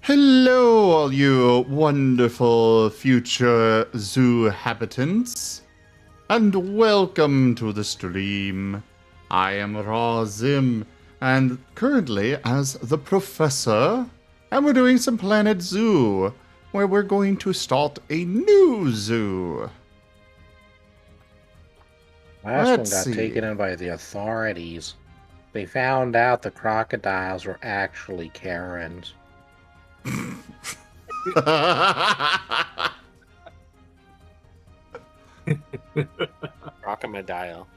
Hello, all you wonderful future zoo habitants, and welcome to the stream. I am Razim, and currently as the professor, and we're doing some Planet Zoo, where we're going to start a new zoo. Last Let's one got see. taken in by the authorities. They found out the crocodiles were actually Karens. Crocodile.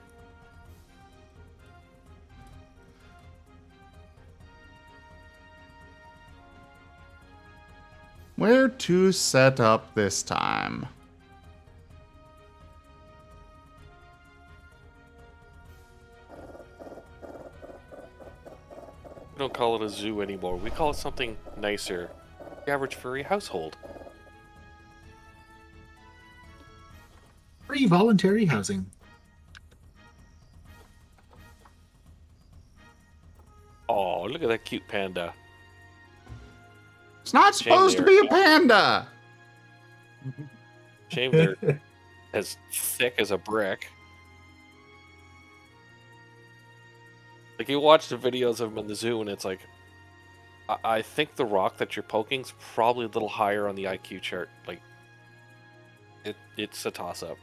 Where to set up this time? We don't call it a zoo anymore. We call it something nicer. The average furry household. Free voluntary housing. Oh, look at that cute panda. It's not Shame supposed to they're- be a panda! Shame they're as thick as a brick. Like, you watch the videos of them in the zoo, and it's like, I think the rock that you're poking's probably a little higher on the IQ chart. Like, it's a toss-up.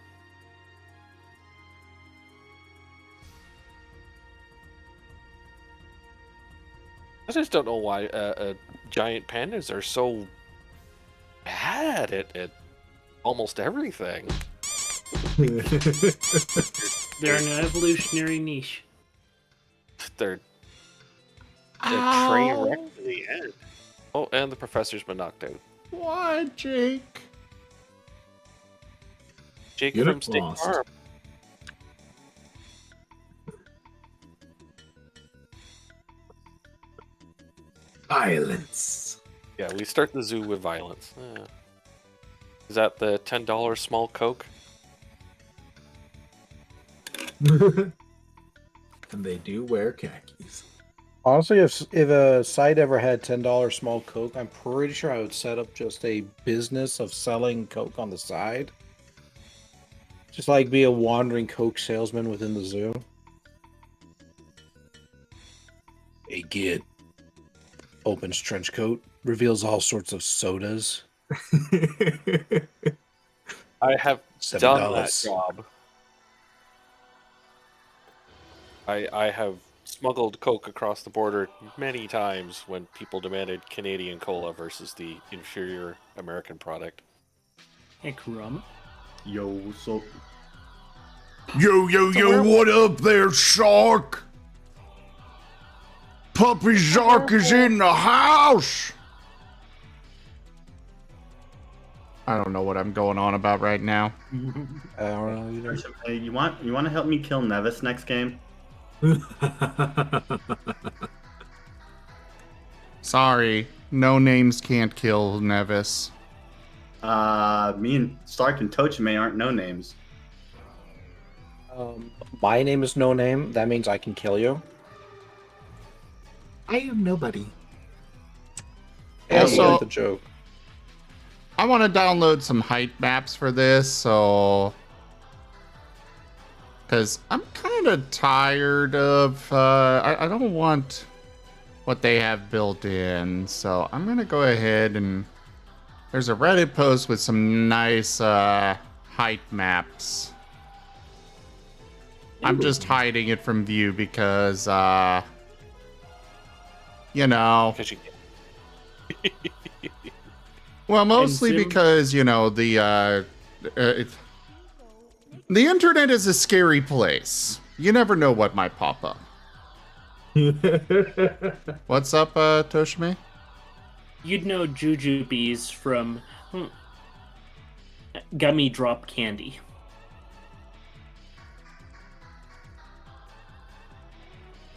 I just don't know why giant pandas are so bad at almost everything. They're an evolutionary niche. They're a train wreck to the end. Oh, and the professor's been knocked out. Why, Jake? Jake Get from it State lost. Farm. Violence. Yeah, we start the zoo with violence. Is that the $10 small Coke? And they do wear khakis. Honestly, if a site ever had $10 small Coke, I'm pretty sure I would set up just a business of selling Coke on the side. Just like be a wandering Coke salesman within the zoo. A kid opens trench coat, reveals all sorts of sodas. I have $7. done that job. I have smuggled Coke across the border many times when people demanded Canadian cola versus the inferior American product. Hey, Kurama. Yo, what's up? Yo, what up there, Shark? Puppy Shark is in the house! I don't know what I'm going on about right now. I don't know either. Hey, you want to help me kill Nevis next game? Sorry, no names can't kill Nevis. Me and Stark and Tochime aren't no names. My name is No Name. That means I can kill you. I am nobody. Yeah, you Also- get the joke. I want to download some height maps for this, so... Because I'm kind of tired of... I don't want what they have built in, so I'm going to go ahead and... There's a Reddit post with some nice height maps. I'm just hiding it from view because, you know... Because you Well, mostly And Sim- because, you know, the internet is a scary place. You never know what might pop up. What's up, Toshime? You'd know Jujubes from Gummy Drop Candy.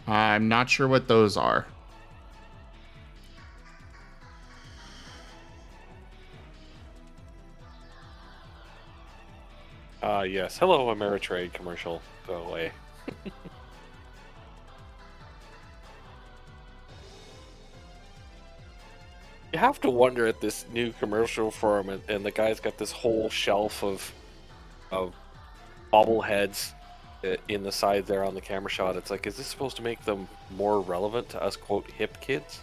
I'm not sure what those are. yes. Hello, Ameritrade commercial. Go away. You have to wonder at this new commercial for him, and the guy's got this whole shelf of bobbleheads in the side there on the camera shot. It's like, is this supposed to make them more relevant to us, quote, hip kids?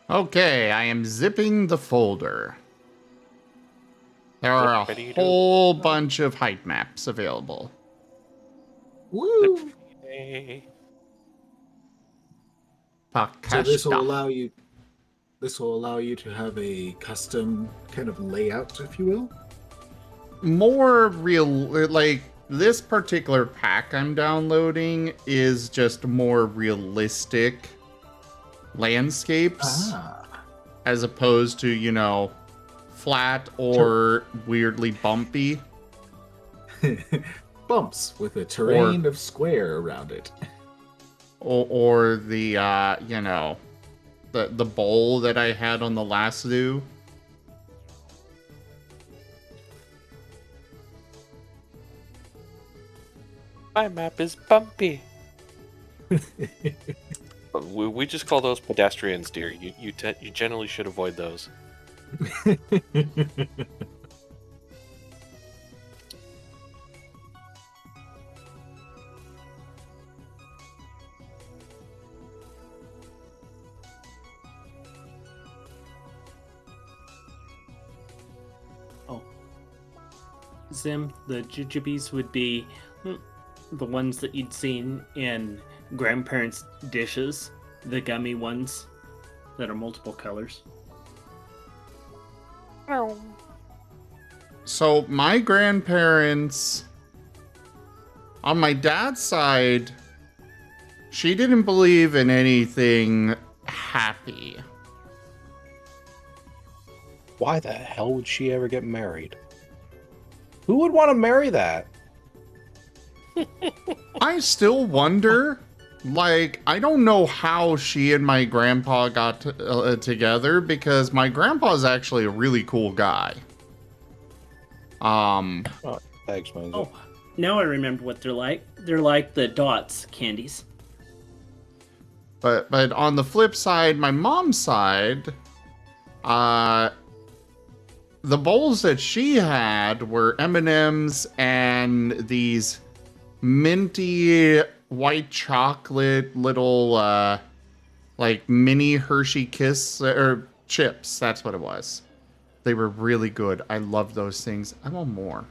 Okay, I am zipping the folder. There are What do you a do? whole bunch of height maps available. Woo! Hey. So this will Pakashta. allow you. This will allow you to have a custom kind of layout, if you will. More real, like this particular pack I'm downloading is just more realistic landscapes as opposed to, you know, flat or weirdly bumpy. Bumps with a terrain of square around it. Or the you know, the bowl that I had on the last zoo. My map is bumpy. We just call those pedestrians, dear. You generally should avoid those. Zim, the jujubes would be the ones that you'd seen in grandparents' dishes, the gummy ones that are multiple colors. So my grandparents, on my dad's side, she didn't believe in anything happy. Why the hell would she ever get married? Who would want to marry that? I still wonder, like, I don't know how she and my grandpa got together, because my grandpa's actually a really cool guy. That explains it. Oh, now I remember what they're like. They're like the dots candies. But on the flip side, my mom's side, the bowls that she had were M&Ms and these minty white chocolate little like mini Hershey Kiss or chips. That's what it was. They were really good. I love those things. I want more.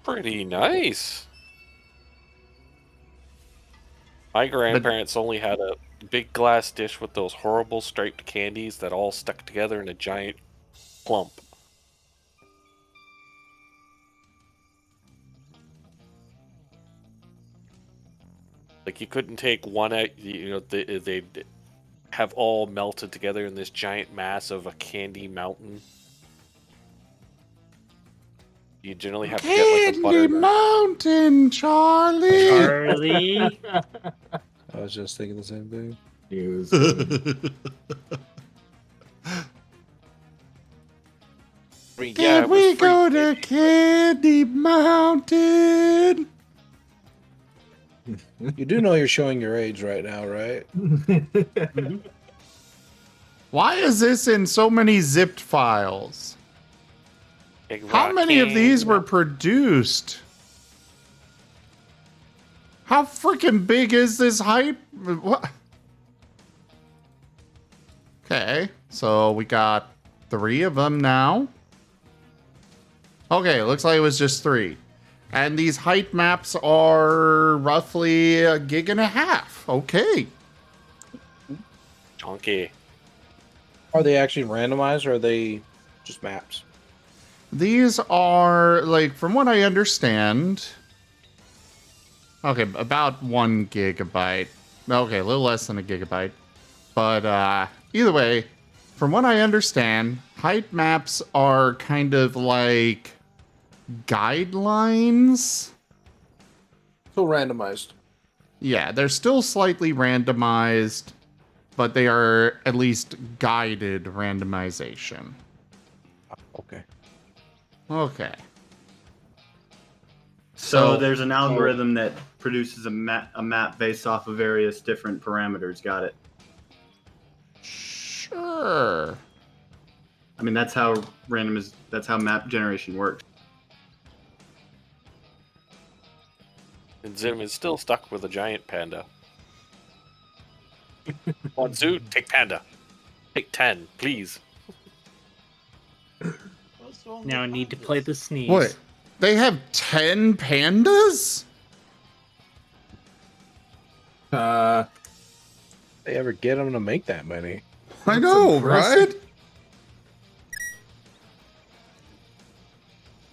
Pretty nice. My grandparents only had a big glass dish with those horrible striped candies that all stuck together in a giant clump. Like, you couldn't take one out, you know, they'd have all melted together in this giant mass of a candy mountain. You generally have to get like a Candy butter. Mountain, Charlie. Charlie. I was just thinking the same thing. News. Yeah, Can we go to Candy Mountain? You do know you're showing your age right now, right? Why is this in so many zipped files? How many of these were produced? How freaking big is this hype? What? Okay, so we got 3 of them now. Okay, looks like it was just 3. And these height maps are roughly 1.5 gigs. Okay. Chunky. Are they actually randomized or are they just maps? These are, like, from what I understand... Okay, about 1 gigabyte. Okay, a little less than a gigabyte. But, either way, from what I understand, height maps are kind of like guidelines. So randomized. Yeah, they're still slightly randomized, but they are at least guided randomization. Okay. Okay. So there's an algorithm that produces a map based off of various different parameters. Got it. Sure. I mean, that's how map generation works. And Zim is still stuck with a giant panda. On Zoo, take panda. Take 10, please. Now I need to play the sneeze. Wait, they have 10 pandas? They ever get them to make that many? I know, impressive. right?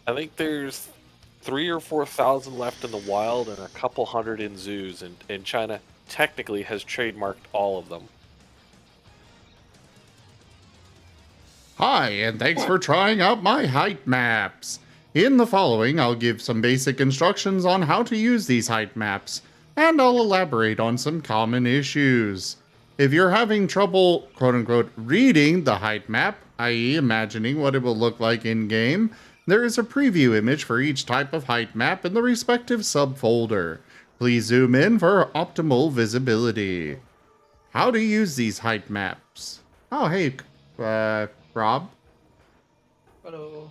I think there's 3,000 or 4,000 left in the wild and a couple hundred in zoos, and China technically has trademarked all of them. Hi, and thanks for trying out my height maps. In the following, I'll give some basic instructions on how to use these height maps, and I'll elaborate on some common issues. If you're having trouble, quote-unquote, reading the height map, i.e. imagining what it will look like in-game, there is a preview image for each type of height map in the respective subfolder. Please zoom in for optimal visibility. How to use these height maps? Oh, hey, Rob? Hello.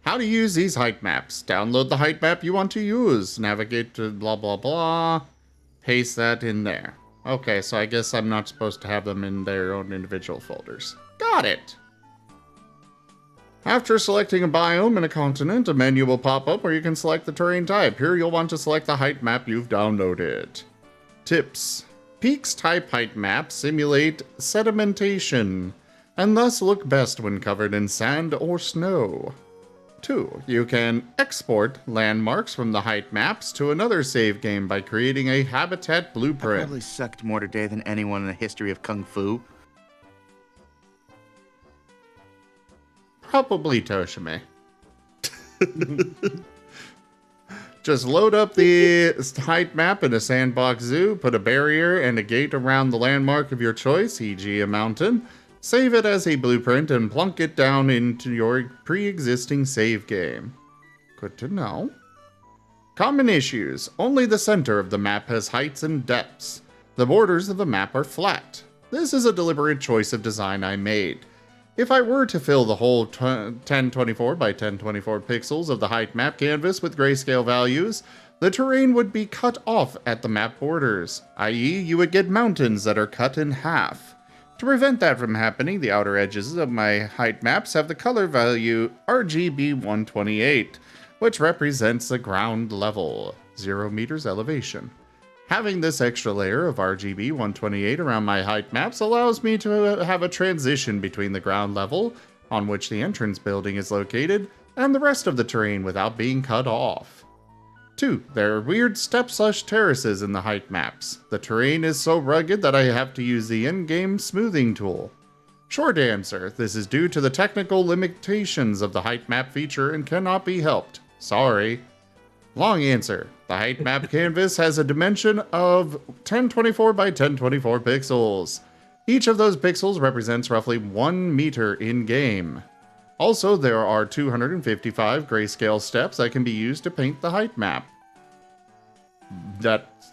How to use these height maps. Download the height map you want to use. Navigate to blah blah blah. Paste that in there. Okay, so I guess I'm not supposed to have them in their own individual folders. Got it! After selecting a biome and a continent, a menu will pop up where you can select the terrain type. Here you'll want to select the height map you've downloaded. Tips. Peaks type height maps simulate sedimentation, and thus look best when covered in sand or snow. 2. You can export landmarks from the height maps to another save game by creating a habitat I blueprint. probably sucked more today than anyone in the history of Kung Fu. Probably Toshime. Just load up the height map in a sandbox zoo, put a barrier and a gate around the landmark of your choice, e.g. a mountain, save it as a blueprint, and plunk it down into your pre-existing save game. Good to know. Common issues. Only the center of the map has heights and depths. The borders of the map are flat. This is a deliberate choice of design I made. If I were to fill the whole 1024 by 1024 pixels of the height map canvas with grayscale values, the terrain would be cut off at the map borders, i.e. you would get mountains that are cut in half. To prevent that from happening, the outer edges of my height maps have the color value RGB 128, which represents the ground level, 0 meters elevation. Having this extra layer of RGB 128 around my height maps allows me to have a transition between the ground level, on which the entrance building is located, and the rest of the terrain without being cut off. 2. There are weird steps/terraces in the height maps. The terrain is so rugged that I have to use the in-game smoothing tool. Short answer, this is due to the technical limitations of the height map feature and cannot be helped. Sorry. Long answer, the height map canvas has a dimension of 1024 by 1024 pixels. Each of those pixels represents roughly 1 meter in-game. Also, there are 255 grayscale steps that can be used to paint the height map.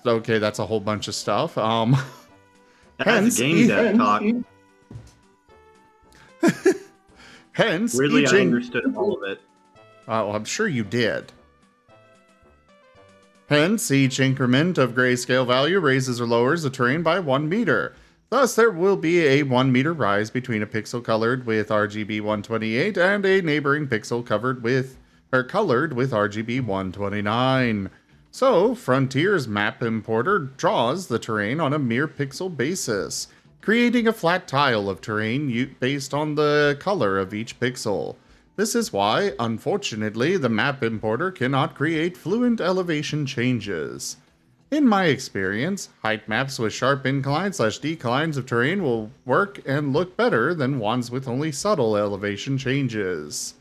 Okay, that's a whole bunch of stuff. That's game dev talk. Hence, Weirdly, each I understood all of it. Oh, I'm sure you did. Hence, each increment of grayscale value raises or lowers the terrain by 1 meter. Thus, there will be a 1 meter rise between a pixel colored with RGB 128 and a neighboring pixel colored with RGB 129. So, Frontier's map importer draws the terrain on a mere pixel basis, creating a flat tile of terrain based on the color of each pixel. This is why, unfortunately, the map importer cannot create fluent elevation changes. In my experience, height maps with sharp inclines/declines of terrain will work and look better than ones with only subtle elevation changes,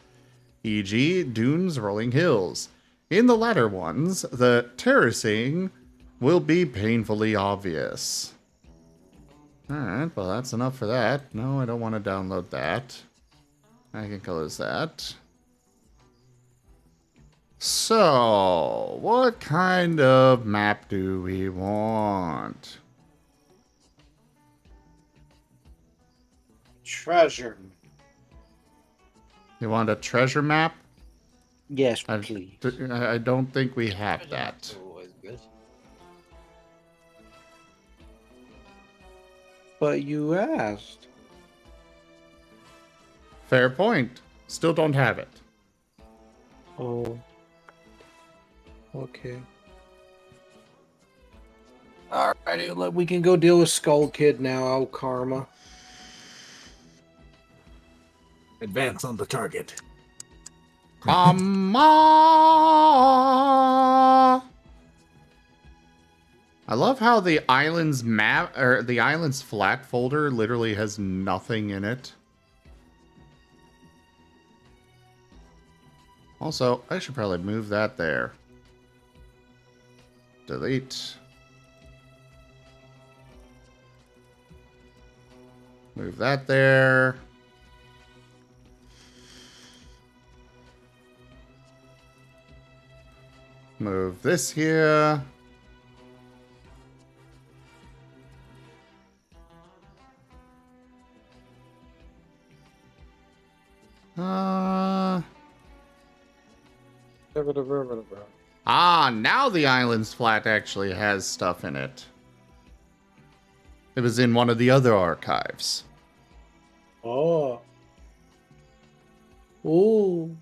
e.g. dunes, rolling hills. In the latter ones, the terracing will be painfully obvious. Alright, well that's enough for that. No, I don't want to download that. I can close that. So, what kind of map do we want? Treasure. You want a treasure map? Yes, I, please. I don't think we have Treasure that. maps are always good. But you asked. Fair point. Still don't have it. Oh. Okay. Alrighty, we can go deal with Skull Kid now, Al Karma. Advance on the target. I love how the island's map, or the island's flat folder literally has nothing in it. Also, I should probably move that there. Delete. Move that there. Move this here. Now the island's flat actually has stuff in it. It was in one of the other archives. Oh. Ooh.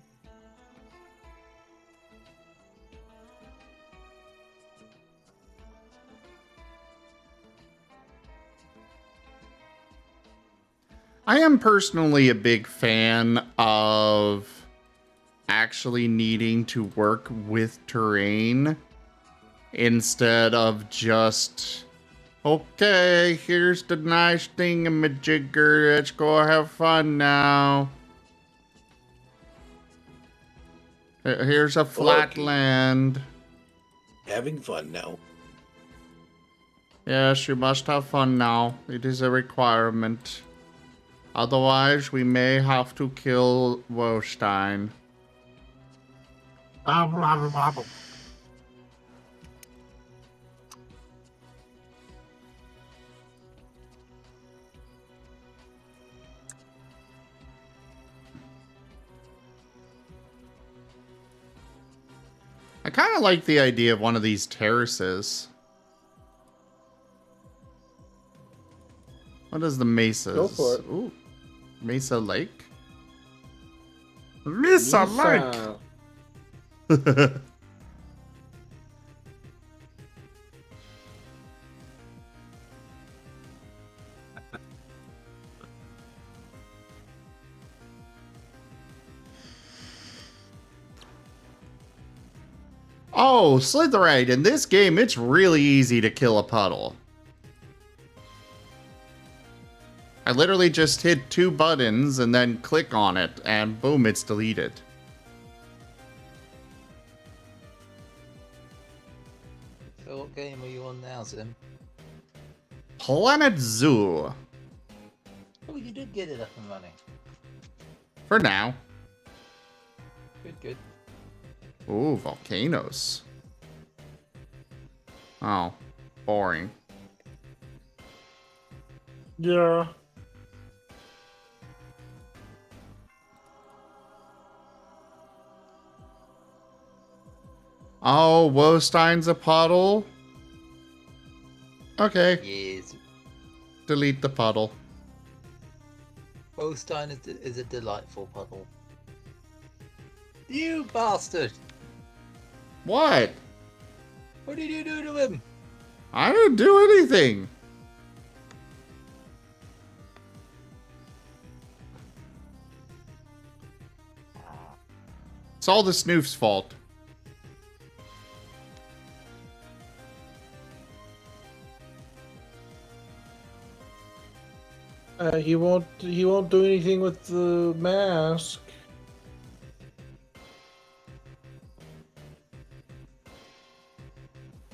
I am personally a big fan of actually needing to work with terrain instead of just, okay, here's the nice thingamajigger, let's go have fun now. Here's a flat Okay. land. Having fun now. Yes, you must have fun now. It is a requirement. Otherwise, we may have to kill Wostein. I kind of like the idea of one of these terraces. What is the Mesa? Go for it. Ooh, Mesa Lake? Mesa Lake! Oh, Slitherite, in this game, it's really easy to kill a puddle. I literally just hit 2 buttons and then click on it, and boom, it's deleted. So what game are you on now, Sim? Planet Zoo. Oh, you did get it up and running. For now. Good, good. Ooh, volcanoes. Oh, boring. Yeah. Oh, Wostein's a puddle? Okay, Yes. delete the puddle. Holstein is a delightful puddle. You bastard! What? What did you do to him? I didn't do anything. It's all the Snoof's fault. He won't do anything with the mask.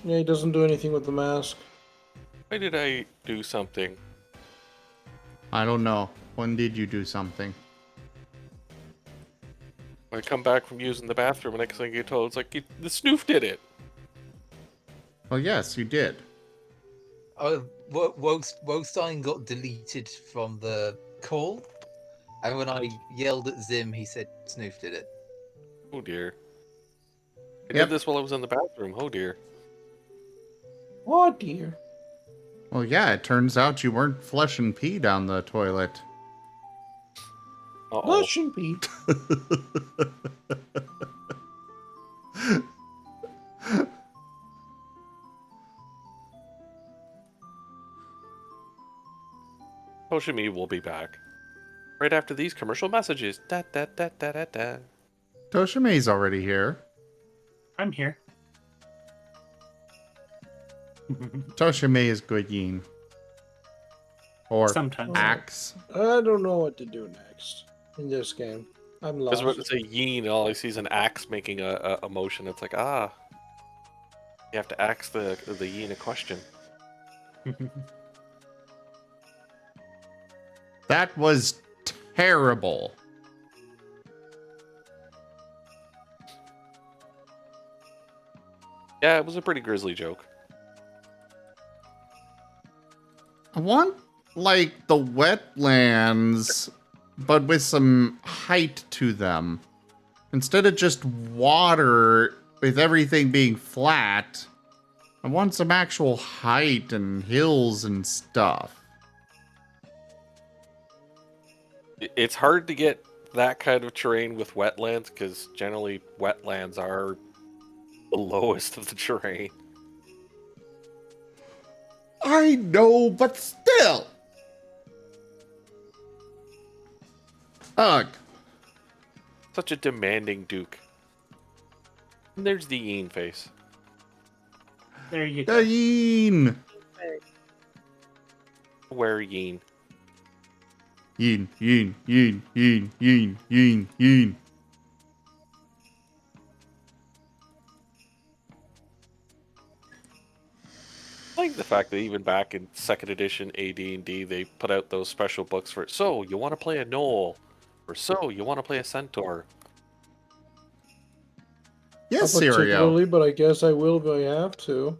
Yeah, he doesn't do anything with the mask. Why did I do something? I don't know. When did you do something? I come back from using the bathroom, and next thing you told, it's like the snoof did it. Well, yes, you did. Oh, Wolfstein got deleted from the call, and when I yelled at Zim, he said Snoof did it. Oh dear. I Yep. did this while I was in the bathroom. Oh dear. Oh dear. Well, yeah, it turns out you weren't flushing pee down the toilet. Uh-oh. That shouldn't be. Toshimi will be back. Right after these commercial messages. Da da da da da da. Toshime's already here. I'm here. Toshime is good yin. Or Sometimes. axe. I don't know what to do next in this game. I'm I was lost. about to say yin, all I see is an axe making a motion. It's like, you have to axe the yin a question. That was terrible. Yeah, it was a pretty grisly joke. I want, like, the wetlands, but with some height to them. Instead of just water with everything being flat, I want some actual height and hills and stuff. It's hard to get that kind of terrain with wetlands, because generally wetlands are the lowest of the terrain. I know, but still. Ugh. Such a demanding Duke. And there's the yin face. There you go. Yin. Where yin? Yin, yin, yin, yin, yin, yin, yin. I like the fact that even back in second edition AD&D, they put out those special books for, so you want to play a gnoll, or so you want to play a centaur. Yes, Not Sirio. particularly, but I guess I will if I have to.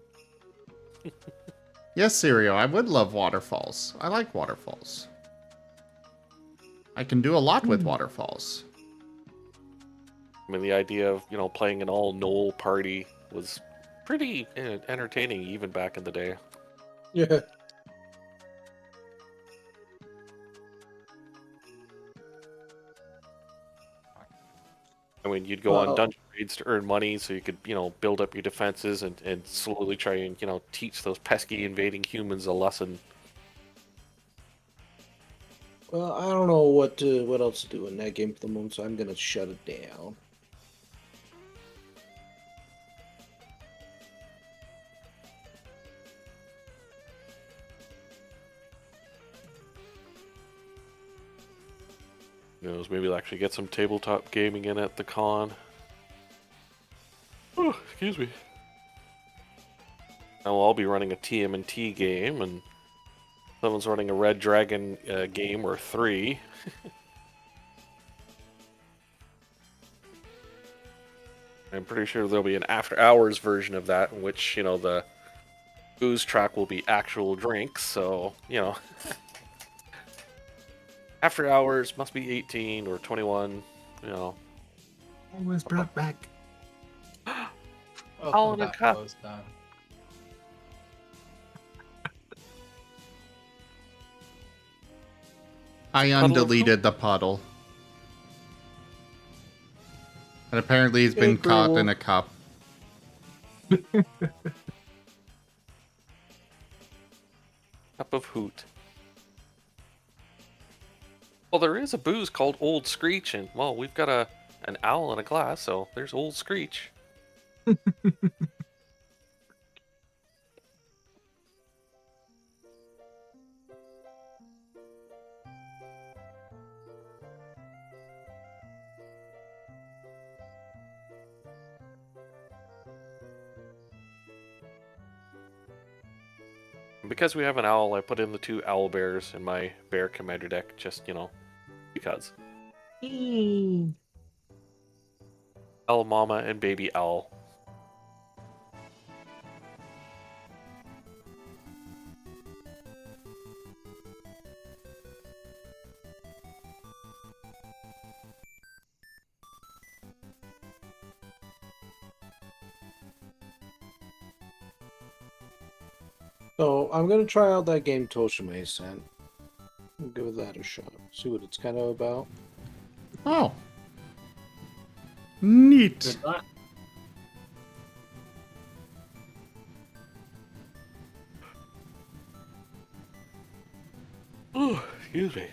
Yes, Sirio, I would love waterfalls. I like waterfalls. I can do a lot with waterfalls. I mean, the idea of, playing an all gnoll party was pretty entertaining even back in the day. Yeah. I mean, you'd go on dungeon raids to earn money so you could, build up your defenses and slowly try and, teach those pesky invading humans a lesson. Well, I don't know what else to do in that game for the moment, so I'm gonna shut it down. Who knows, maybe we'll actually get some tabletop gaming in at the con. Oh, excuse me. Now I'll be running a TMNT game, and someone's running a Red Dragon game or 3. I'm pretty sure there'll be an after-hours version of that, in which, the booze track will be actual drinks, so, after hours must be 18 or 21, I was brought back. All in a cup. I Puddle of undeleted the puddle. And apparently he's been Hey, caught Grable. in a cup. Cup of hoot. Well, there is a booze called Old Screech, and, well, we've got an owl in a glass, so there's Old Screech. Because we have an owl, I put in the 2 owl bears in my bear commander deck, just, because. Owl mama and baby owl. So I'm gonna try out that game Toshime sent. I'll give that a shot. See what it's kind of about. Oh. Neat. Good luck. Oh, excuse me.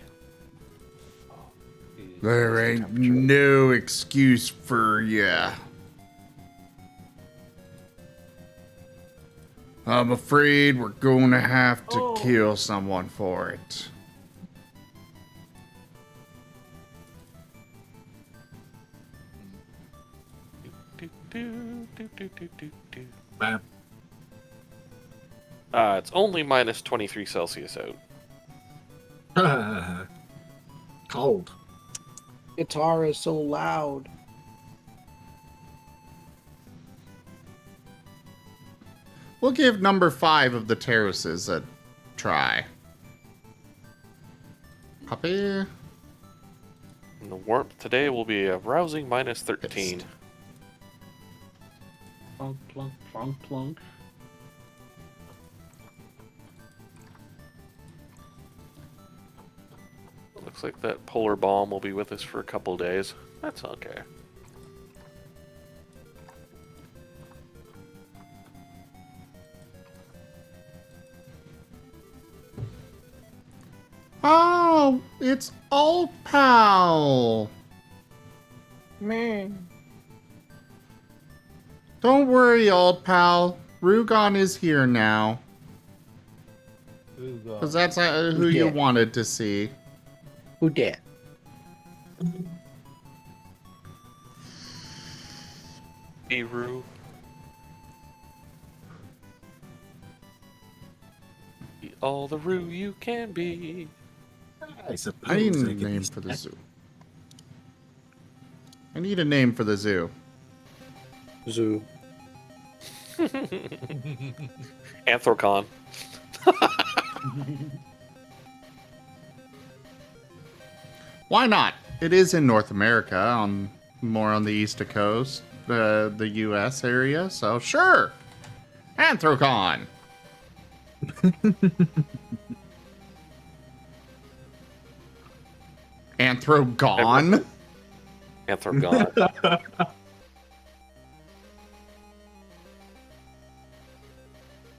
There ain't no excuse for ya. I'm afraid we're gonna have to kill someone for it. Bam. It's only minus 23 Celsius out. Cold. Guitar is so loud. We'll give number 5 of the terraces a try. Puppy. And the warmth today will be a rousing minus 13. Plunk, plunk, plunk, plunk. Looks like that polar bomb will be with us for a couple days. That's okay. Oh, it's Old Pal. Man. Don't worry, Old Pal. Rugon is here now. Because that's who you Yeah. wanted to see. Who dat? Eru. Be all the Roo you can be. I suppose I need a could name be for the zoo. I need a name for the zoo. Zoo. Anthrocon. Why not? It is in North America, more on the East Coast, the U.S. area, so sure. Anthrocon. Anthrogon? Anthrogon.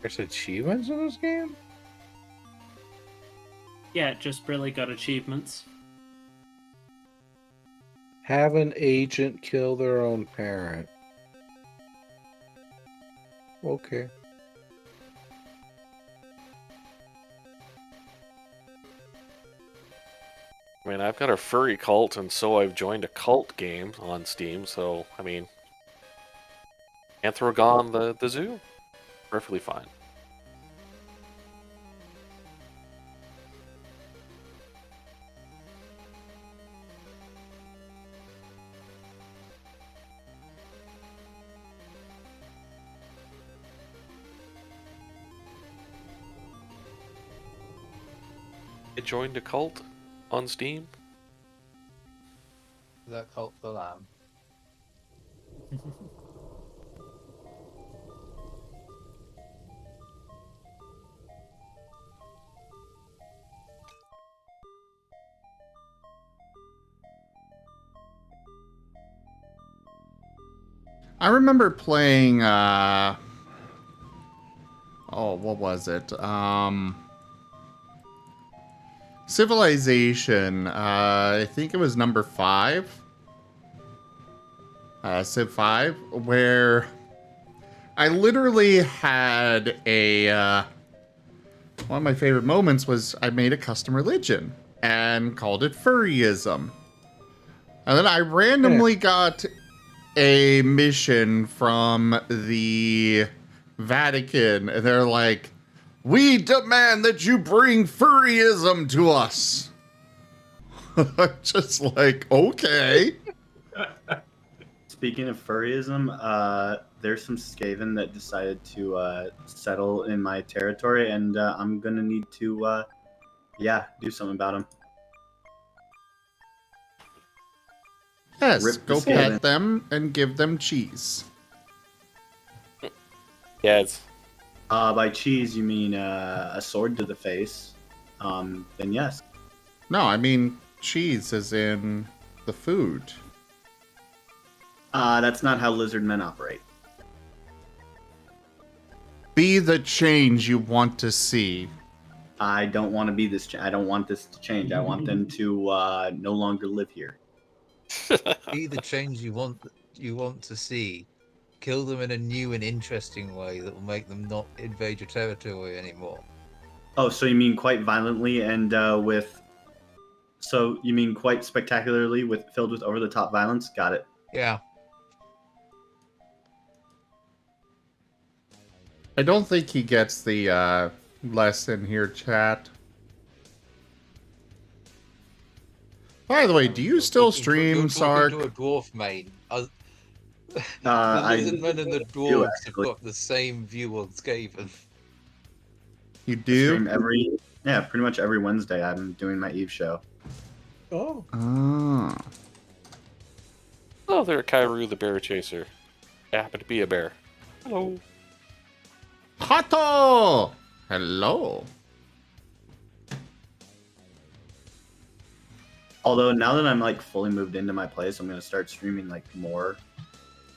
There's achievements in this game? Yeah, it just really got achievements. Have an agent kill their own parent. Okay. I mean, I've got a furry cult, and so I've joined a cult game on Steam, so, I mean... Anthrogon the zoo? Perfectly fine. I joined a cult on Steam. That cult the lamb. I remember playing, oh, what was it? Civilization, I think it was number 5. Civ 5, where I literally had one of my favorite moments was I made a custom religion and called it Furryism. And then I randomly got a mission from the Vatican. They're like, We demand that you bring furryism to us. Just like, okay. Speaking of furryism, there's some Skaven that decided to settle in my territory, and I'm gonna need to, do something about them. Yes, Rip the go Skaven. pet them and give them cheese. Yeah, it's By cheese, you mean a sword to the face? Then yes. No, I mean cheese as in the food. That's not how lizard men operate. Be the change you want to see. I don't want to be this. I don't want this to change. I want them to no longer live here. Be the change you want to see. Kill them in a new and interesting way that will make them not invade your territory anymore. Oh, so you mean quite violently and with? So you mean quite spectacularly filled with over the top violence? Got it. Yeah. I don't think he gets the lesson here, chat. By the way, do you still stream, Sark? You're talking to a dwarf main. The I lizard men and the dwarves have got the same view on Skaven. You do? stream pretty much every Wednesday. I'm doing my Eve show. Oh. Ah. oh, there, Kairu the bear chaser. I happen to be a bear. Hello. Hato! Hello. Although now that I'm like fully moved into my place, I'm gonna start streaming like more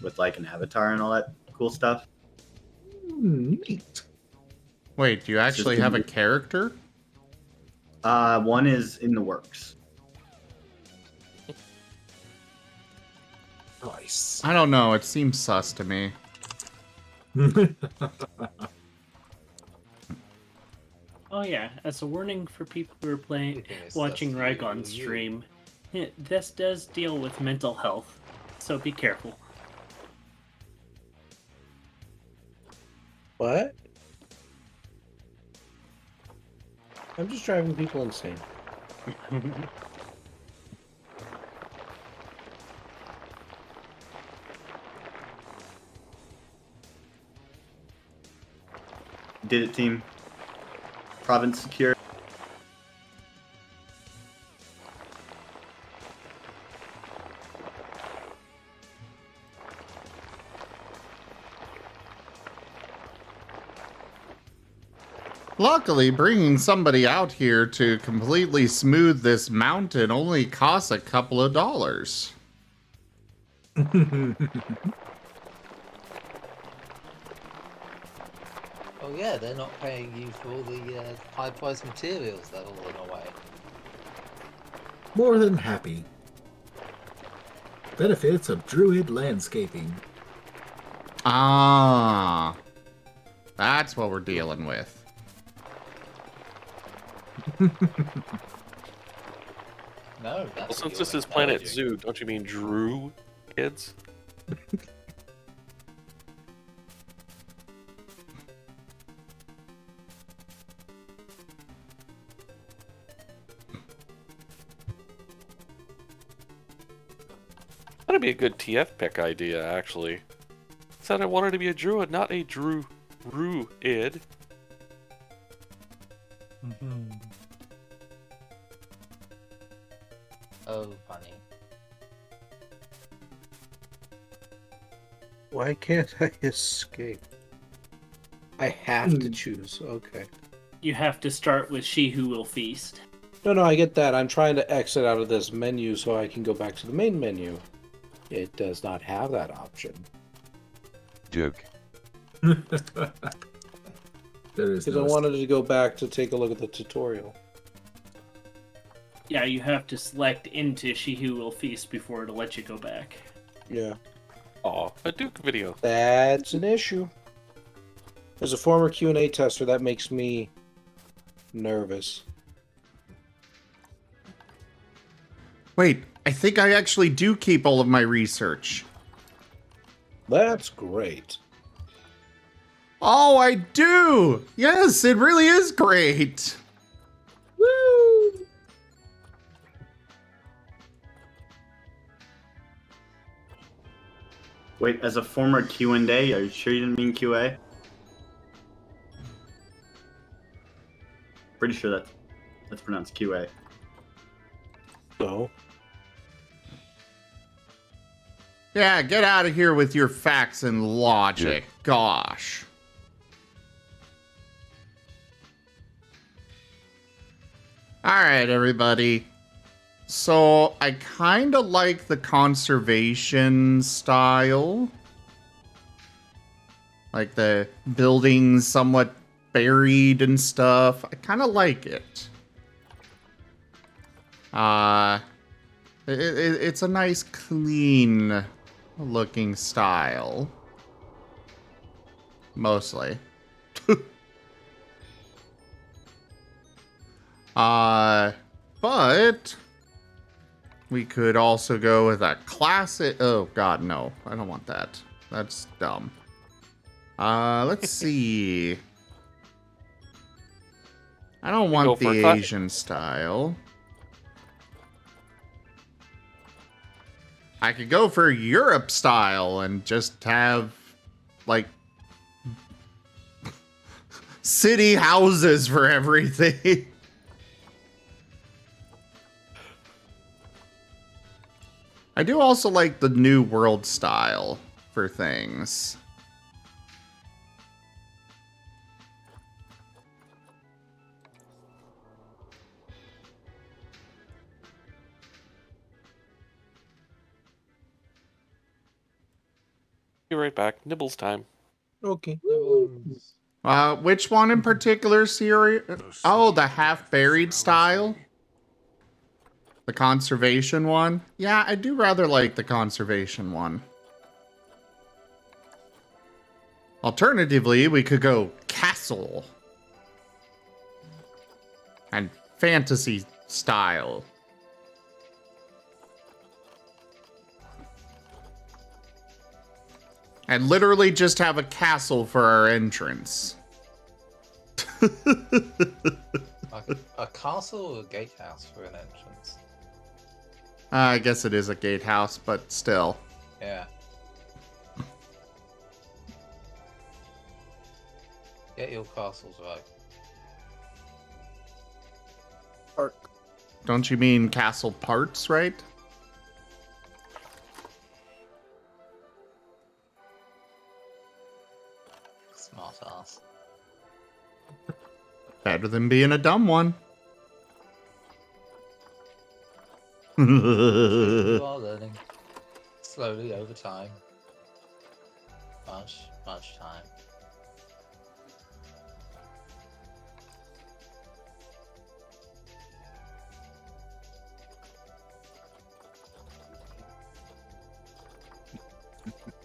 with like an avatar and all that cool stuff. Neat. Wait, do you actually have a character? One is in the works. Nice. I don't know. It seems sus to me. Oh yeah, as a warning for people who are watching Rygon stream, this does deal with mental health, so be careful. What? I'm just driving people insane. Did it, team? Province secure. Luckily, bringing somebody out here to completely smooth this mountain only costs a couple of dollars. Oh yeah, they're not paying you for all the high-priced materials that all went away. More than happy. Benefits of Druid landscaping. Ah. That's what we're dealing with. No, that's Well, since this is Planet Zoo, don't you mean Drew, kids? That'd be a good TF pick idea, actually. Said I wanted to be a druid, not a druid. Oh, funny. Why can't I escape? I have to choose. Okay. You have to start with She Who Will Feast. No, I get that. I'm trying to exit out of this menu so I can go back to the main menu. It does not have that option. Joke. There is Because no I wanted to go back to take a look at the tutorial. Yeah, you have to select into She Who Will Feast before it'll let you go back. Yeah. Aw, a Duke video. That's an issue. As a former Q&A tester, that makes me nervous. Wait, I think I actually do keep all of my research. That's great. Oh, I do. Yes, it really is great. Woo! Wait, as a former Q&A, are you sure you didn't mean QA? Pretty sure that's pronounced QA. So, Yeah, get out of here with your facts and logic. Gosh. All right, everybody. So I kind of like the conservation style. Like the buildings somewhat buried and stuff. I kind of like it. It's a nice, clean looking style. Mostly. But we could also go with a classic. Oh God, no! I don't want that. That's dumb. Let's see. I don't want the Asian style. I could go for Europe style and just have like city houses for everything. I do also like the New World style for things. Be right back. Nibbles time. okay. Which one in particular, Siri? Oh, the half-buried style? The conservation one? Yeah, I do rather like the conservation one. Alternatively, we could go castle. And fantasy style. And literally just have a castle for our entrance. A castle or a gatehouse for an entrance? I guess it is a gatehouse, but still. Yeah. Get your castles right. Park. Don't you mean castle parts, right? Smart ass. Better than being a dumb one. You are learning. Slowly over time. Much time.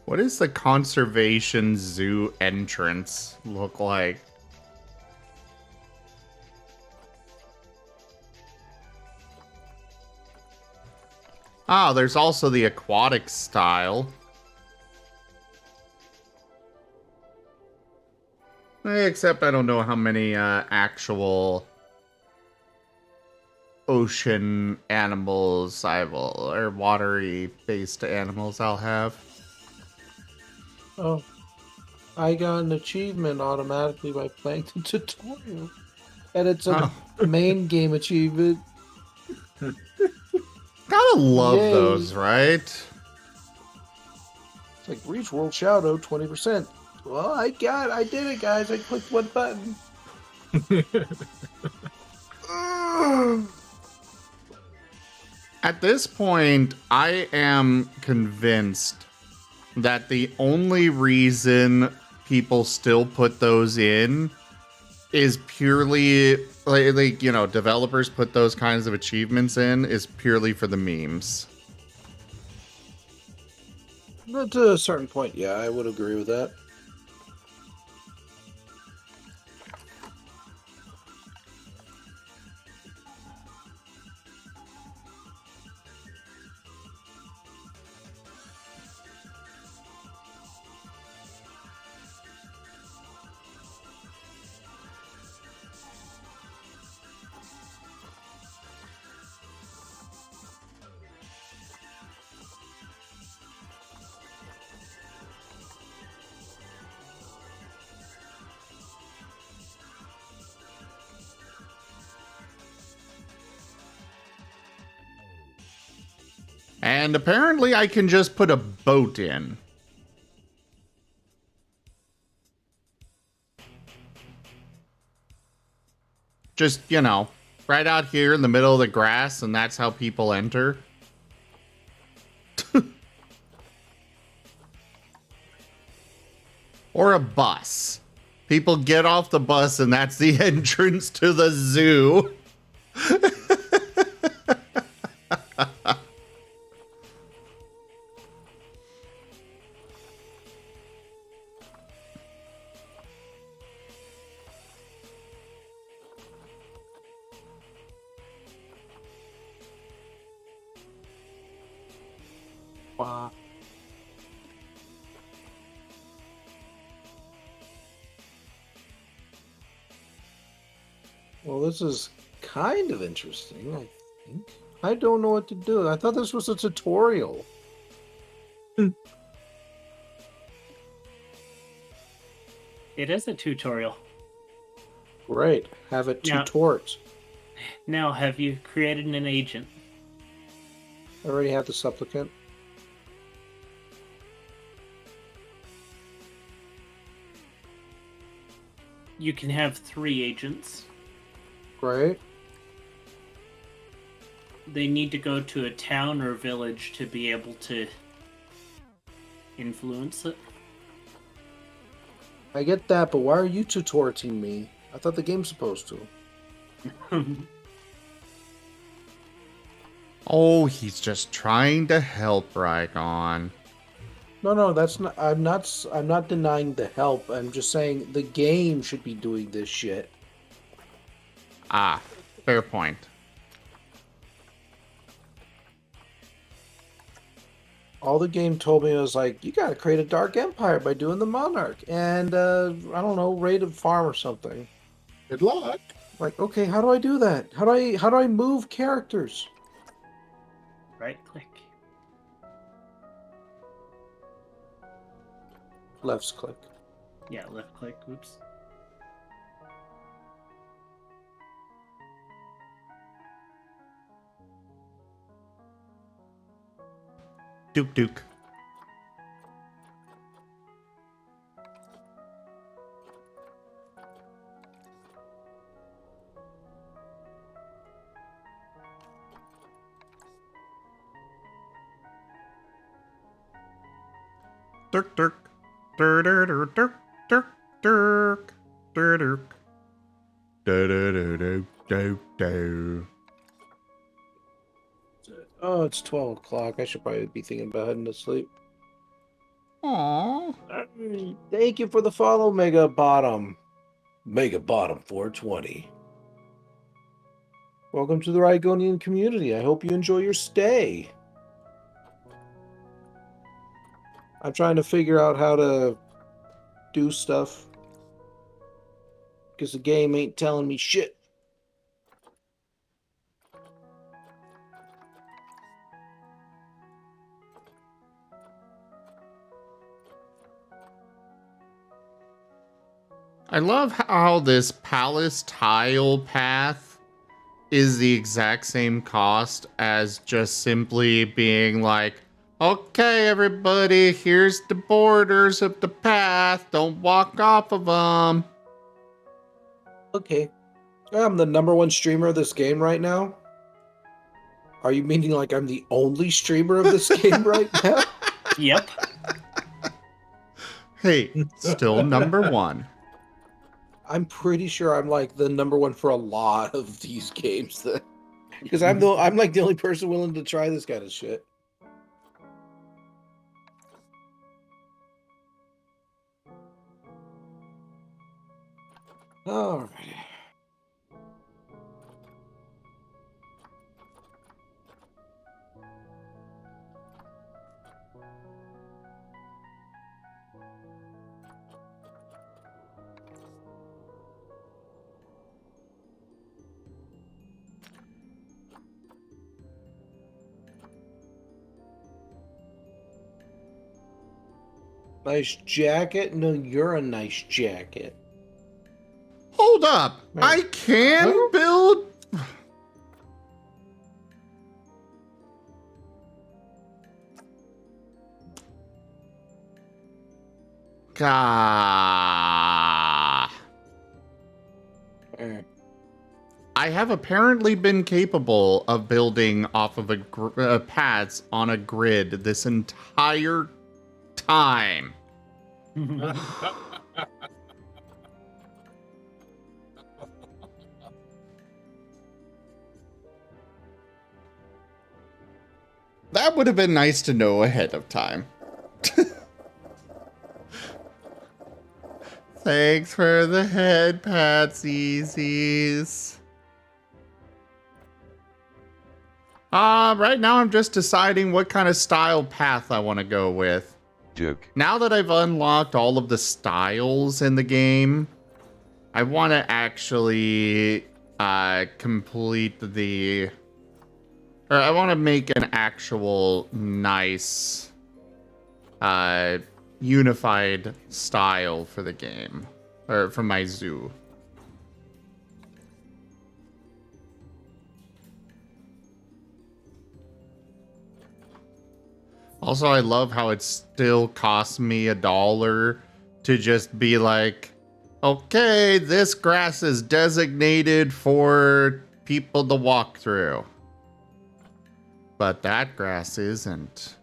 What does the conservation zoo entrance look like? Ah, there's also the aquatic style. Except I don't know how many actual ocean animals I will, or watery based animals I'll have. Oh, I got an achievement automatically by playing the tutorial, and it's a main game achievement. Gotta love Yay. those, right? It's like reach world shadow 20%. Well, I did it, guys. I clicked one button. At this point, I am convinced that the only reason people still put those in is purely like you know, developers put those kinds of achievements in is purely for the memes. But to a certain point, yeah, I would agree with that. And apparently I can just put a boat in. Just, you know, right out here in the middle of the grass, and that's how people enter. Or a bus. People get off the bus, and that's the entrance to the zoo. Wow. Well, this is kind of interesting, I think. I don't know what to do. I thought this was a tutorial. It is a tutorial. Great. Have it Yeah. tutort. Now, have you created an agent? I already have the supplicant. You can have 3 agents. Great. They need to go to a town or village to be able to influence it. I get that, but why are you tutorting me? I thought the game's supposed to. Oh, he's just trying to help Rykon. No, that's not. I'm not denying the help. I'm just saying the game should be doing this shit. Ah, fair point. All the game told me was like, you gotta create a dark empire by doing the monarch and I don't know, raid a farm or something. Good luck. Like, okay, how do I do that? How do I move characters? Right click. Left click. Yeah, left click. Oops. Duke Duke. Dirk Dirk. Dirk Dirk Dirk Dirk Dirk Dirk Dirk. Do do do do do do. Oh, it's 12 o'clock. I should probably be thinking about heading to sleep. Aww. Thank you for the follow, Mega Bottom. Mega Bottom 420. Welcome to the Rygonian community. I hope you enjoy your stay. I'm trying to figure out how to do stuff. Because the game ain't telling me shit. I love how this palace tile path is the exact same cost as just simply being like, okay, everybody, here's the borders of the path. Don't walk off of them. Okay. I'm the #1 streamer of this game right now. Are you meaning like I'm the only streamer of this game right now? Yep. Hey, still #1. I'm pretty sure I'm like the #1 for a lot of these games, because I'm like the only person willing to try this kind of shit. All right. Nice jacket? No, you're a nice jacket. Hold up. Man. I can build... Ah. Eh. I have apparently been capable of building off of paths on a grid this entire time. That would have been nice to know ahead of time. Thanks for the head pats, Easies. Right now I'm just deciding what kind of style path I want to go with. Duke. Now that I've unlocked all of the styles in the game, I want to actually complete the... Or I want to make an actual nice unified style for the game. Or for my zoo. Also, I love how it still costs me $1 to just be like, okay, this grass is designated for people to walk through. But that grass isn't.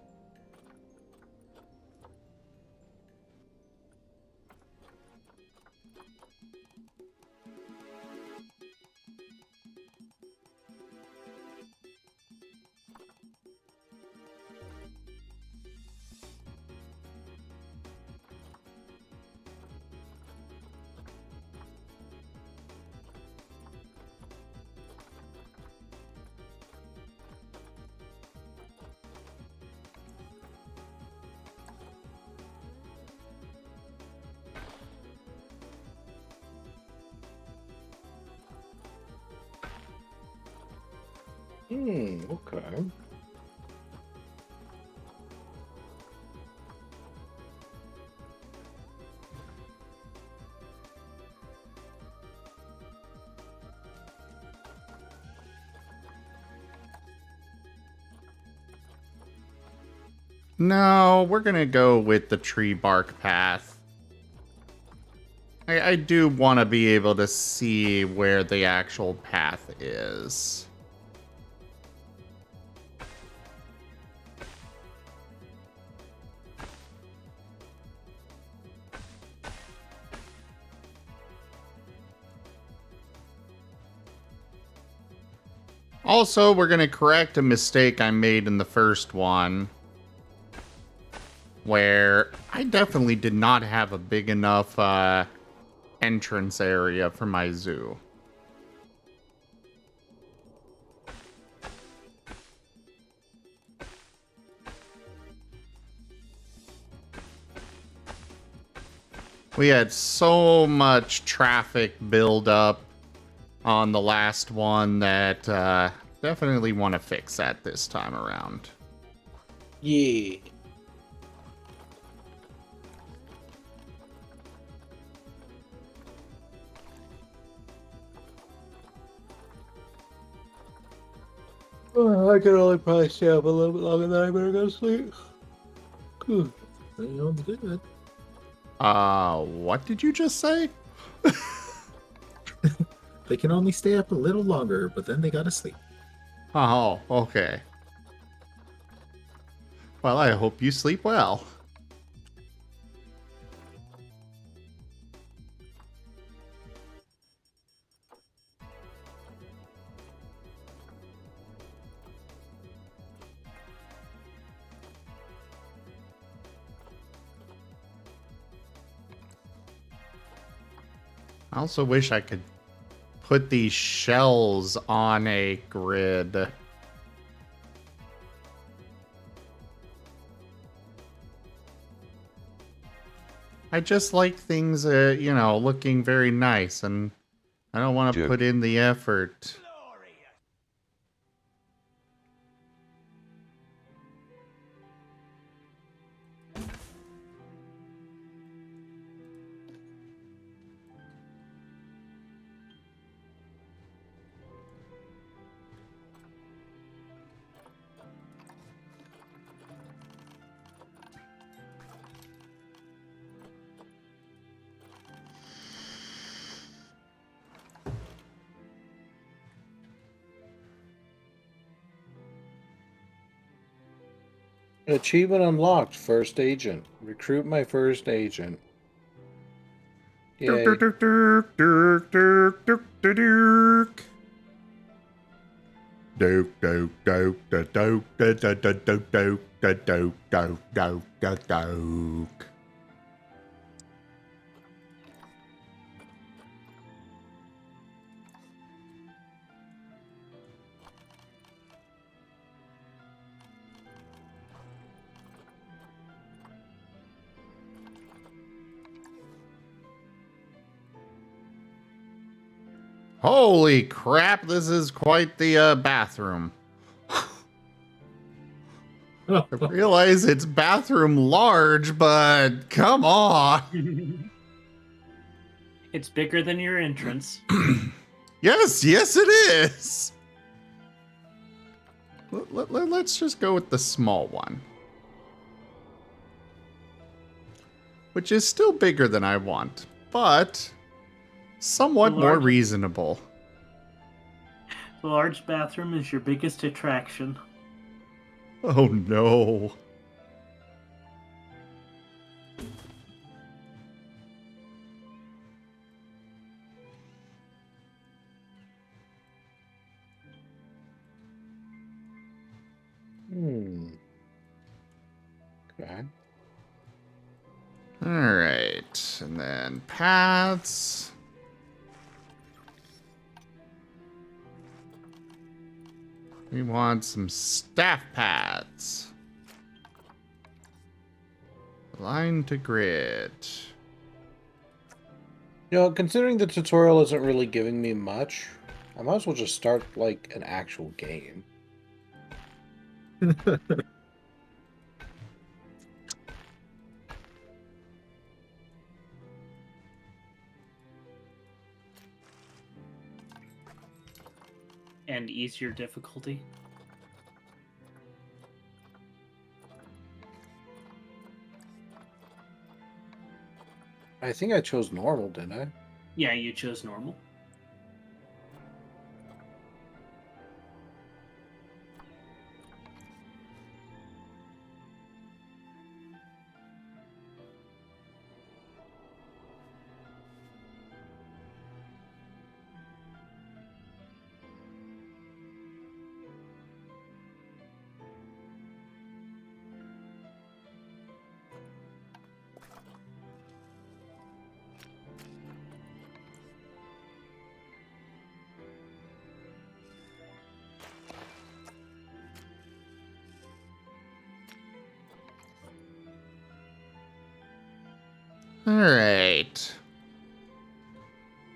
Okay. No, we're gonna go with the tree bark path. I do want to be able to see where the actual path is. Also, we're going to correct a mistake I made in the first one, where I definitely did not have a big enough entrance area for my zoo. We had so much traffic build up on the last one that definitely want to fix that this time around. Yeah. Oh, I can only probably stay up a little bit longer than I better go to sleep. Good. Sounds good. What did you just say? They can only stay up a little longer, but then they gotta sleep. Oh, okay. Well, I hope you sleep well. I also wish I could put these shells on a grid. I just like things, you know, looking very nice, and I don't want to put in the effort. Achievement unlocked. First agent. Recruit my first agent. Yay. Holy crap, this is quite the bathroom. I realize it's bathroom large, but come on. It's bigger than your entrance. Yes, it is. Let's just go with the small one. Which is still bigger than I want, but somewhat more reasonable. The large bathroom is your biggest attraction. Oh no. Okay. Alright, and then paths. We want some staff pads. Line to grid. You know, considering the tutorial isn't really giving me much, I might as well just start, like, an actual game. And easier difficulty. I think I chose normal, didn't I? Yeah, you chose normal. Alright.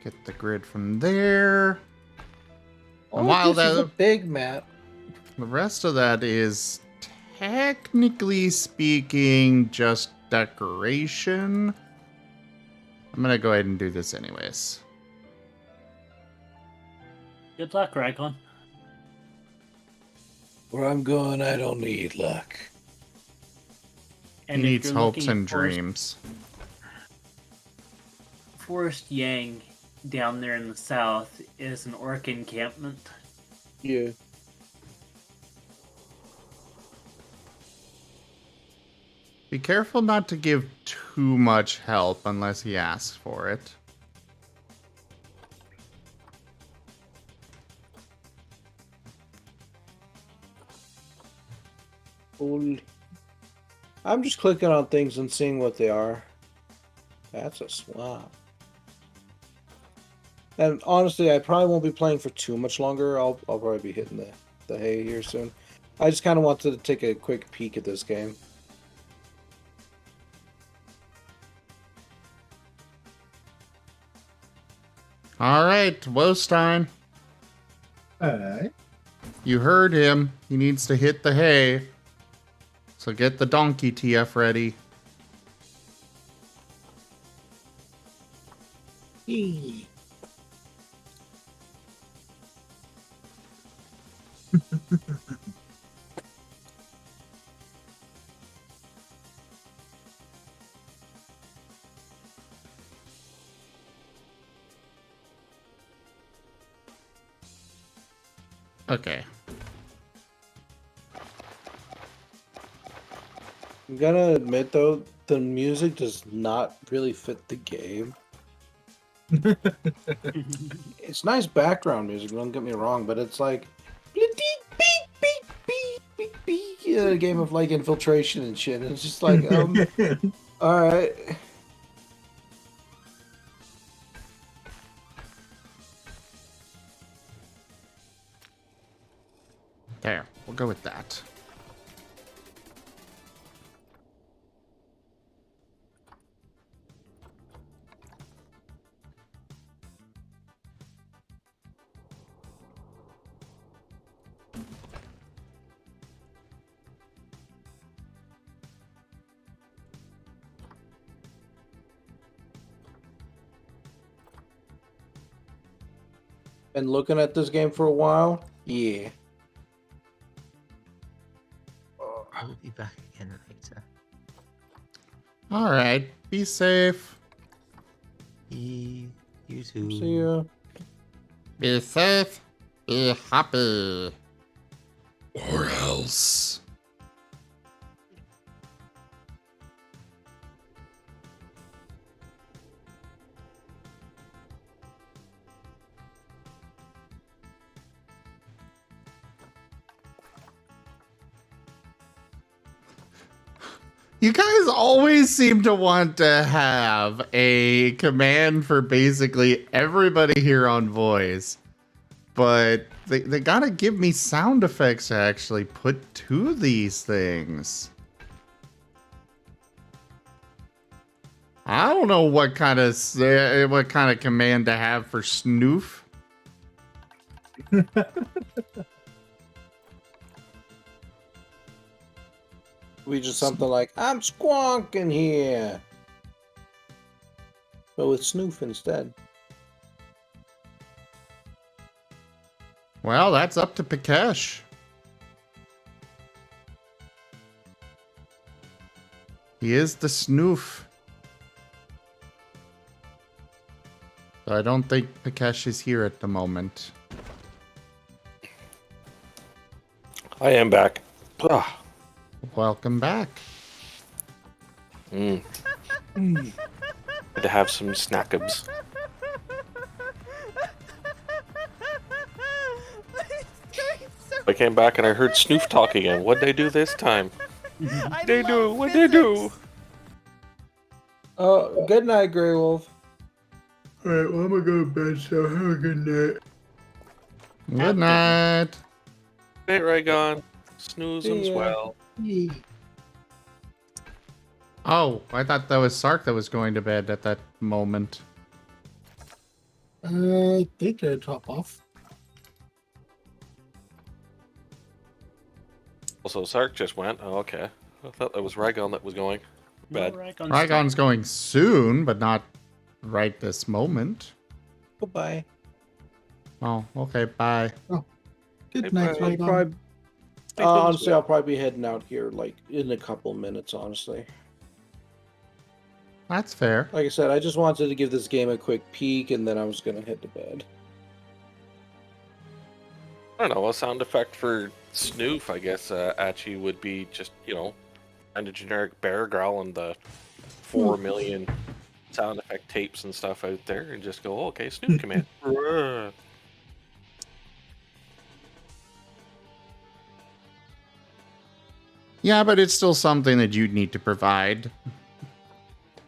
Get the grid from there. Oh, And while this is a that, big map. the rest of that is technically speaking just decoration. I'm gonna go ahead and do this anyways. Good luck, Raglan. Where I'm going, I don't need luck. And He if needs you're hopes looking at and dreams. Forest Yang down there in the south is an orc encampment. Yeah. Be careful not to give too much help unless he asks for it. Holy. I'm just clicking on things and seeing what they are. That's a swamp. And honestly, I probably won't be playing for too much longer. I'll probably be hitting the hay here soon. I just kind of wanted to take a quick peek at this game. Alright, Wostein. Alright. You heard him. He needs to hit the hay. So get the donkey TF ready. Eee. I'm gonna admit though, the music does not really fit the game. It's nice background music, don't get me wrong, but it's like a game of like infiltration and shit. It's just like, all right. There, we'll go with that. Been looking at this game for a while. Yeah. I'll be back again later. All right, be safe. You too. See ya. Be safe. Be happy. Or else. You guys always seem to want to have a command for basically everybody here on voice. But they gotta give me sound effects to actually put to these things. I don't know what kind of command to have for snoof. We just something like, I'm squonking here. But with snoof instead. Well, that's up to Pikesh. He is the snoof. So I don't think Pikesh is here at the moment. I am back. Ah. Welcome back. Had to have some snackabs. I came back and I heard Snoof talk again. What'd they do this time? What'd they do? Good night, Grey Wolf. Alright, well, I'm gonna go to bed, so have a good night. Good night. Hey, Raygon. Snooze See as ya. well. Oh, I thought that was Sark that was going to bed at that moment. I think I top off. Also, Sark just went. Oh, okay. I thought that was Raygon that was going. Bad. Rygon's going soon, but not right this moment. Goodbye. Oh, okay, bye. Good Hey, night, bye. Raygon. Honestly, I'll probably be heading out here like in a couple minutes, honestly. That's fair. Like I said, I just wanted to give this game a quick peek and then I was gonna head to bed. I don't know. A sound effect for Snoof, I guess, Achi would be just, kind of generic bear growl and the 4 million sound effect tapes and stuff out there and just go, okay, Snoof command. Bruh. Yeah, but it's still something that you'd need to provide.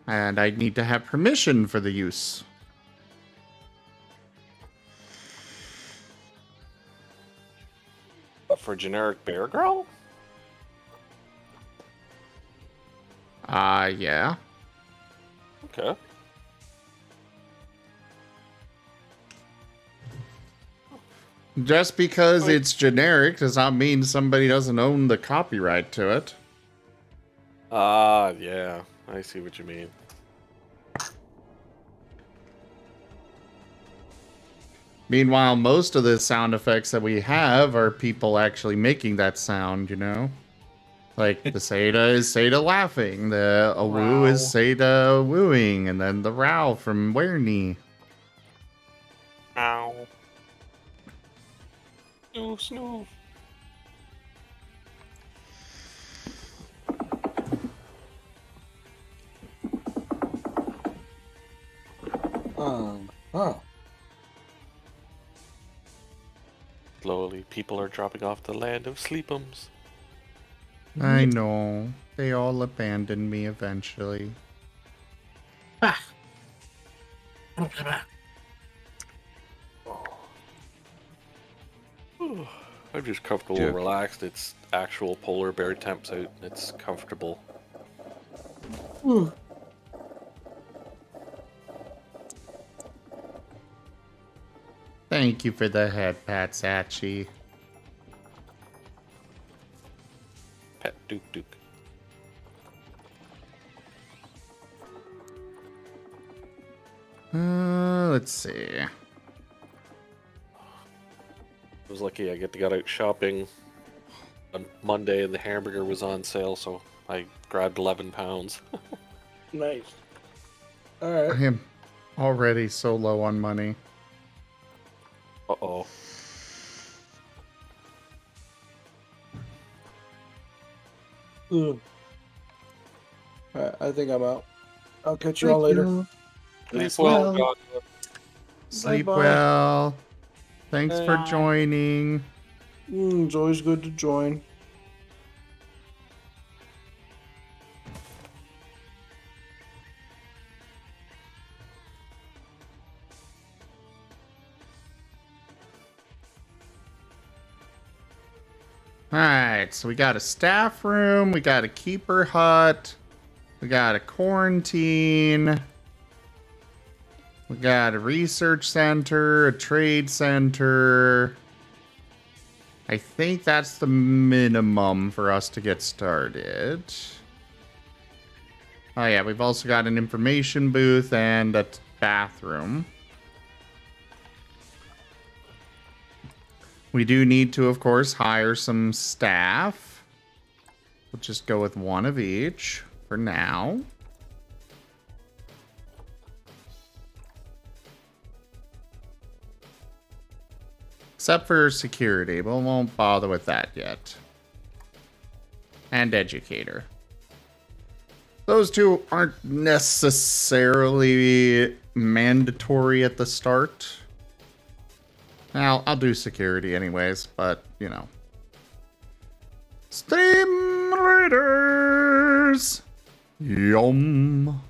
And I'd need to have permission for the use. But for generic bear growl? Yeah. Okay. Just because it's generic does not mean somebody doesn't own the copyright to it. Yeah. I see what you mean. Meanwhile, most of the sound effects that we have are people actually making that sound, you know? Like, the Seda is Seda laughing, the Awoo is Seda wooing, and then the Row from Werny. Ow. Snoof. Huh. Slowly, people are dropping off the land of sleepums. I know. They all abandoned me eventually. I'm just comfortable and Jerk. relaxed. It's actual polar bear temps out. It's comfortable. Thank you for the head pat, Sachi. Pet Duke Duke. Let's see. I was lucky I got out shopping on Monday and the hamburger was on sale, so I grabbed 11 pounds. Nice. All right. I am already so low on money. Uh-oh. All right. I think I'm out. I'll catch you all later. Sleep well, God. Sleep Bye-bye. well. Thanks for Bye. joining. It's always good to join. Alright, so we got a staff room, we got a keeper hut, we got a quarantine, we got a research center, a trade center. I think that's the minimum for us to get started. Oh yeah, we've also got an information booth and a bathroom. We do need to, of course, hire some staff. We'll just go with one of each for now. Except for security, but we won't bother with that yet. And educator. Those two aren't necessarily mandatory at the start. I'll do security anyways, but, you know. Steam Raiders! Yum.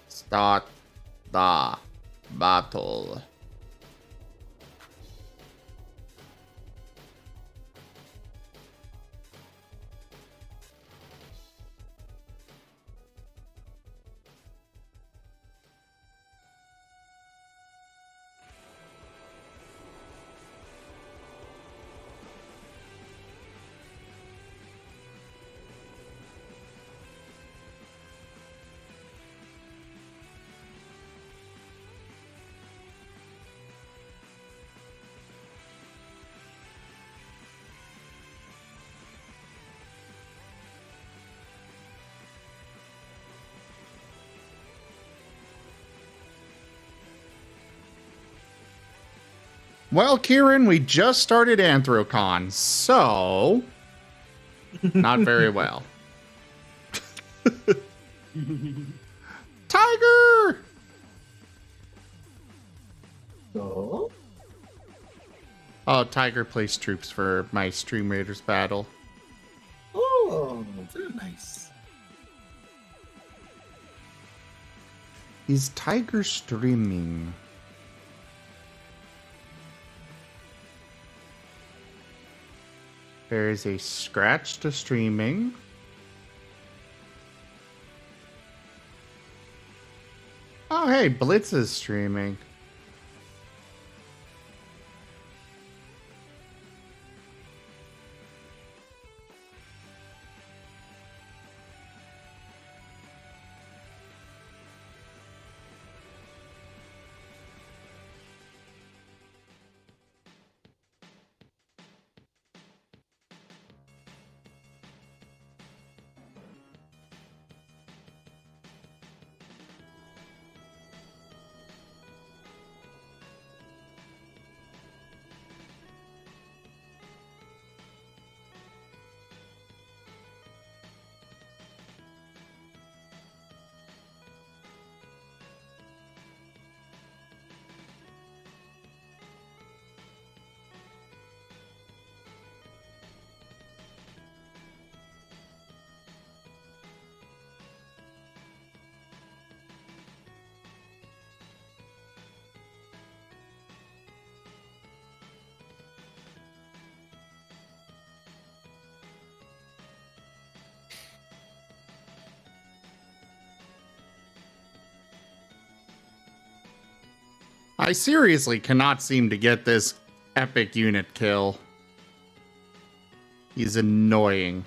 Start the battle. Well, Kieran, we just started Anthrocon, so not very well. Tiger! Oh, Oh, Tiger placed troops for my Stream Raiders battle. oh, very nice. Is Tiger streaming? There is a scratch to streaming. Oh, hey, Blitz is streaming. I seriously cannot seem to get this epic unit kill. He's annoying.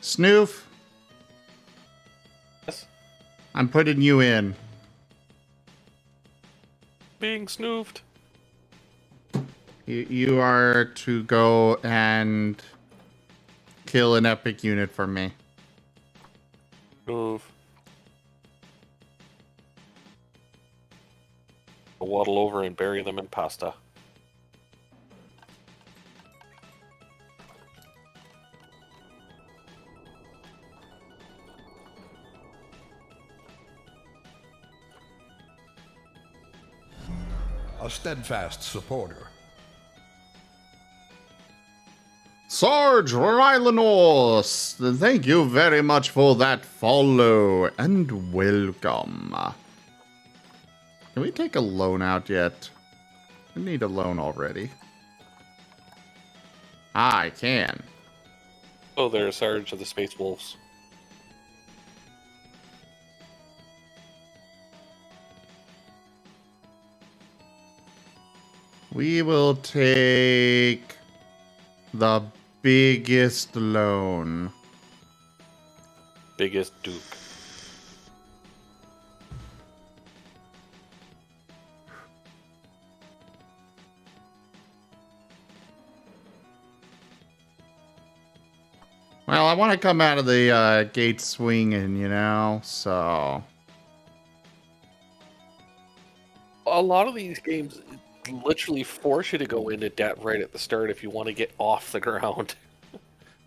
Snoof, Yes. I'm putting you in. Being snoofed. You are to go and kill an epic unit for me. Move. I'll waddle over and bury them in pasta. A steadfast supporter. Sarge Rylanos, thank you very much for that follow and welcome. Can we take a loan out yet? We need a loan already. I can. Oh, there's Sarge of the Space Wolves. We will take the biggest loan. Biggest Duke. Well, I want to come out of the gate swinging, you know, so... A lot of these games literally force you to go into debt right at the start if you want to get off the ground.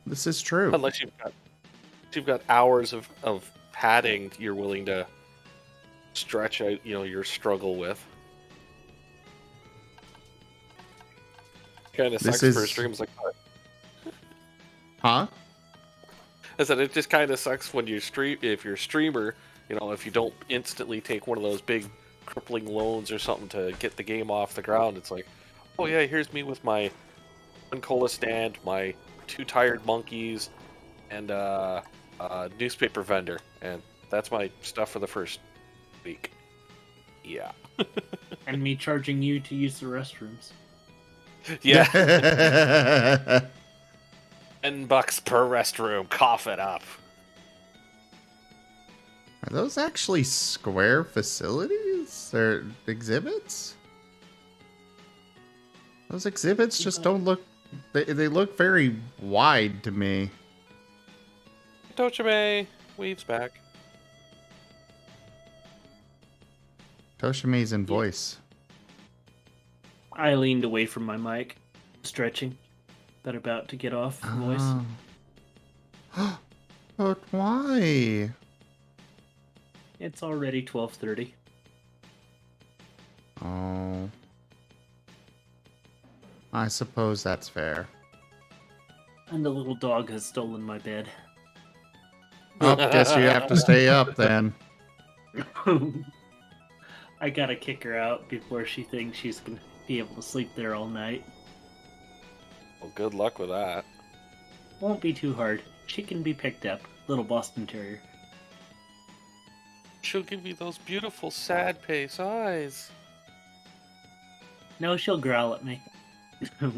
This is true. Unless you've got hours of padding you're willing to stretch out, your struggle with. Kind of sucks for streams like that. Huh? I said it just kind of sucks when you stream if you're a streamer, if you don't instantly take one of those big crippling loans or something to get the game off the ground. It's like, oh yeah, here's me with my one cola stand, my 2 tired monkeys, and a newspaper vendor, and that's my stuff for the first week. Yeah. And me charging you to use the restrooms. Yeah. $10 per restroom. Cough it up. Are those actually square facilities? Or exhibits? Those exhibits just don't look... They look very wide to me. Tochime weaves back. Toshime's in voice. I leaned away from my mic, stretching, but about to get off voice. But why? It's already 12:30. Oh. I suppose that's fair. And the little dog has stolen my bed. Oh, guess you have to stay up then. I gotta kick her out before she thinks she's gonna be able to sleep there all night. Well, good luck with that. Won't be too hard. She can be picked up. Little Boston Terrier. She'll give you those beautiful sad face eyes. No, she'll growl at me. Well,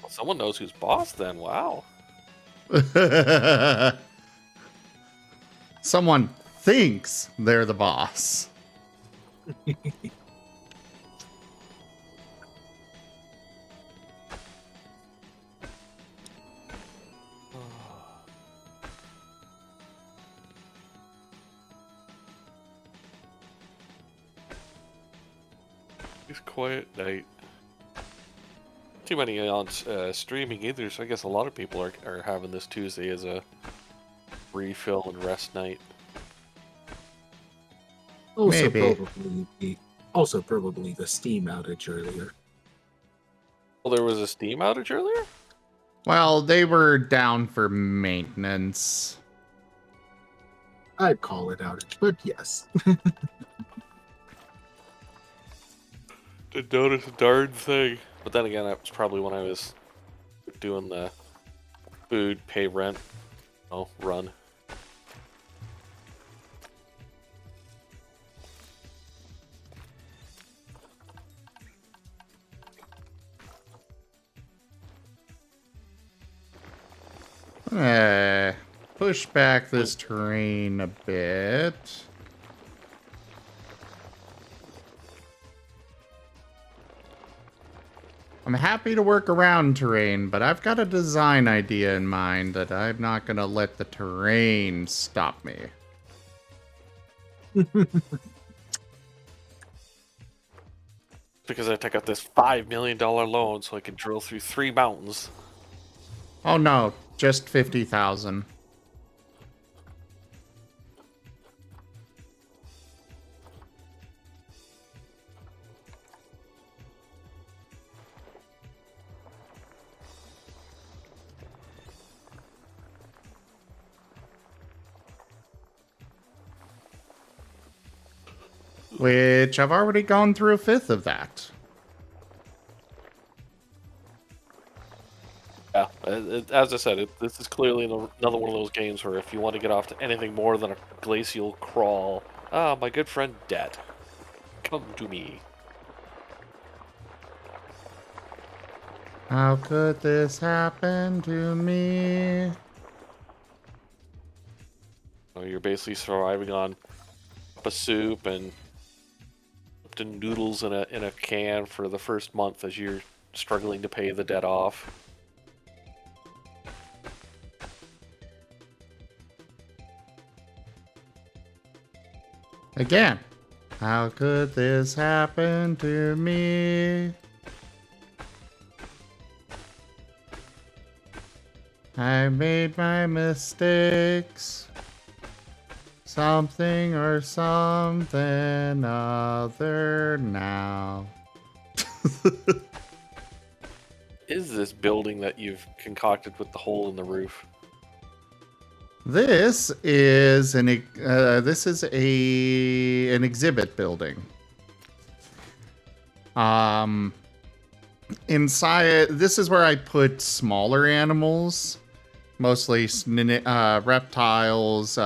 someone knows who's boss then. Wow. Someone thinks they're the boss. It's quiet night. Too many on streaming either, so I guess a lot of people are having this Tuesday as a refill and rest night. Maybe. Probably the Steam outage earlier. Well, there was a Steam outage earlier? Well, they were down for maintenance. I'd call it outage, but yes. Didn't notice a darn thing. But then again, that was probably when I was doing the food, pay rent, run. Push back this terrain a bit. I'm happy to work around terrain, but I've got a design idea in mind that I'm not going to let the terrain stop me. Because I took out this $5 million loan so I can drill through 3 mountains. Oh no, just 50,000. Which I've already gone through a fifth of that. Yeah, as I said, this is clearly another one of those games where if you want to get off to anything more than a glacial crawl, my good friend Det, come to me. How could this happen to me? So you're basically surviving on a soup and noodles in a can for the first month as you're struggling to pay the debt off. Again, how could this happen to me? I made my mistakes. Something or something other now. Is this building that you've concocted with the hole in the roof? This is an exhibit building. Inside, this is where I put smaller animals, mostly reptiles,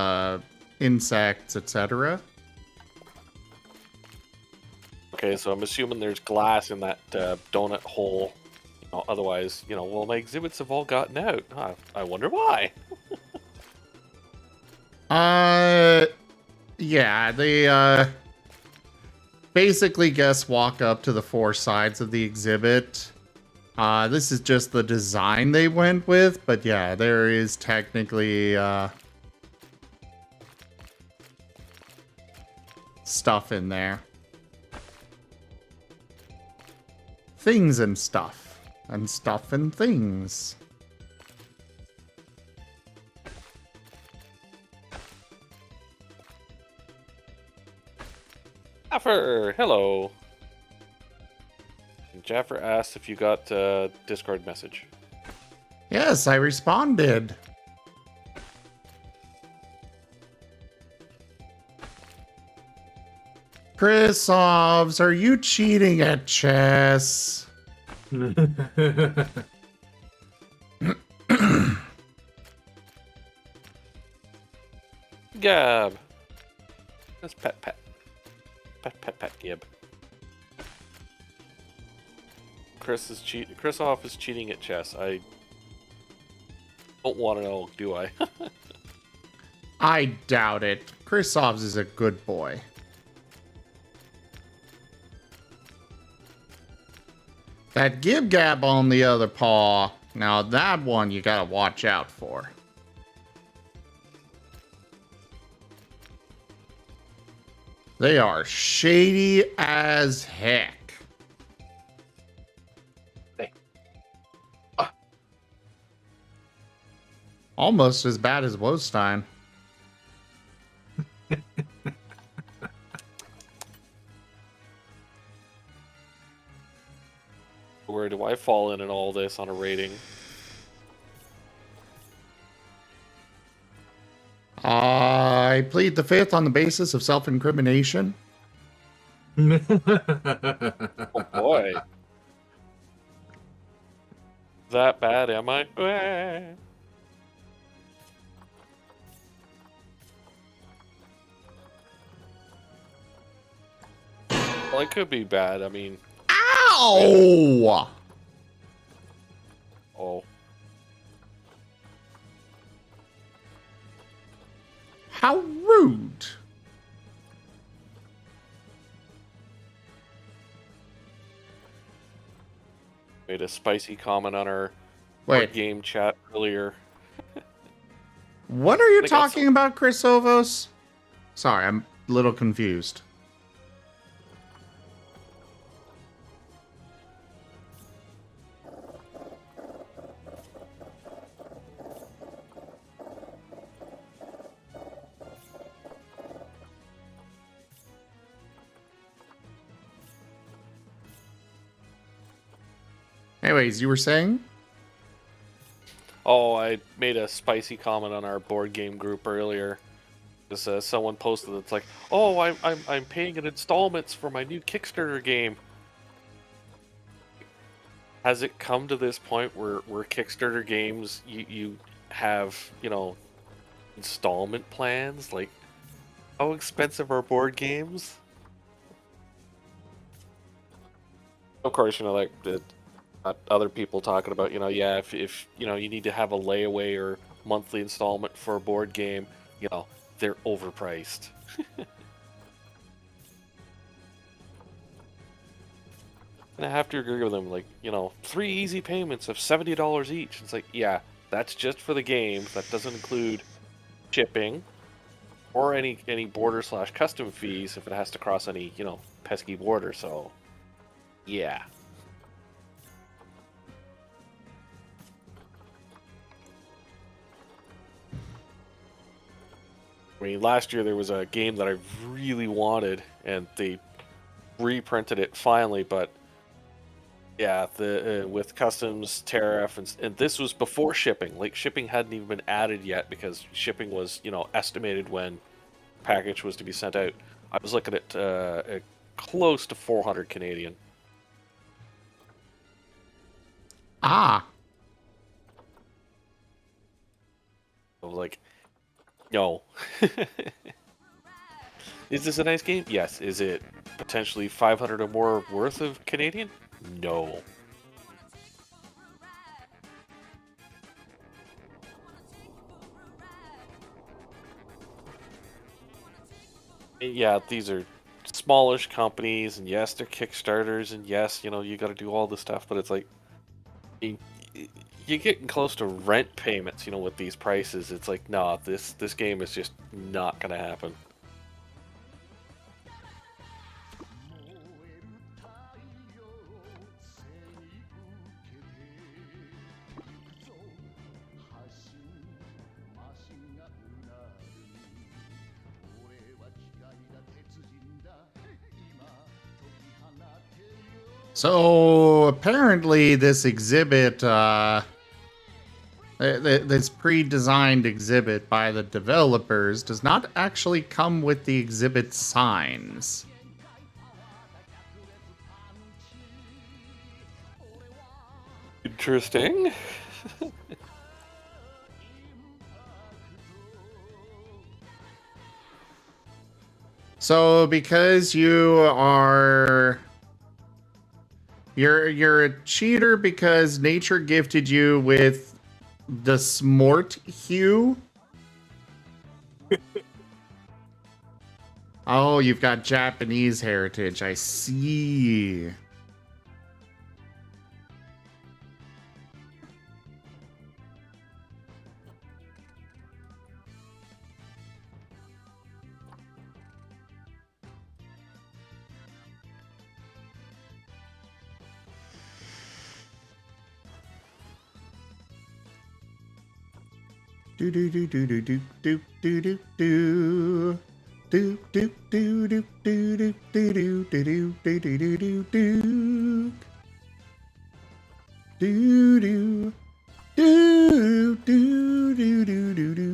insects, etc. Okay, so I'm assuming there's glass in that donut hole. Otherwise, well, my exhibits have all gotten out. I wonder why. Yeah, they basically guests walk up to the 4 sides of the exhibit. This is just the design they went with, but yeah, there is technically stuff in there. Things and stuff. And stuff and things. Jaffer, hello. Jaffer asked if you got a Discord message. Yes, I responded. Chris Ovs, are you cheating at chess? Gab. That's pet. Pet Gib. Chris Off is cheating at chess. I don't want to know, do I? I doubt it. Chris Ovs is a good boy. That Gib Gab on the other paw, now that one you gotta watch out for. They are shady as heck. Hey. Almost as bad as Wostein. Where do I fall in all this on a rating? I plead the fifth on the basis of self-incrimination. Oh boy. That bad, am I? Well, it could be bad. I mean... Ow! Oh. How rude. Made a spicy comment on our Wait, board game chat earlier. what are you They got talking about, Chris Ovos? Sorry, I'm a little confused. Anyways, you were saying? Oh, I made a spicy comment on our board game group earlier. Because someone posted it's like, oh, I'm paying in installments for my new Kickstarter game. Has it come to this point where Kickstarter games you have, you know, installment plans? Like, how expensive are board games? Of course, you know, like other people talking about, you know, yeah, if you know you need to have a layaway or monthly installment for a board game, you know, they're overpriced. And I have to agree with them, like, you know, 3 easy payments of $70 each. It's like, yeah, that's just for the game. That doesn't include shipping or any border/custom fees if it has to cross any, you know, pesky border. So, yeah. I mean, last year there was a game that I really wanted, and they reprinted it finally, but yeah, the with customs, tariff, and this was before shipping. Like, shipping hadn't even been added yet because shipping was, you know, estimated when package was to be sent out. I was looking at close to 400 Canadian. Ah. I was like, no. Is this a nice game? Yes. Is it potentially 500 or more worth of Canadian? No. Yeah, these are smallish companies, and yes, they're Kickstarters, and yes, you know, you got to do all this stuff, but it's like, you're getting close to rent payments, you know, with these prices. It's like, nah, this game is just not gonna happen. So apparently this exhibit, this pre-designed exhibit by the developers does not actually come with the exhibit signs. Interesting. So because you're a cheater because nature gifted you with the smort hue. Oh, you've got Japanese heritage. I see. Do do do do do do do do do do. Do do do do do do do do do do do do do do. Do do do do do do do do.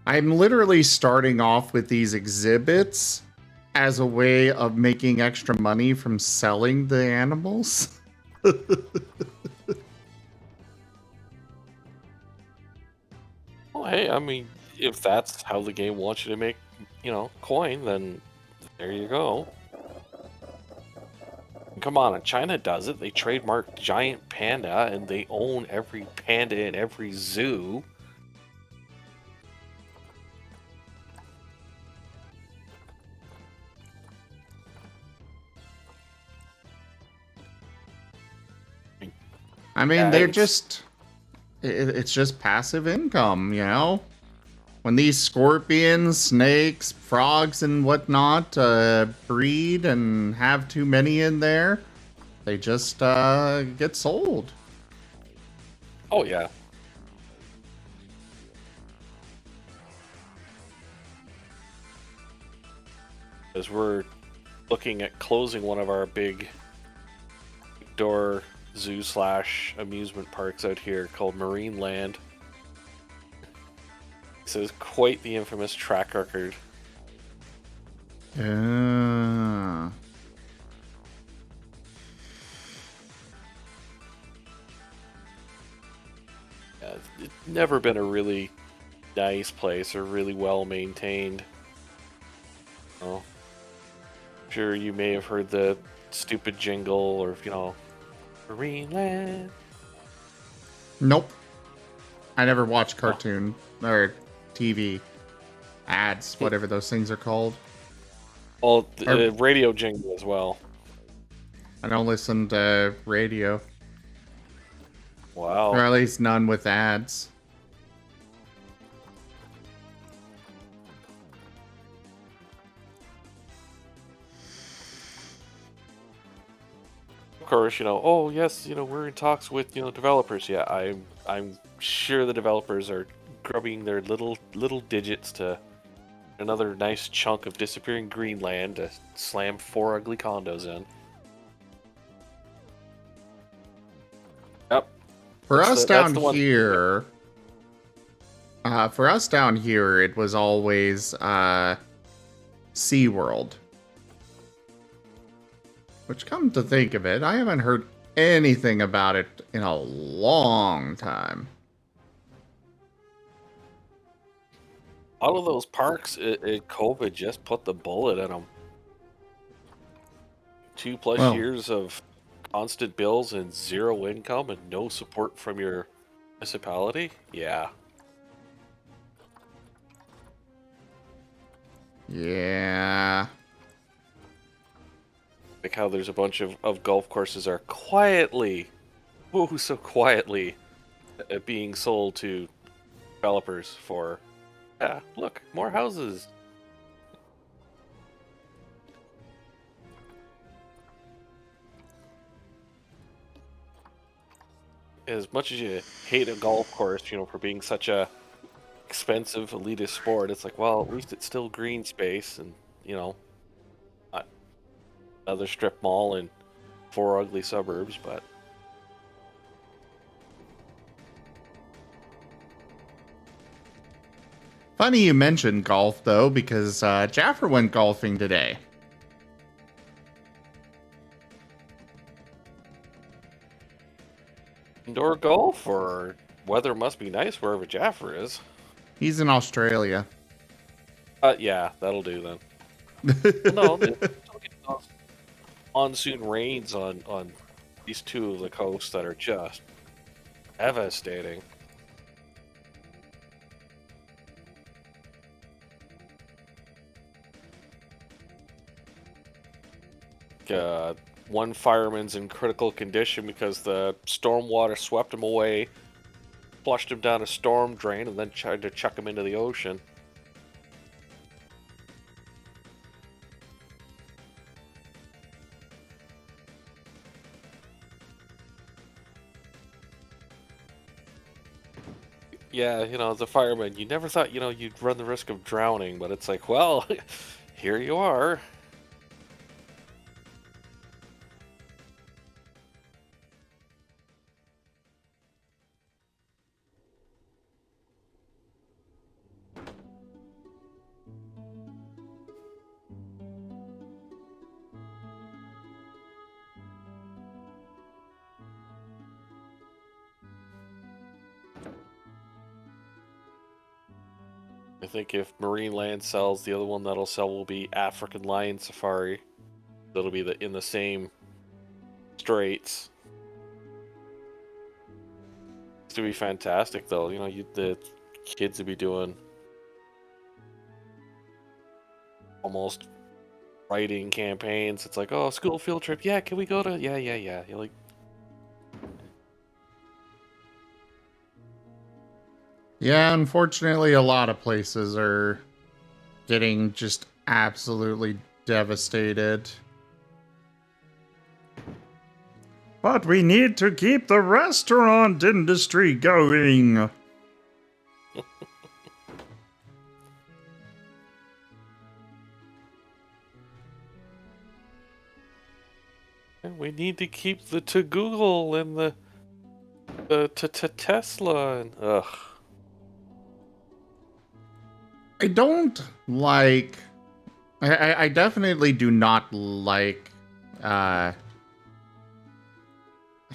I'm literally starting off with these exhibits as a way of making extra money from selling the animals. hey, I mean, if that's how the game wants you to make, coin, then there you go. Come on, China does it. They trademark giant panda, and they own every panda in every zoo. I mean, Yeah, they're it's- just. It's just passive income, you know? When these scorpions, snakes, frogs, and whatnot breed and have too many in there, they just get sold. Oh, yeah. As we're looking at closing one of our big door zoo / amusement parks out here called Marine Land. This is quite the infamous track record. Yeah. It's never been a really nice place or really well maintained. Oh, sure, you may have heard the stupid jingle or, Marine Land. Nope. I never watched cartoon or TV ads, whatever those things are called. Well, the radio jingle as well. I don't listen to radio, Wow. or at least none with ads. Of course, oh yes, we're in talks with developers. Yeah, I'm sure the developers are grubbing their little digits to another nice chunk of disappearing Greenland to slam 4 ugly condos in. Yep. For us down the one. here, it was always SeaWorld. Which, come to think of it, I haven't heard anything about it in a long time. All of those parks, COVID just put the bullet in them. 2+ years of constant bills and zero income and no support from your municipality? Yeah. Yeah. Like how there's a bunch of golf courses are quietly, so quietly, being sold to developers for, look, more houses. As much as you hate a golf course, for being such a expensive elitist sport, it's like, well, at least it's still green space and, not another strip mall in 4 ugly suburbs, but Funny you mentioned golf, though, because Jaffer went golfing today. indoor golf or weather must be nice wherever Jaffer is. He's in Australia. Yeah, that'll do then. No, they still get those monsoon rains on these 2 of the coasts that are just devastating. One fireman's in critical condition because the storm water swept him away, flushed him down a storm drain, and then tried to chuck him into the ocean. Yeah, as a fireman, you never thought, you'd run the risk of drowning, but it's like, well, here you are. I think if Marine Land sells, the other one that'll sell will be African Lion Safari. That'll be in the same straits. It's to be fantastic, though. You know, the kids would be doing almost writing campaigns. It's like, oh, school field trip. Yeah, can we go to? Yeah. You're like, Yeah, unfortunately, a lot of places are getting just absolutely devastated. But we need to keep the restaurant industry going. we need to keep the to Google and the to Tesla and ugh. I don't like. I definitely do not like. I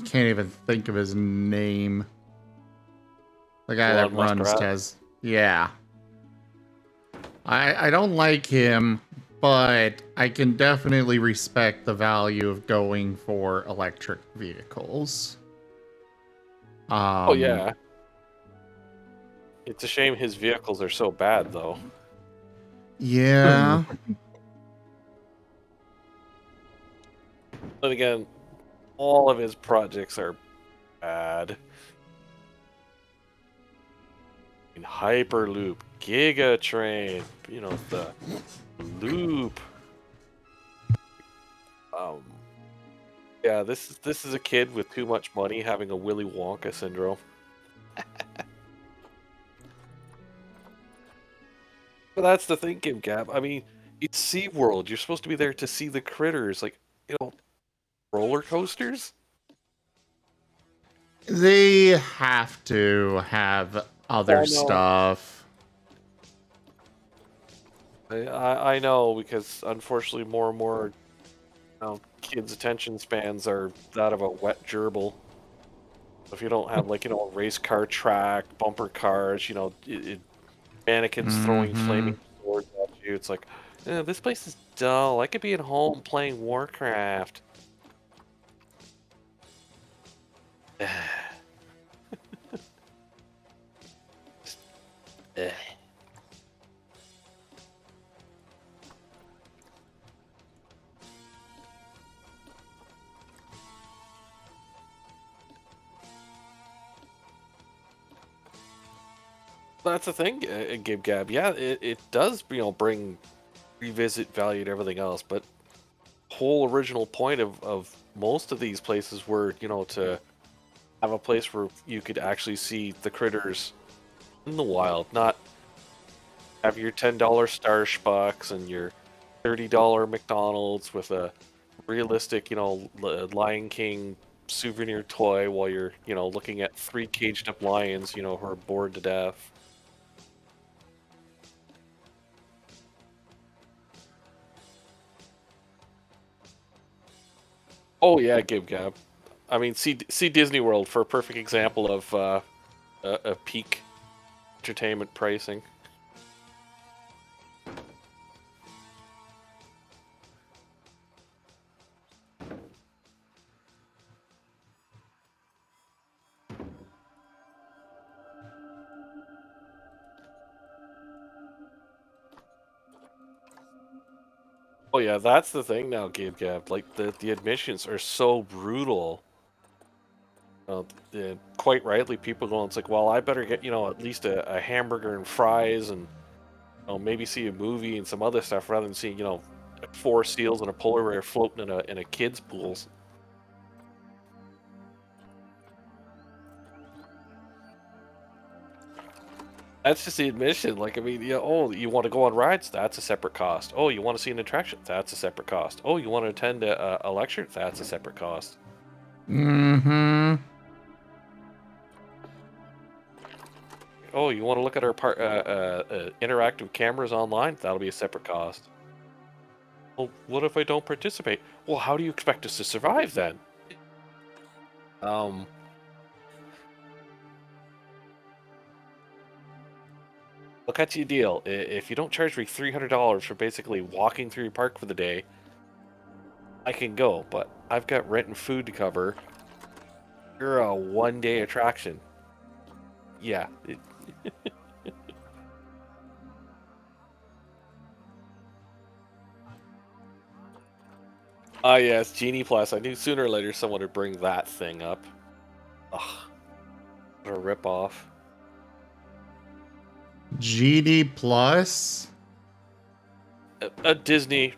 can't even think of his name. The guy Elon that runs Muskrat. Tesla. Yeah. I don't like him, but I can definitely respect the value of going for electric vehicles. Oh yeah. It's a shame his vehicles are so bad, though. Yeah. But again, all of his projects are bad. Hyperloop, Giga Train, you know, the Loop. Yeah, this is a kid with too much money having a Willy Wonka syndrome. But that's the thing, Kim Gab. I mean, it's SeaWorld. You're supposed to be there to see the critters, like, you know, roller coasters. They have to have other stuff. I know, because unfortunately more and more, you know, kids' attention spans are that of a wet gerbil. If you don't have, like, you know, a race car track, bumper cars, you know, mannequins throwing flaming swords at you, it's like, this place is dull. I could be at home playing Warcraft. That's the thing, Gib Gab. Yeah, it does, you know, bring revisit value to everything else, but whole original point of most of these places were, you know, to have a place where you could actually see the critters in the wild, not have your $10 Starbucks and your $30 McDonald's with a realistic, you know, Lion King souvenir toy while you're, you know, looking at 3 caged up lions, you know, who are bored to death. Oh yeah, Gib Gab. I mean, see Disney World for a perfect example of a peak entertainment pricing. Oh yeah, that's the thing now, Gib Gab. Like the admissions are so brutal. Quite rightly, people going, it's like, well, I better get, you know, at least a hamburger and fries and, you know, maybe see a movie and some other stuff rather than seeing, you know, 4 seals and a polar bear floating in a kid's pools. That's just the admission. Like, I mean, yeah, oh, you want to go on rides? That's a separate cost. Oh, you want to see an attraction? That's a separate cost. Oh, you want to attend a lecture? That's a separate cost. Mm-hmm. Oh, you want to look at our interactive cameras online? That'll be a separate cost. Well, what if I don't participate? Well, how do you expect us to survive then? I'll cut you a deal. If you don't charge me $300 for basically walking through your park for the day, I can go. But I've got rent and food to cover. You're a one-day attraction. Yeah. Ah, yes, Genie Plus. I knew sooner or later someone would bring that thing up. Ugh. What a ripoff. GD Plus? A Disney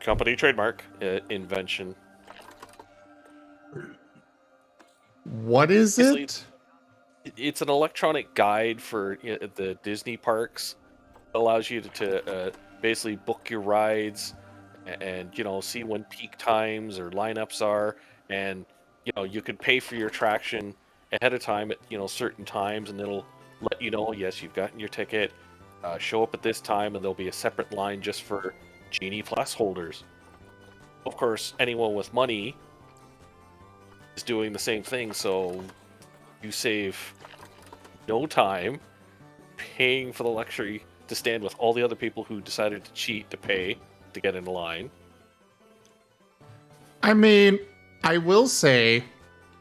company trademark invention. What is Basically, it? It's an electronic guide for the Disney parks. It allows you to basically book your rides and see when peak times or lineups are, and you could pay for your attraction ahead of time at certain times, and it'll let you know, yes, you've gotten your ticket. Show up at this time, and there'll be a separate line just for Genie Plus holders. Of course, anyone with money is doing the same thing, so you save no time paying for the luxury to stand with all the other people who decided to cheat to pay to get in line. I mean, I will say,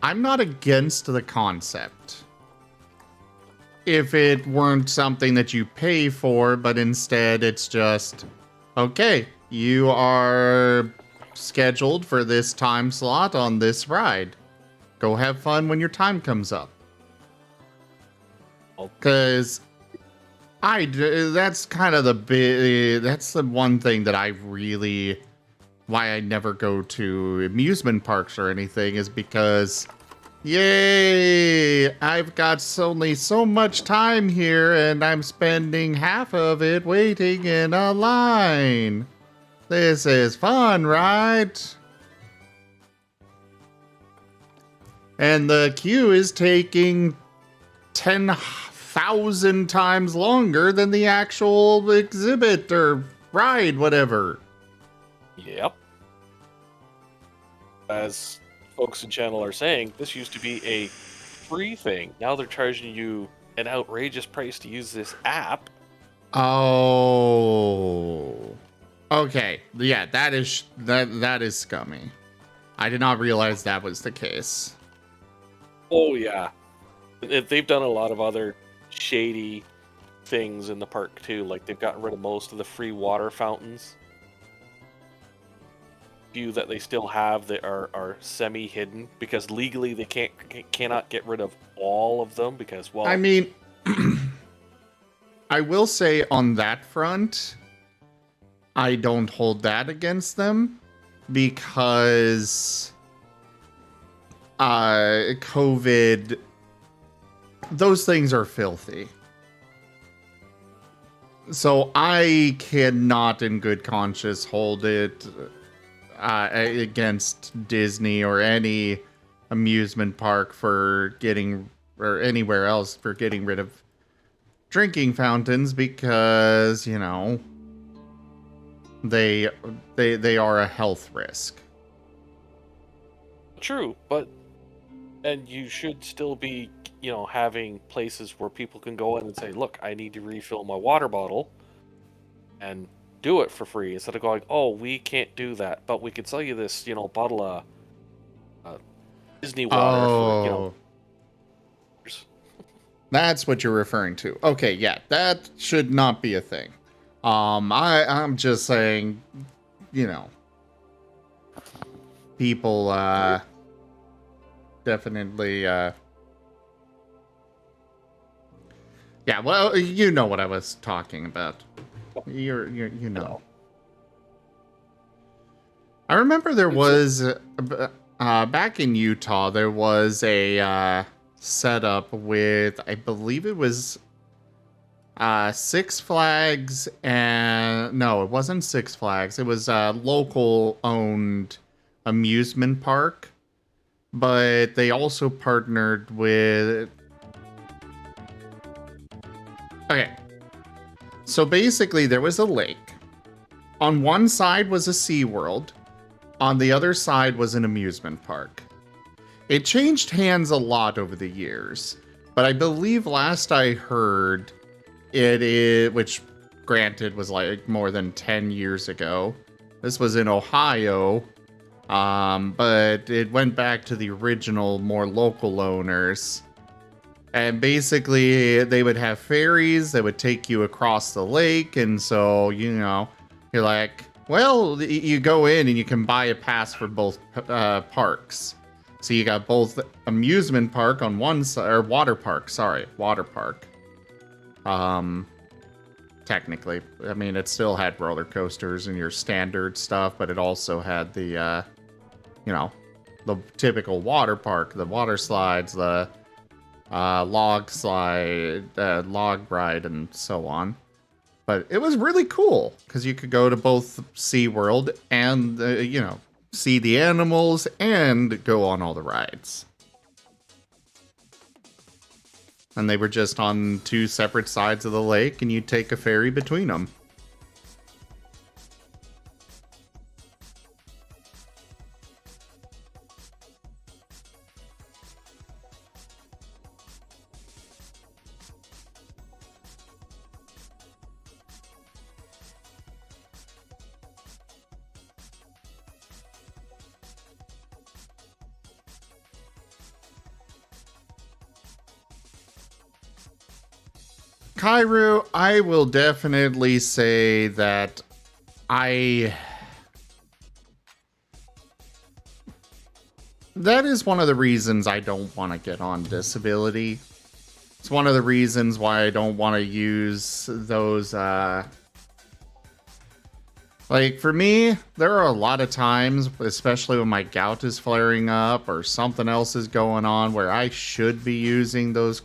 I'm not against the concept. If it weren't something that you pay for, but instead it's just, okay, you are scheduled for this time slot on this ride. Go have fun when your time comes up. Because that's kind of that's the one thing that I really, why I never go to amusement parks or anything, is because, yay, I've got only so much time here and I'm spending half of it waiting in a line. This is fun, right? And the queue is taking 10,000 times longer than the actual exhibit or ride, whatever. Yep. As folks in channel are saying, this used to be a free thing. Now they're charging you an outrageous price to use this app. Oh. Okay. Yeah, that is scummy. I did not realize that was the case. Oh yeah. They've done a lot of other shady things in the park too. Like they've gotten rid of most of the free water fountains. Few that they still have that are semi-hidden because legally they cannot get rid of all of them because, well, I mean, I will say on that front, I don't hold that against them because COVID, those things are filthy. So I cannot in good conscience hold it against Disney or any amusement park for getting, or anywhere else for getting rid of drinking fountains because, they are a health risk. True, but and you should still be, having places where people can go in and say, "Look, I need to refill my water bottle," and do it for free instead of going, "Oh, we can't do that, but we could sell you this, bottle of Disney water for, That's what you're referring to. Okay, yeah, that should not be a thing. I'm just saying, people definitely yeah, well, you know what I was talking about. You know. I remember there was back in Utah there was a setup with, I believe it was Six Flags, and no, it wasn't Six Flags. It was a local owned amusement park, but they also partnered with. Okay, so basically there was a lake. On one side was a SeaWorld. On the other side was an amusement park. It changed hands a lot over the years, but I believe last I heard, it is, which granted was like more than 10 years ago. This was in Ohio, but it went back to the original, more local owners. And basically, they would have ferries that would take you across the lake. And so, you know, you're like, well, you go in and you can buy a pass for both parks. So you got both amusement park on one side, or water park, sorry, water park. Technically, I mean, it still had roller coasters and your standard stuff, but it also had the, you know, the typical water park, the water slides, the log slide, log ride, and so on. But it was really cool because you could go to both SeaWorld and, you know, see the animals and go on all the rides. And they were just on two separate sides of the lake, and you take a ferry between them. Kairu, I will definitely say that that is one of the reasons I don't want to get on disability. It's one of the reasons why I don't want to use those, like, for me, there are a lot of times, especially when my gout is flaring up or something else is going on, where I should be using those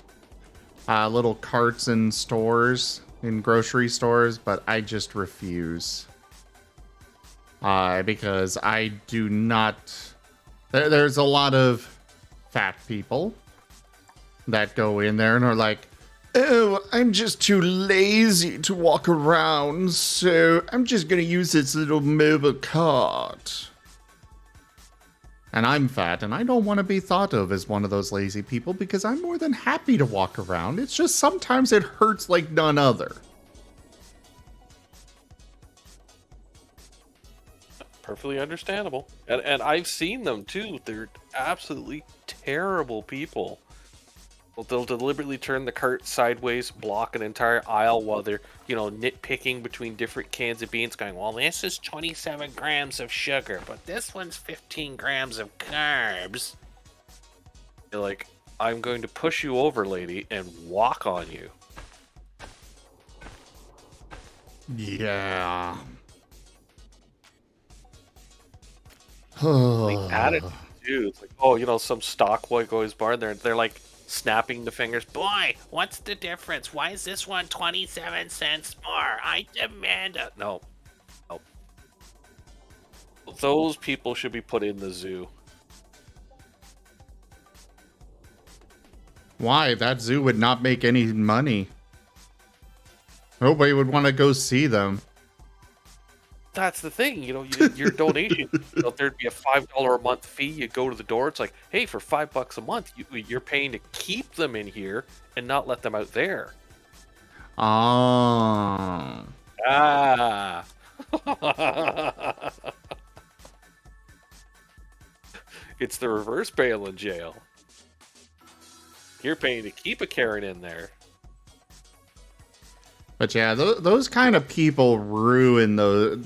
little carts in stores, in grocery stores, but I just refuse. Because I do not... There's a lot of fat people that go in there and are like, oh, I'm just too lazy to walk around, so I'm just gonna use this little mobile cart. And I'm fat, and I don't want to be thought of as one of those lazy people because I'm more than happy to walk around. It's just sometimes it hurts like none other. Perfectly understandable. And I've seen them too. They're absolutely terrible people. They'll deliberately turn the cart sideways, block an entire aisle while they're, you know, nitpicking between different cans of beans, going, well, this is 27 grams of sugar, but this one's 15 grams of carbs. You're like, I'm going to push you over, lady, and walk on you. Yeah. The attitude, too. It's like, oh, you know, some stock boy goes by there, and they're like, snapping the fingers. Boy, what's the difference? Why is this one 27 cents more? I demand it. No. Those people should be put in the zoo. Why? That zoo would not make any money. Nobody would want to go see them. That's the thing, you know, your donation, you know, there'd be a $5 a month fee. You go to the door, it's like, hey, for $5 a month, you're paying to keep them in here and not let them out there. Ah. It's the reverse bail in jail. You're paying to keep a Karen in there. But yeah, those kind of people ruin those.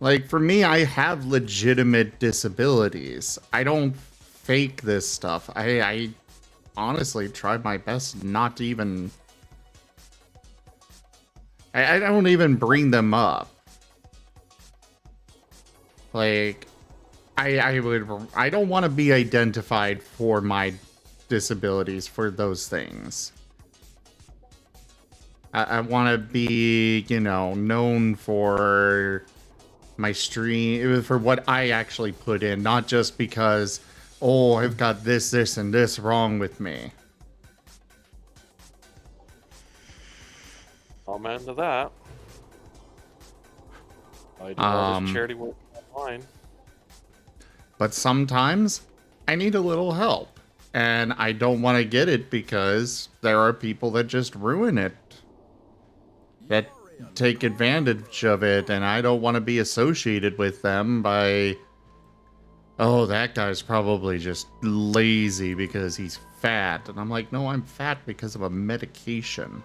Like, for me, I have legitimate disabilities. I don't fake this stuff. I honestly tried my best not to even... I don't even bring them up. Like, I don't want to be identified for my disabilities, for those things. I want to be, you know, known for my stream, for what I actually put in, not just because, oh, I've got this, and this wrong with me. Amen to that. I do all this charity work online. But sometimes I need a little help. and I don't want to get it because there are people that just ruin it, that take advantage of it, and I don't want to be associated with them by, oh, that guy's probably just lazy because he's fat. And I'm like, no, I'm fat because of a medication.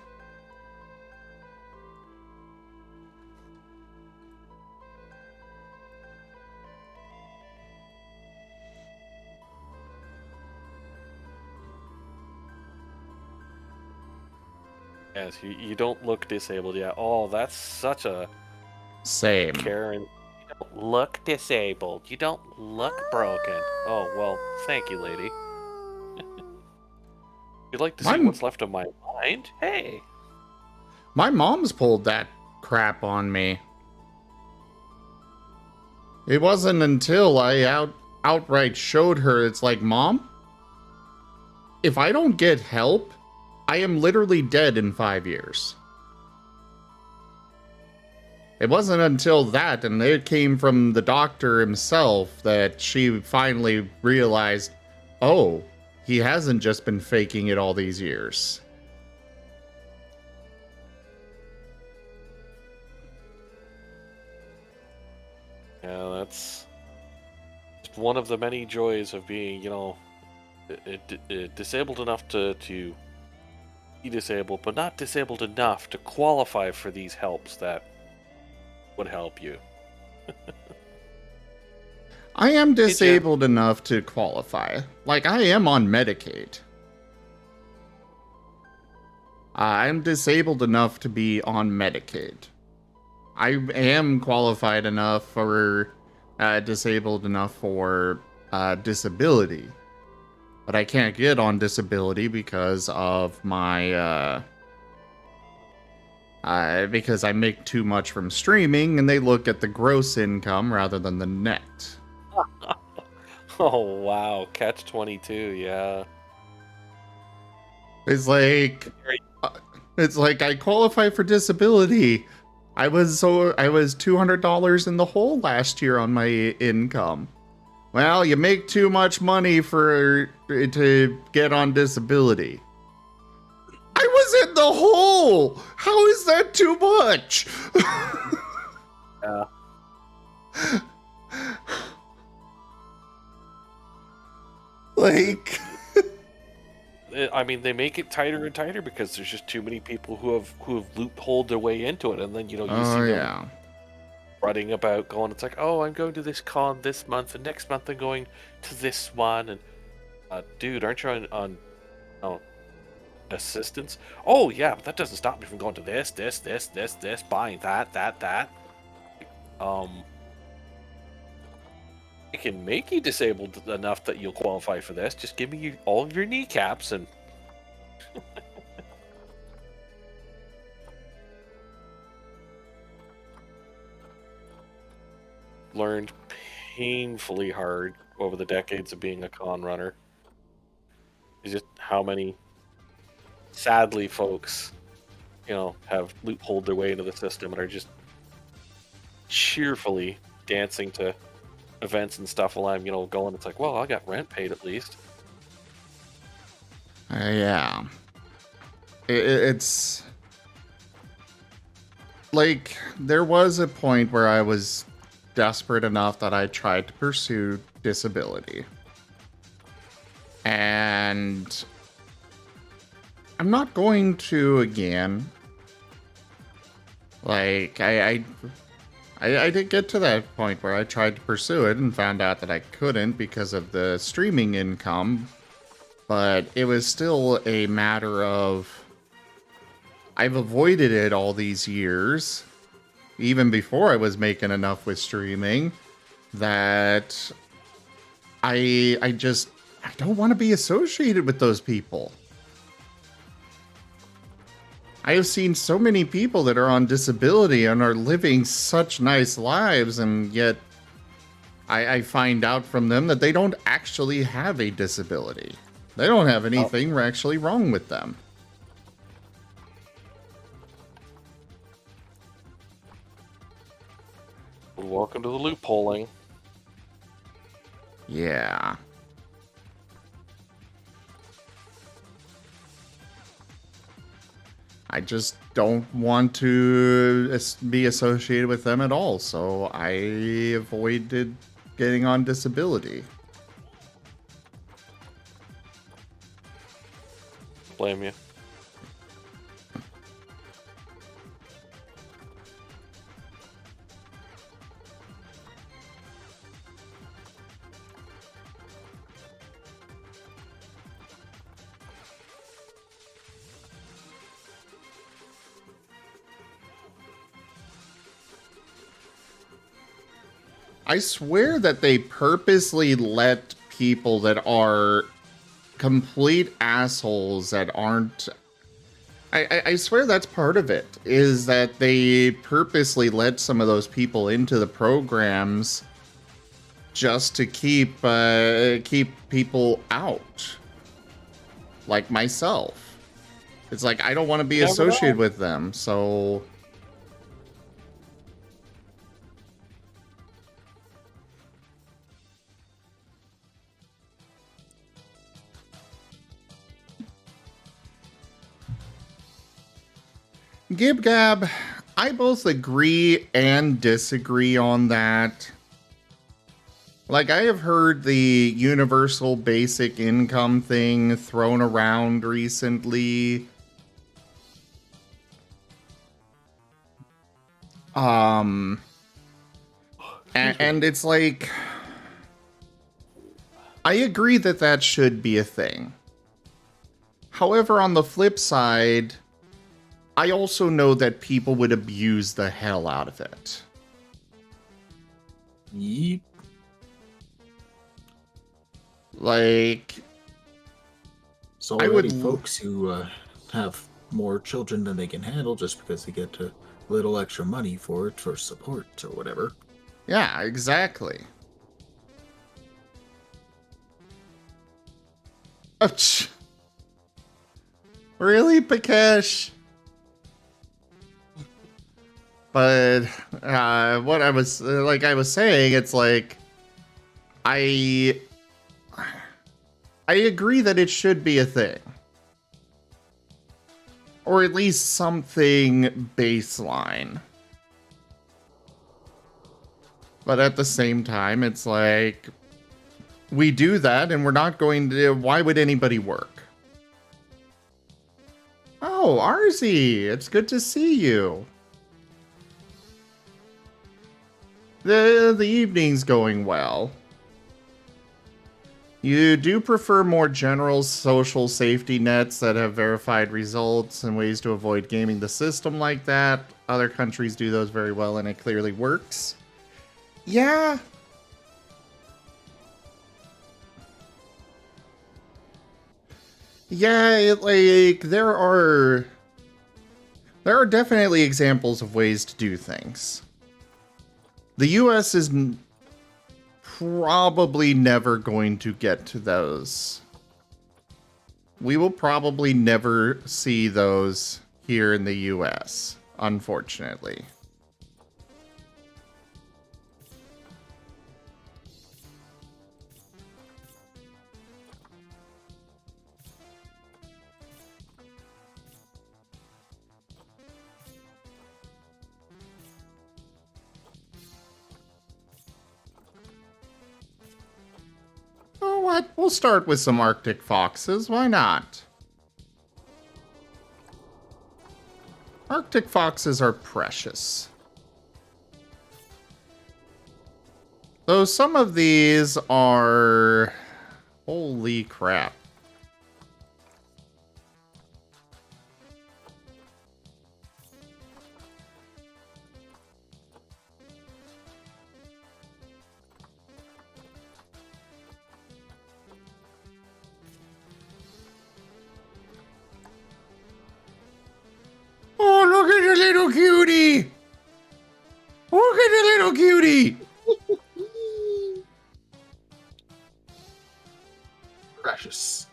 Yes, you don't look disabled yet. Oh, that's such a Same. Karen. You don't look disabled. You don't look broken. Oh, well, thank you, lady. You'd like to see what's left of my mind? Hey. My mom's pulled that crap on me. It wasn't until I outright showed her, it's like, Mom, if I don't get help, I am literally dead in 5 years. It wasn't until that, and it came from the doctor himself, that she finally realized, oh, he hasn't just been faking it all these years. Yeah, that's one of the many joys of being, disabled enough to be disabled, but not disabled enough to qualify for these helps that would help you. I am disabled enough to qualify. Like, I am on Medicaid. I'm disabled enough to be on Medicaid. I am qualified enough for, disabled enough for, disability. But I can't get on disability because of my, because I make too much from streaming, and they look at the gross income rather than the net. Oh, wow. Catch-22, yeah. It's like I qualify for disability. I was $200 in the hole last year on my income. Well, you make too much money to get on disability. I was in the hole. How is that too much? Yeah. Like, I mean, they make it tighter and tighter because there's just too many people who have loopholed their way into it, and then you see them running about, going, it's like, oh, I'm going to this con this month, and next month I'm going to this one, and dude, aren't you on assistance? Oh yeah, but that doesn't stop me from going to this, buying that. I can make you disabled enough that you'll qualify for this. Just give me all of your kneecaps and. Learned painfully hard over the decades of being a con runner. It's just how many, sadly, folks, have loopholed their way into the system and are just cheerfully dancing to events and stuff while I'm, going. It's like, well, I got rent paid at least. Yeah. It's like, there was a point where I was desperate enough that I tried to pursue disability. And I'm not going to again. Like, I did get to that point where I tried to pursue it and found out that I couldn't because of the streaming income. But it was still a matter of, I've avoided it all these years, even before I was making enough with streaming, that I don't want to be associated with those people. I have seen so many people that are on disability and are living such nice lives, and yet I find out from them that they don't actually have a disability. They don't have anything actually wrong with them. Welcome to the loopholing. Yeah. I just don't want to be associated with them at all, so I avoided getting on disability. Blame you. I swear that they purposely let people that are complete assholes that aren't... I swear that's part of it, is that they purposely let some of those people into the programs just to keep people out. Like myself. It's like, I don't want to be associated with them, so... Gib-Gab, I both agree and disagree on that. Like, I have heard the universal basic income thing thrown around recently. And it's like, I agree that that should be a thing. However, on the flip side, I also know that people would abuse the hell out of it. Yep. Like, So already folks who have more children than they can handle just because they get a little extra money for it, for support or whatever. Yeah, exactly. Ouch. Really, Pikesh? But what I was saying, it's like I agree that it should be a thing, or at least something baseline. But at the same time, it's like we do that, and we're not going to. Why would anybody work? Oh, Arzi, it's good to see you. The evening's going well. You do prefer more general social safety nets that have verified results and ways to avoid gaming the system like that. Other countries do those very well, and it clearly works. Yeah. Yeah, there are definitely examples of ways to do things. The US is probably never going to get to those. We will probably never see those here in the US, unfortunately. Oh, what? We'll start with some Arctic foxes. Why not? Arctic foxes are precious. Though some of these are... Holy crap. Oh, look at the little cutie! Look at the little cutie! Precious.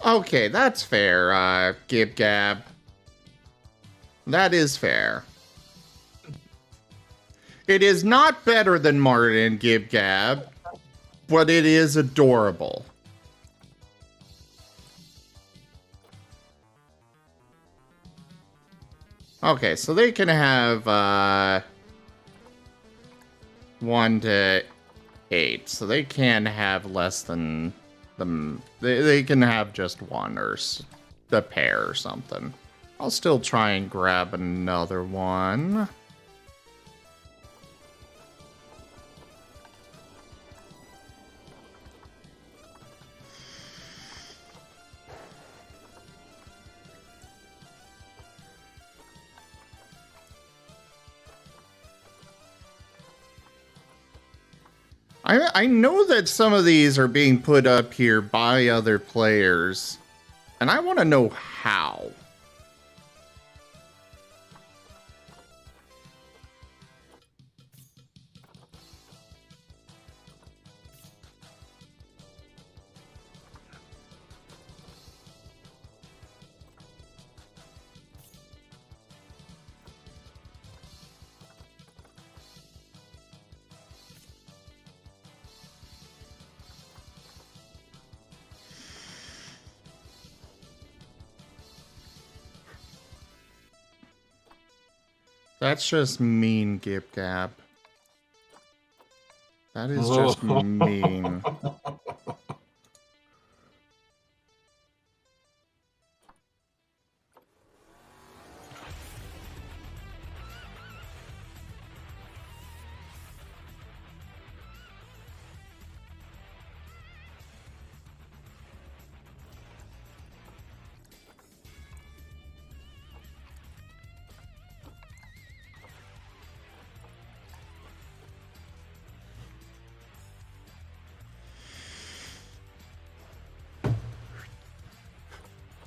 Okay, that's fair, Gib Gab. That is fair. It is not better than Martin, Gib Gab, but it is adorable. Okay, so they can have 1 to 8, so they can have less than them. They can have just one or the pair or something. I'll still try and grab another one. I know that some of these are being put up here by other players, and I want to know how. That's just mean, Gib Gab. That is just mean.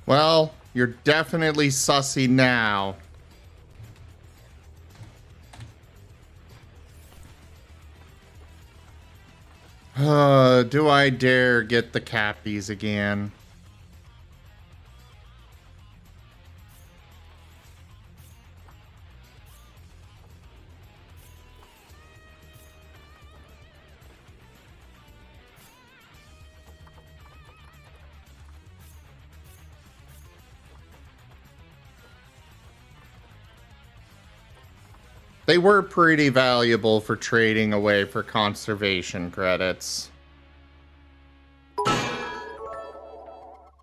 Well, you're definitely sussy now. Do I dare get the cappies again? They were pretty valuable for trading away for conservation credits.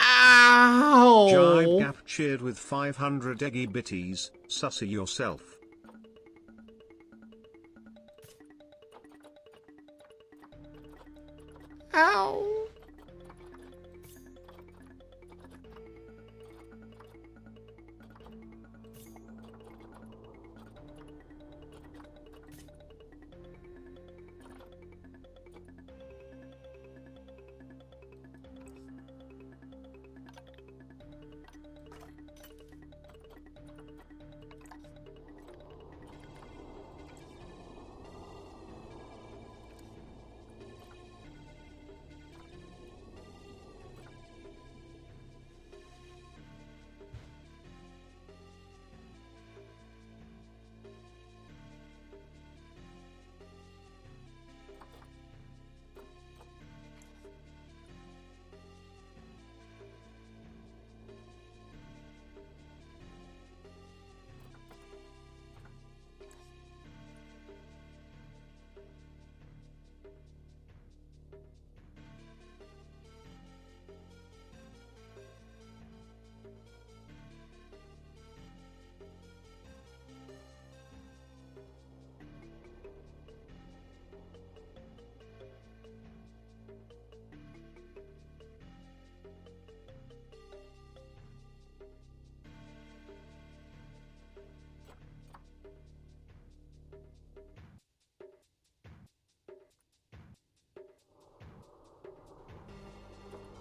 Ow! Jive Gap cheered with 500 eggy bitties, sussy yourself. Ow!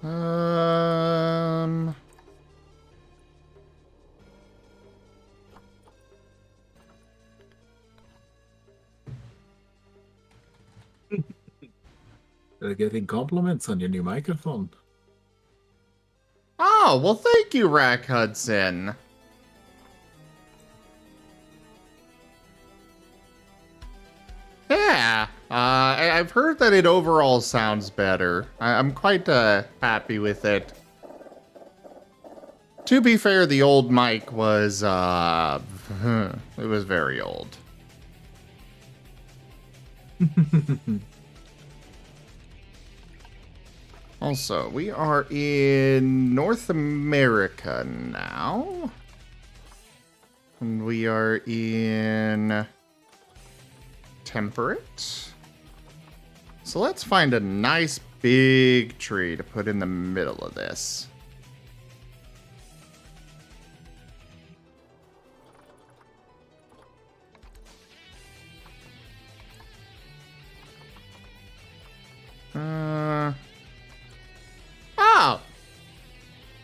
Um... Getting compliments on your new microphone. Oh, well, thank you, Rack Hudson. Yeah, I've heard that it overall sounds better. I'm quite happy with it. To be fair, the old mic was, it was very old. Also, we are in North America now. And we are in temperate. So let's find a nice big tree to put in the middle of this. Oh!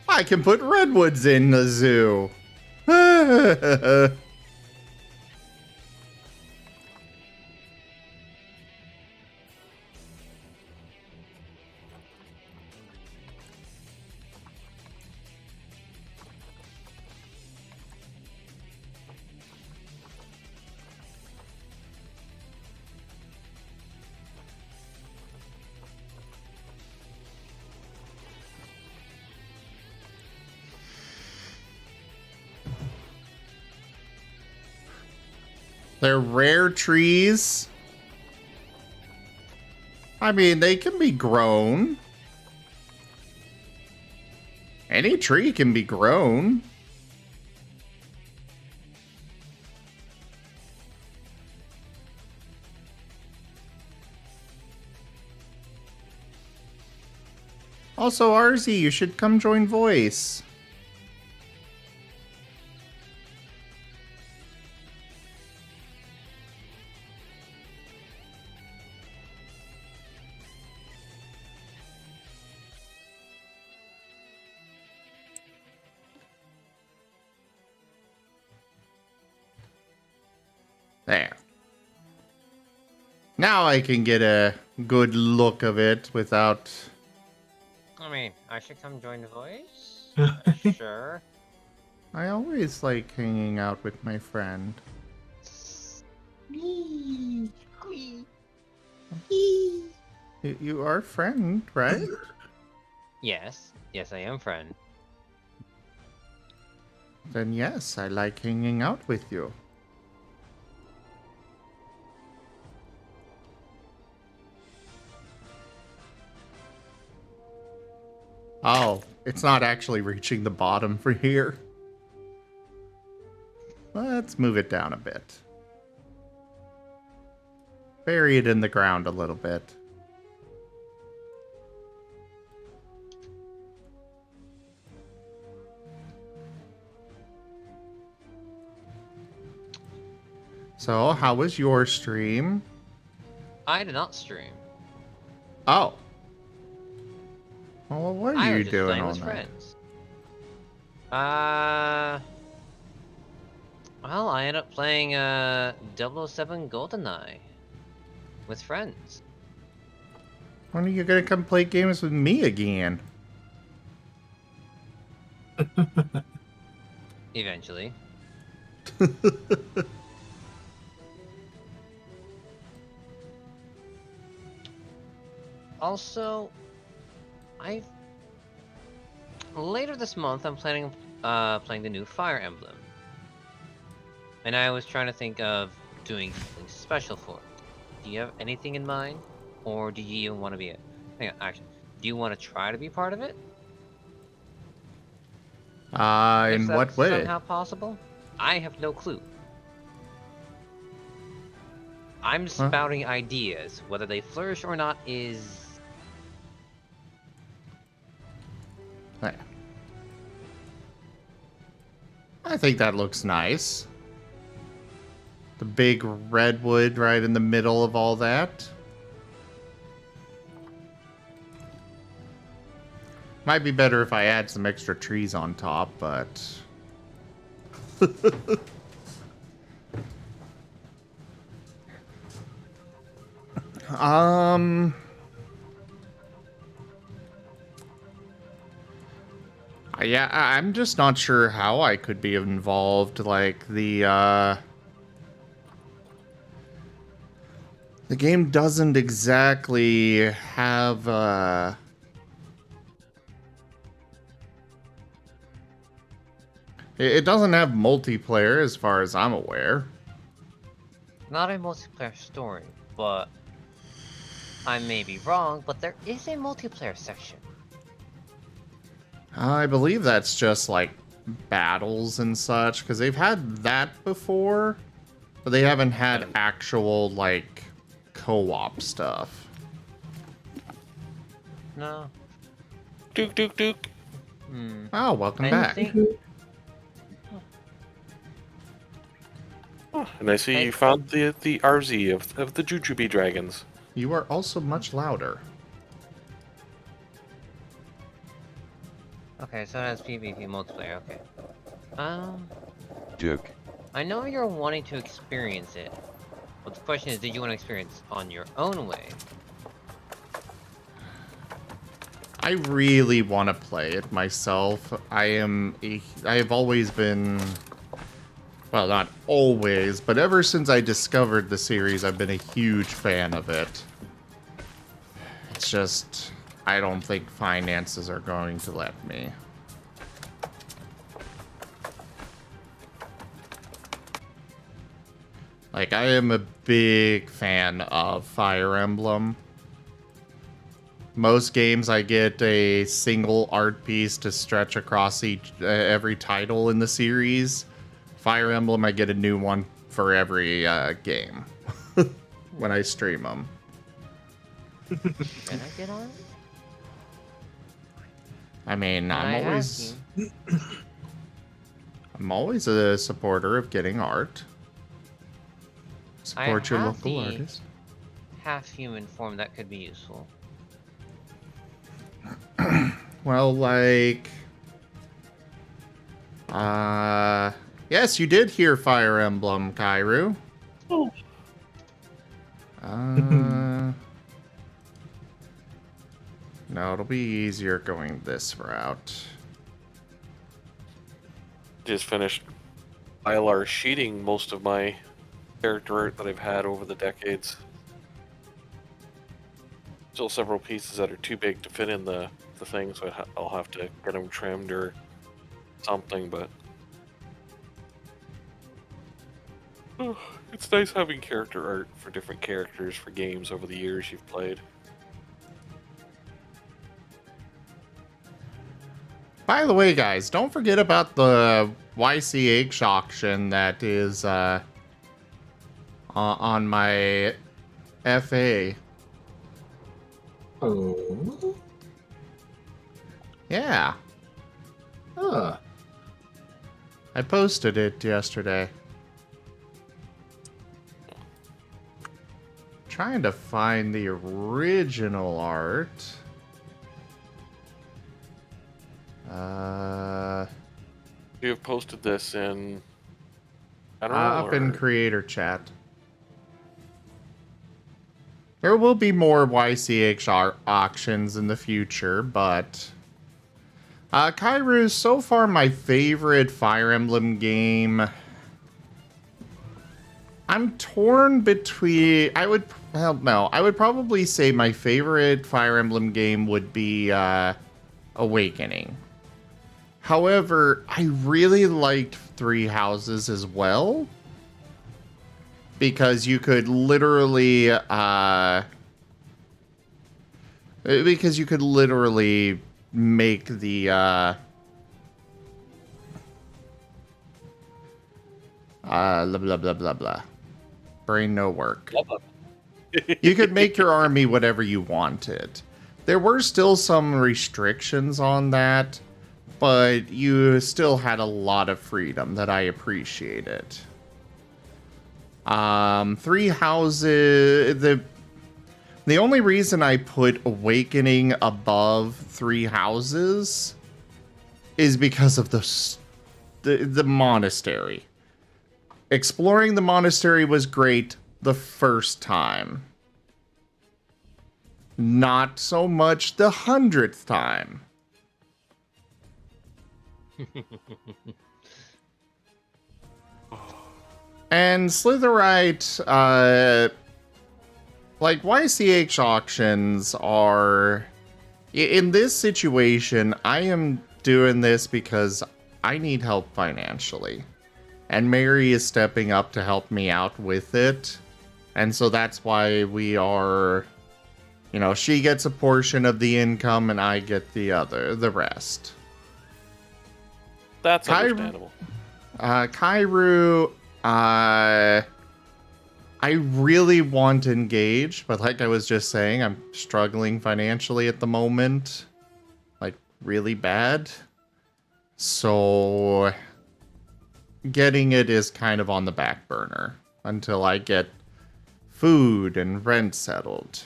I can put redwoods in the zoo. They're rare trees. I mean, they can be grown. Any tree can be grown. Also, RZ, you should come join Voice. There. Now I can get a good look of it without... I mean, I should come join the voice? Sure. I always like hanging out with my friend. You are friend, right? Yes. Yes, I am friend. Then yes, I like hanging out with you. Oh, it's not actually reaching the bottom for here. Let's move it down a bit. Bury it in the ground a little bit. So, how was your stream? I did not stream. Oh. Well, what are I you was just doing playing all with night? friends. Well, I ended up playing 007 GoldenEye with friends. When are you gonna come play games with me again? Eventually. Also, later this month I'm planning playing the new Fire Emblem. And I was trying to think of doing something special for it. Do you have anything in mind? Or do you even want to be it? Hang on, actually, do you want to try to be part of it? If In that's what way? somehow possible? I have no clue. I'm spouting ideas. Whether they flourish or not is... There. I think that looks nice. The big redwood right in the middle of all that. Might be better if I add some extra trees on top, but... Yeah, I'm just not sure how I could be involved. Like, the game doesn't exactly have, it doesn't have multiplayer as far as I'm aware. Not a multiplayer story, but I may be wrong, but there is a multiplayer section. I believe that's just, like, battles and such, because they've had that before, but they haven't had actual, like, co-op stuff. No. Duke, Duke, Duke. Oh, welcome I back. Oh, and I see you found the RZ of the Jujubee dragons. You are also much louder. Okay, so it has PvP multiplayer, okay. Duke. I know you're wanting to experience it, but the question is, did you want to experience on your own way? I really want to play it myself. I have always been, well, not always, but ever since I discovered the series, I've been a huge fan of it. It's just, I don't think finances are going to let me. Like, I am a big fan of Fire Emblem. Most games I get a single art piece to stretch across every title in the series. Fire Emblem, I get a new one for every game when I stream them. Can I get on? I mean, I'm always a supporter of getting art. Support your local artist. Half-human form that could be useful. Well, like, yes, you did hear Fire Emblem, Kairu. Oh. No, it'll be easier going this route. Just finished ILR sheeting most of my character art that I've had over the decades. Still several pieces that are too big to fit in the thing, so I'll have to get them trimmed or something, but it's nice having character art for different characters for games over the years you've played. By the way, guys, don't forget about the YCH auction that is on my FA. Oh. Yeah. Huh. I posted it yesterday. Trying to find the original art. You have posted this in general, up in creator chat. There will be more YCH auctions in the future, but Kairu, so far my favorite Fire Emblem game. I'm torn between. I would probably say my favorite Fire Emblem game would be Awakening. However, I really liked Three Houses as well, because you could literally make the blah blah blah blah blah. Brain no work. You could make your army whatever you wanted. There were still some restrictions on that, but you still had a lot of freedom that I appreciated. Three Houses, the only reason I put Awakening above Three Houses is because of the monastery. Exploring the monastery was great the first time. Not so much the 100th time. And Slitherite, like YCH auctions are, in this situation, I am doing this because I need help financially. And Mary is stepping up to help me out with it. And so that's why we are, you know, she gets a portion of the income and I get the rest. That's understandable. Kairu, I really want to engage, but like I was just saying, I'm struggling financially at the moment. Like, really bad. So, getting it is kind of on the back burner until I get food and rent settled.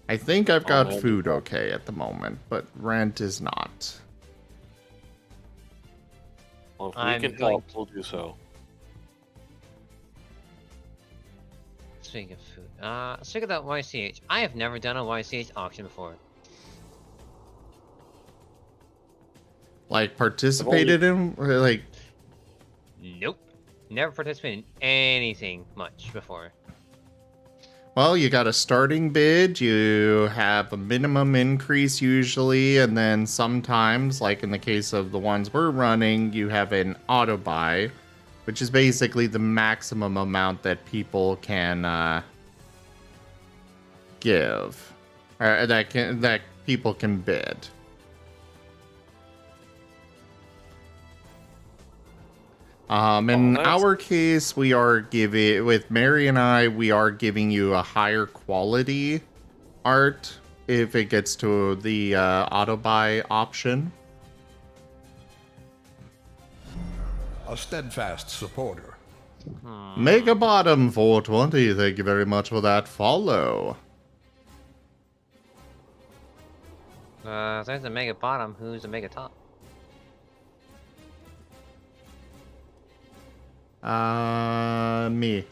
I think I've got food okay at the moment, but rent is not. Well, if we can help, we'll do so. Speaking of food, let's check out YCH. I have never done a YCH auction before. Like, participated in? Or like... Nope. Never participated in anything much before. Well, you got a starting bid, you have a minimum increase usually, and then sometimes, like in the case of the ones we're running, you have an auto buy, which is basically the maximum amount that people can give, or that people can bid. In our case, we are giving, with Mary and I, we are giving you a higher quality art if it gets to the auto buy option. A steadfast supporter. Mega Bottom 420, thank you very much for that follow. There's a Mega Bottom, who's a Mega Top? Me.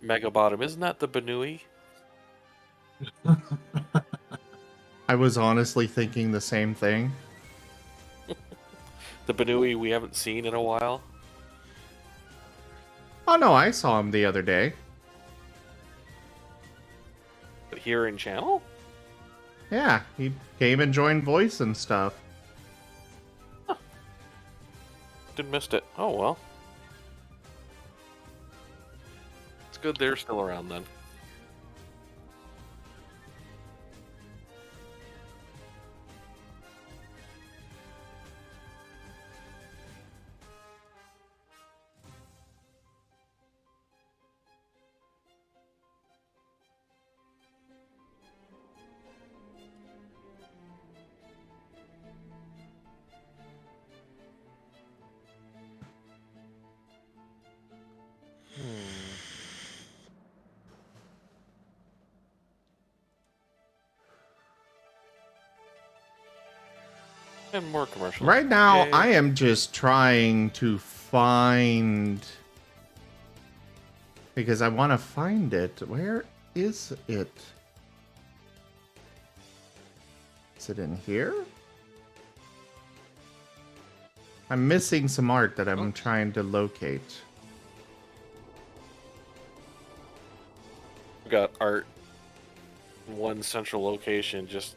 Mega Bottom, isn't that the Banui? I was honestly thinking the same thing. The Banui we haven't seen in a while. Oh no, I saw him the other day. But here in channel? Yeah, he came and joined voice and stuff. Huh. Didn't missed it. Oh well. It's good they're still around then. And more commercials. Right now, Yay. I am just trying to find... Because I want to find it. Where is it? Is it in here? I'm missing some art that I'm trying to locate. We've got art in one central location. Just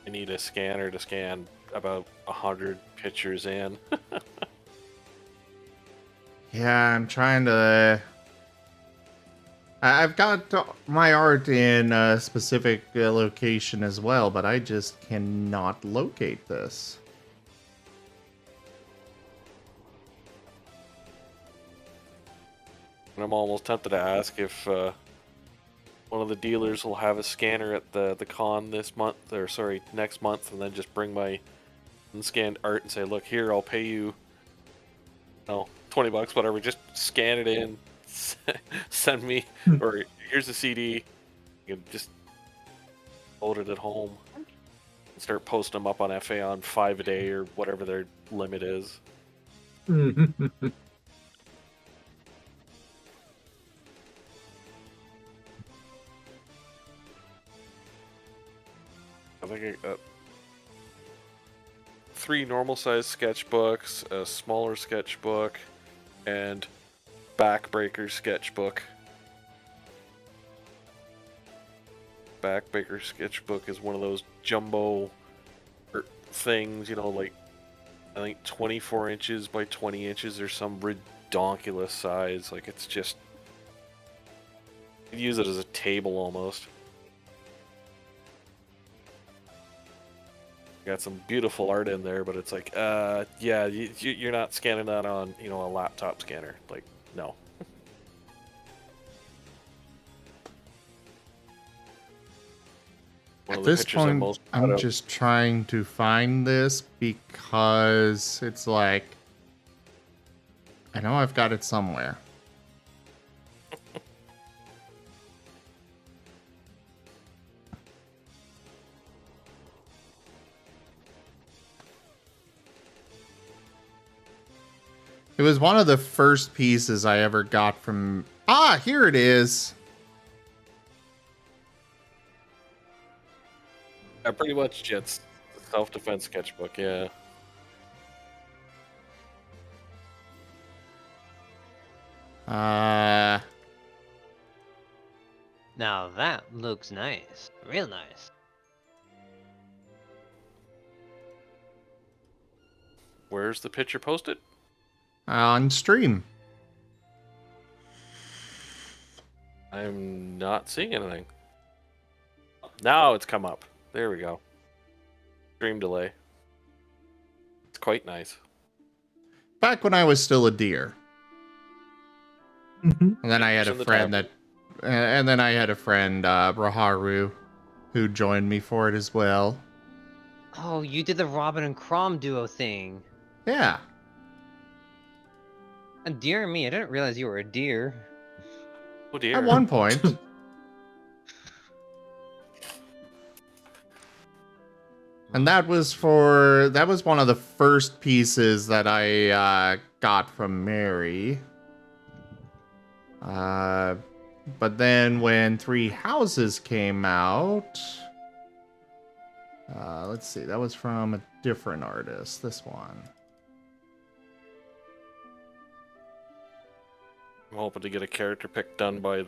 I need a scanner to scan about 100 pictures in. Yeah, I'm trying to... I've got my art in a specific location as well, but I just cannot locate this. And I'm almost tempted to ask if one of the dealers will have a scanner at the con this month, or sorry, next month, and then just bring my unscanned art and say, look, here, I'll pay you, no, $20, whatever, just scan it in, send me, or here's the CD, you can just load it at home, and start posting them up on FA on 5 a day, or whatever their limit is. I think 3 normal-sized sketchbooks, a smaller sketchbook, and Backbreaker sketchbook. Backbreaker sketchbook is one of those jumbo things, you know, like I think 24 inches by 20 inches or some ridiculous size. Like it's just, you use it as a table almost. Got some beautiful art in there, but it's like, yeah, you're not scanning that on, you know, a laptop scanner. Like, no. At this point, I'm just trying to find this because it's like, I know I've got it somewhere. It was one of the first pieces I ever got from... Ah, here it is. Yeah, pretty much Jet's self-defense sketchbook, yeah. Now that looks nice. Real nice. Where's the picture posted? On stream. I'm not seeing anything. Now it's come up. There we go. Stream delay. It's quite nice. Back when I was still a deer. Mm-hmm. And then I had a friend Raharu, who joined me for it as well. Oh, you did the Robin and Crom duo thing. Yeah. And dear me, I didn't realize you were a deer. Oh dear. At one point. And that was one of the first pieces that I got from Mary. But then when Three Houses came out, let's see, that was from a different artist. This one. I'm hoping to get a character pick done by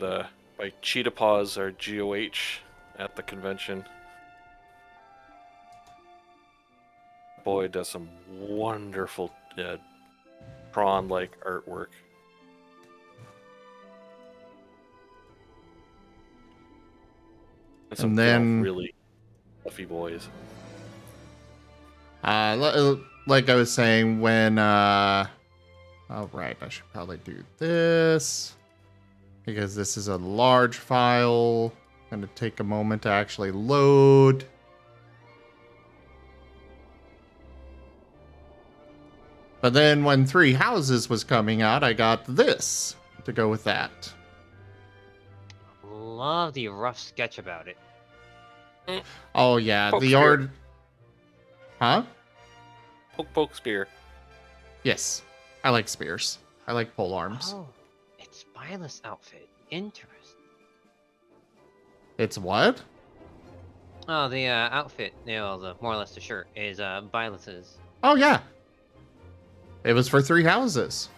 Cheetah Paws or GOH at the convention. Boy, does some wonderful prawn-like artwork. And some And then really fluffy boys. Like I was saying, when oh right, I should probably do this because this is a large file. Gonna take a moment to actually load. But then when Three Houses was coming out, I got this to go with that. Love the rough sketch about it. Oh yeah, Poke the spear. art. Huh? Poke spear. Yes, I like spears. I like pole arms. Oh, it's Violet's outfit. Interesting. It's what? Oh, the outfit, you know, the more or less the shirt is Violet's. Oh yeah. It was for Three Houses.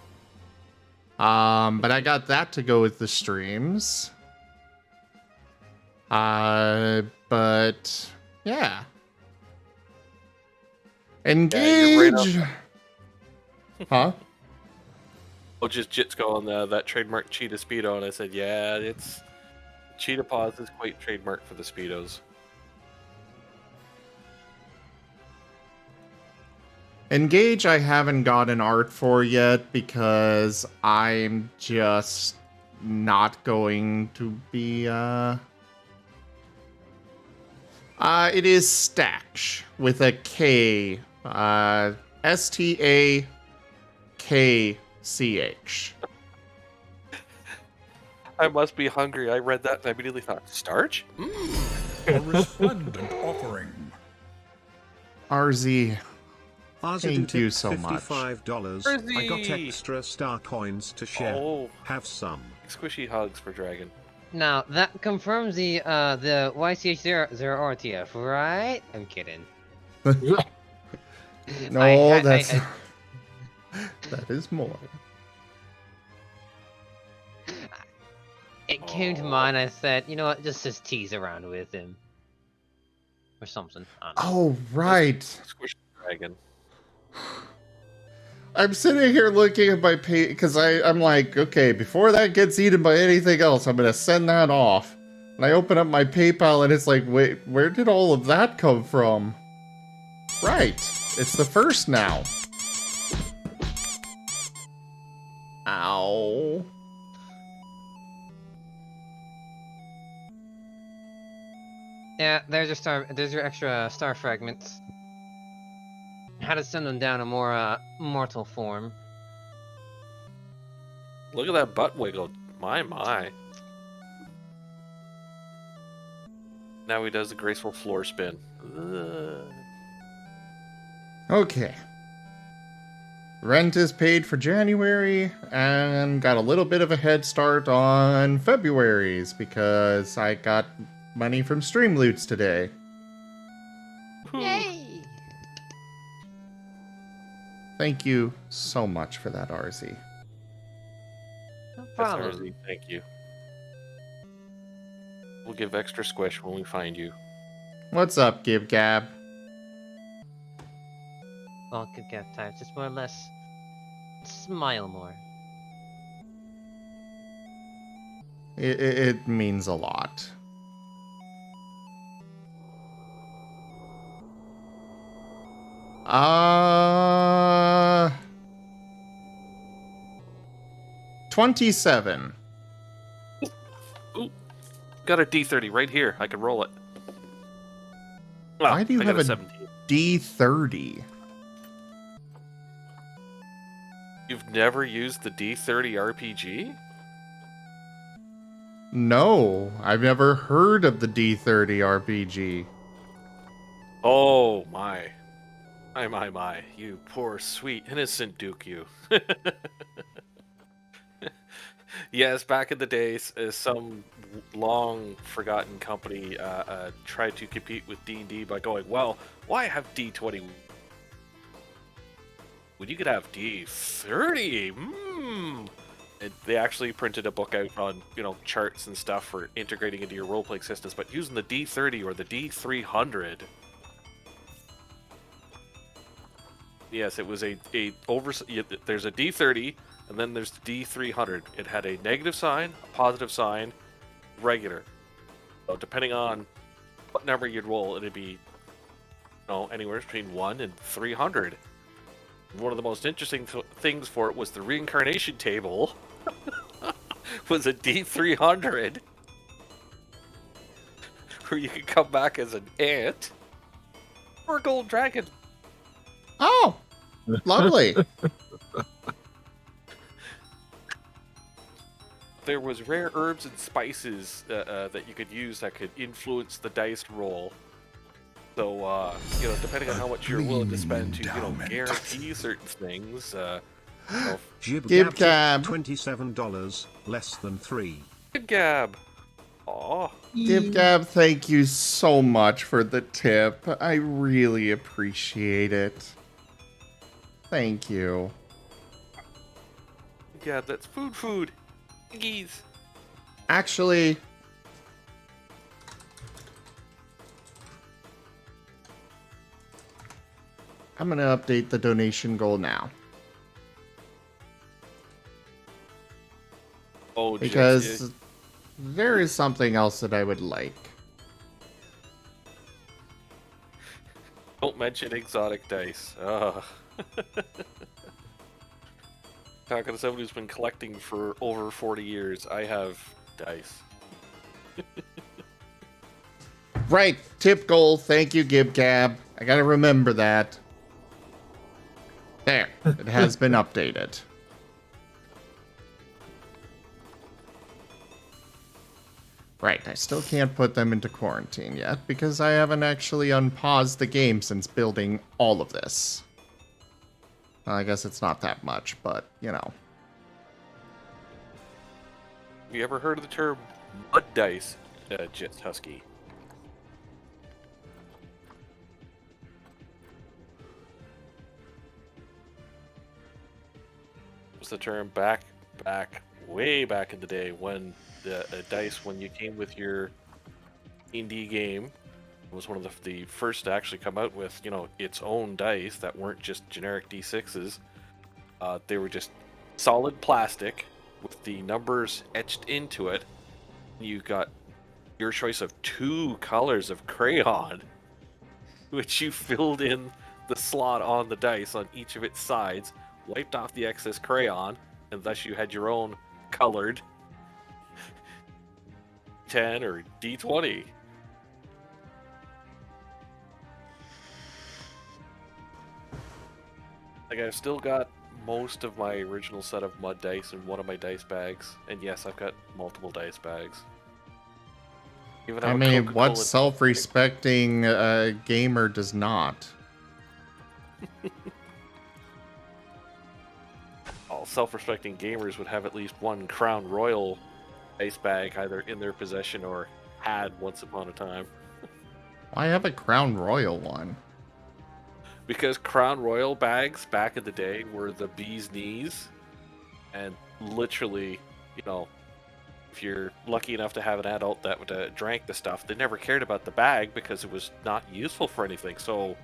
But I got that to go with the streams. But yeah. Engage. Huh? Oh, just Jitsko on that trademark Cheetah Speedo, and I said, yeah, it's Cheetah Paws is quite trademark for the Speedos. Engage I haven't gotten art for yet because I'm just not going to be it is Stakch with a K. STAKCH. I must be hungry. I read that and I immediately thought, starch? A resplendent offering. RZ. Arza Thank you so $55. much. I got extra star coins to share. Oh, Have some. squishy hugs for Dragon. Now that confirms the YCH0 RTF, right? I'm kidding. No, that's that is more. It came to mind. I said, you know what? Just tease around with him, or something. I don't know. Oh, right. Squish dragon. I'm sitting here looking at my pay because I'm like, okay, before that gets eaten by anything else, I'm gonna send that off. And I open up my PayPal and it's like, wait, where did all of that come from? Right, it's the first now. Ow. Yeah, there's your star. There's your extra star fragments. How to send them down a more mortal form. Look at that butt wiggle. My. Now he does the graceful floor spin. Okay. Rent is paid for January, and got a little bit of a head start on February's because I got money from Streamloots today. Yay! Thank you so much for that, RZ. No That's problem. RZ, thank you. We'll give extra squish when we find you. What's up, Gib Gab? Well, good get types. Just more or less. Smile more. It means a lot. Uh... 27. Ooh, got a D30 right here. I can roll it. Oh, Why do you I have got a 17. D30? You've never used the D30 RPG? No, I've never heard of the D30 RPG. Oh, my. My. You poor, sweet, innocent Duke, you. Yes, back in the days, some long-forgotten company tried to compete with D&D by going, well, why have D20 when you could have D30? They actually printed a book out on, charts and stuff for integrating into your role-playing systems, but using the D30 or the D300... Yes, it was there's a D30, and then there's the D300. It had a negative sign, a positive sign, regular. So depending on what number you'd roll, it'd be anywhere between 1 and 300. One of the most interesting things for it was the reincarnation table was a D300, where you could come back as an ant or a gold dragon. Oh, lovely. There was rare herbs and spices that you could use that could influence the dice roll. So, depending on how much you're willing to spend to, guarantee certain things. Gib Gab, $27, less than 3. Gib Gab. Aw. Gib Gab, thank you so much for the tip. I really appreciate it. Thank you. Yeah, that's food. Geese. Actually, I'm going to update the donation goal now. Oh, because there is something else that I would like. Don't mention exotic dice. Ugh. Talking to someone who's been collecting for over 40 years, I have dice. Right, tip goal. Thank you, Gib Gab. I gotta remember that. There, it has been updated. Right, I still can't put them into quarantine yet because I haven't actually unpaused the game since building all of this. Well, I guess it's not that much, but, Have you ever heard of the term mud dice, Jits Husky? was the term way back in the day when the dice, when you came with your D&D game, was one of the first to actually come out with, its own dice that weren't just generic D6s. They were just solid plastic with the numbers etched into it. You got your choice of 2 colors of crayon, which you filled in the slot on the dice on each of its sides, wiped off the excess crayon, and thus you had your own colored 10 or D20. Like, I've still got most of my original set of mud dice in one of my dice bags, and yes, I've got multiple dice bags. Even I have a mean, what Coca-Cola self-respecting gamer does not? All self-respecting gamers would have at least one Crown Royal dice bag either in their possession or had once upon a time. I have a Crown Royal one. Because Crown Royal bags back in the day were the bee's knees, and literally, if you're lucky enough to have an adult that drank the stuff, they never cared about the bag because it was not useful for anything. So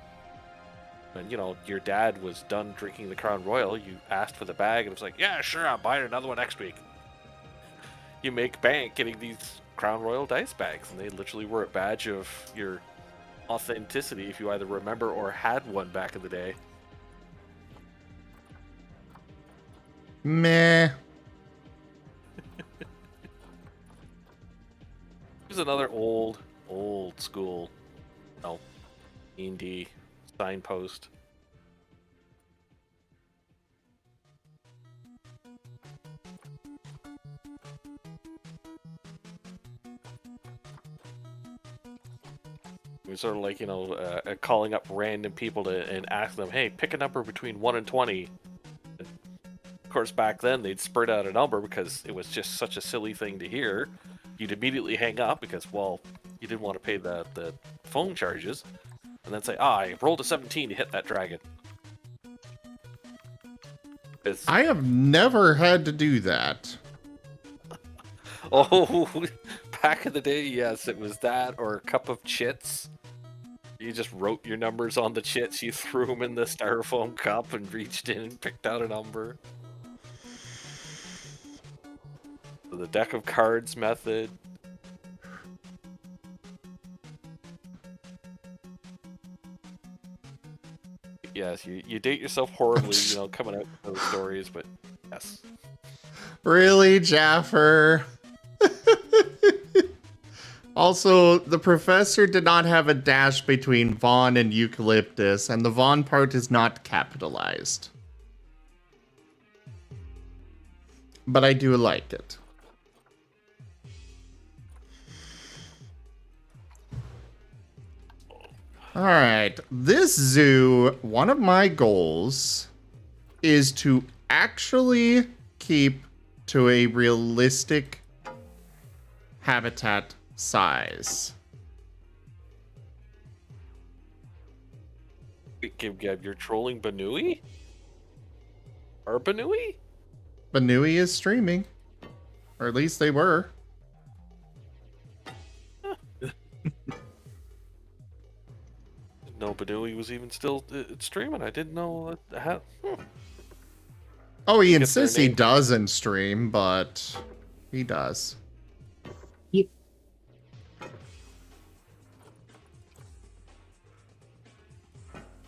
when, your dad was done drinking the Crown Royal, you asked for the bag, and it was like, yeah, sure, I'll buy another one next week. You make bank getting these Crown Royal dice bags, and they literally were a badge of your authenticity if you either remember or had one back in the day. Meh. Here's another old school, D&D signpost. It was sort of like, calling up random people and ask them, hey, pick a number between 1 and 20. And of course, back then, they'd spurt out a number because it was just such a silly thing to hear. You'd immediately hang up because, well, you didn't want to pay the phone charges. And then say, I rolled a 17 to hit that dragon. I have never had to do that. Oh, back in the day, yes, it was that or a cup of chits. You just wrote your numbers on the chits, you threw them in the styrofoam cup and reached in and picked out a number. The deck of cards method. Yes, you date yourself horribly, coming out with those stories, but yes. Really, Jaffer? Also, the professor did not have a dash between Vaughn and eucalyptus, and the Vaughn part is not capitalized. But I do like it. Alright, this zoo, one of my goals is to actually keep to a realistic habitat size. You're trolling Banui? Or Banui? Banui is streaming. Or at least they were. No, Banui was even still streaming. I didn't know that. Oh, he insists he doesn't stream, but he does. Yep. I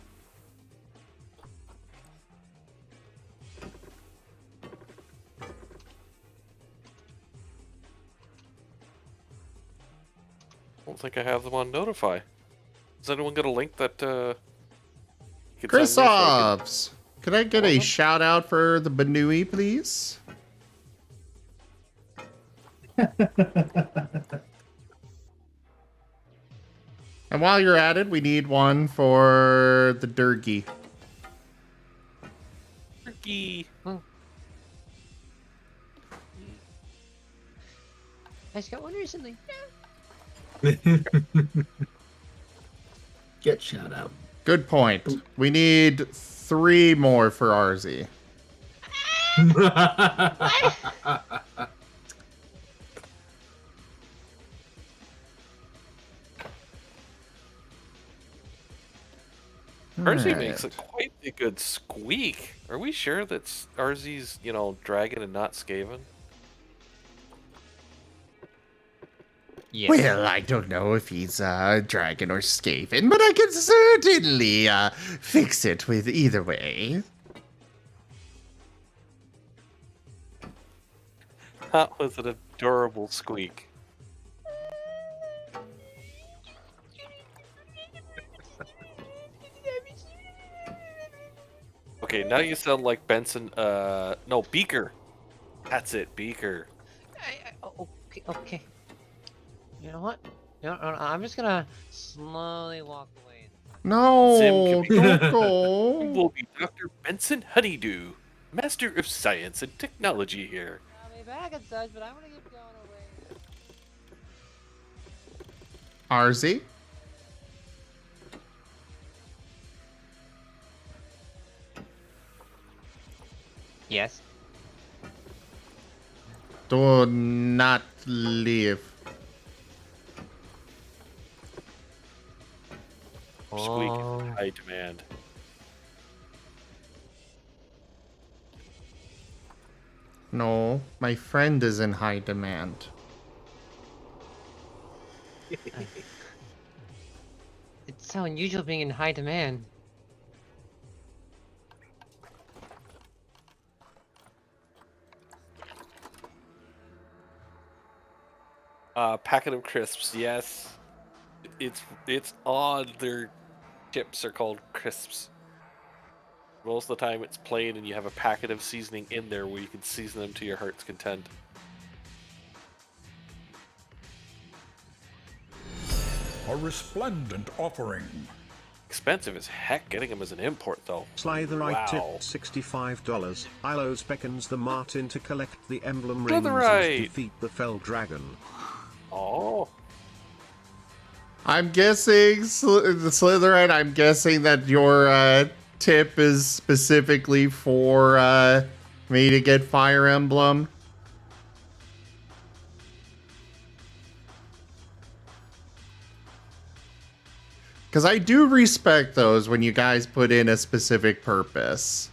don't think I have them on Notify. Does anyone get a link that Chrysops! Could I get a shout out for the Banui, please? And while you're at it, we need one for the Durgy. Turkey. I just got one recently. Get shout out. Good point. We need 3 more for RZ. Percy Alright. makes it quite a good squeak. Are we sure that's Arzy's, dragon and not Skaven? Yes. Well, I don't know if he's dragon or Skaven, but I can certainly fix it with either way. That was an adorable squeak. Okay, now you sound like Benson. No, Beaker. That's it, Beaker. Okay. You know what? I'm just gonna slowly walk away. No, Zim don't go. will be Dr. Benson Honeydew, Master of Science and Technology here. I'll be back and such, but I'm gonna keep going away. Arzy? Yes. Do not leave. Squeak Oh. is high demand. No, my friend is in high demand. It's so unusual being in high demand. Packet of crisps, yes. It's odd. Their chips are called crisps. Most of the time it's plain and you have a packet of seasoning in there where you can season them to your heart's content. A resplendent offering. Expensive as heck getting them as an import though. Slitherite Wow. tipped $65. Ilos beckons the Martin to collect the emblem rings and Slitherite. defeat the fell dragon. Oh. I'm guessing, the Slytherin, I'm guessing that your tip is specifically for me to get Fire Emblem. Because I do respect those when you guys put in a specific purpose.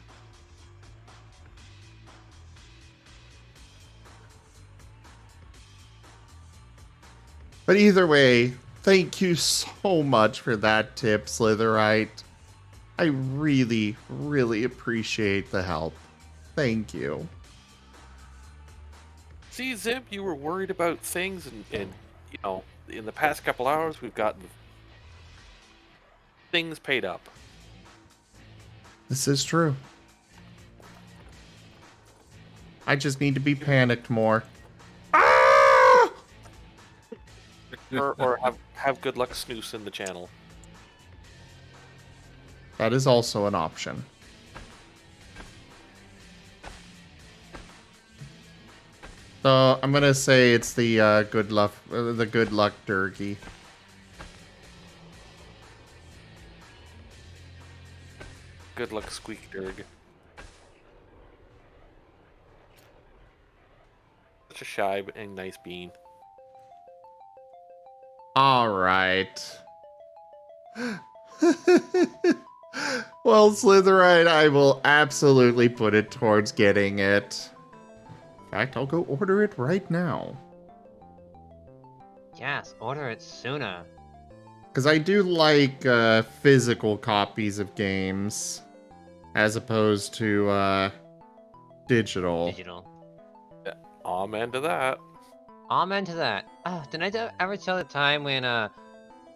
But either way, thank you so much for that tip, Slitherite. I really, really appreciate the help. Thank you. See, Zim, you were worried about things and in the past couple hours we've gotten things paid up. This is true. I just need to be panicked more. or have good luck snoozing the channel. That is also an option. So I'm gonna say it's the good luck Durgy. Good luck, Squeak Durg. Such a shy and nice bean. All right. Well, Slytherin, I will absolutely put it towards getting it. In fact, I'll go order it right now. Yes, order it sooner. Because I do like physical copies of games as opposed to digital. Digital. Yeah, amen to that. Amen to that. Did I ever tell the time when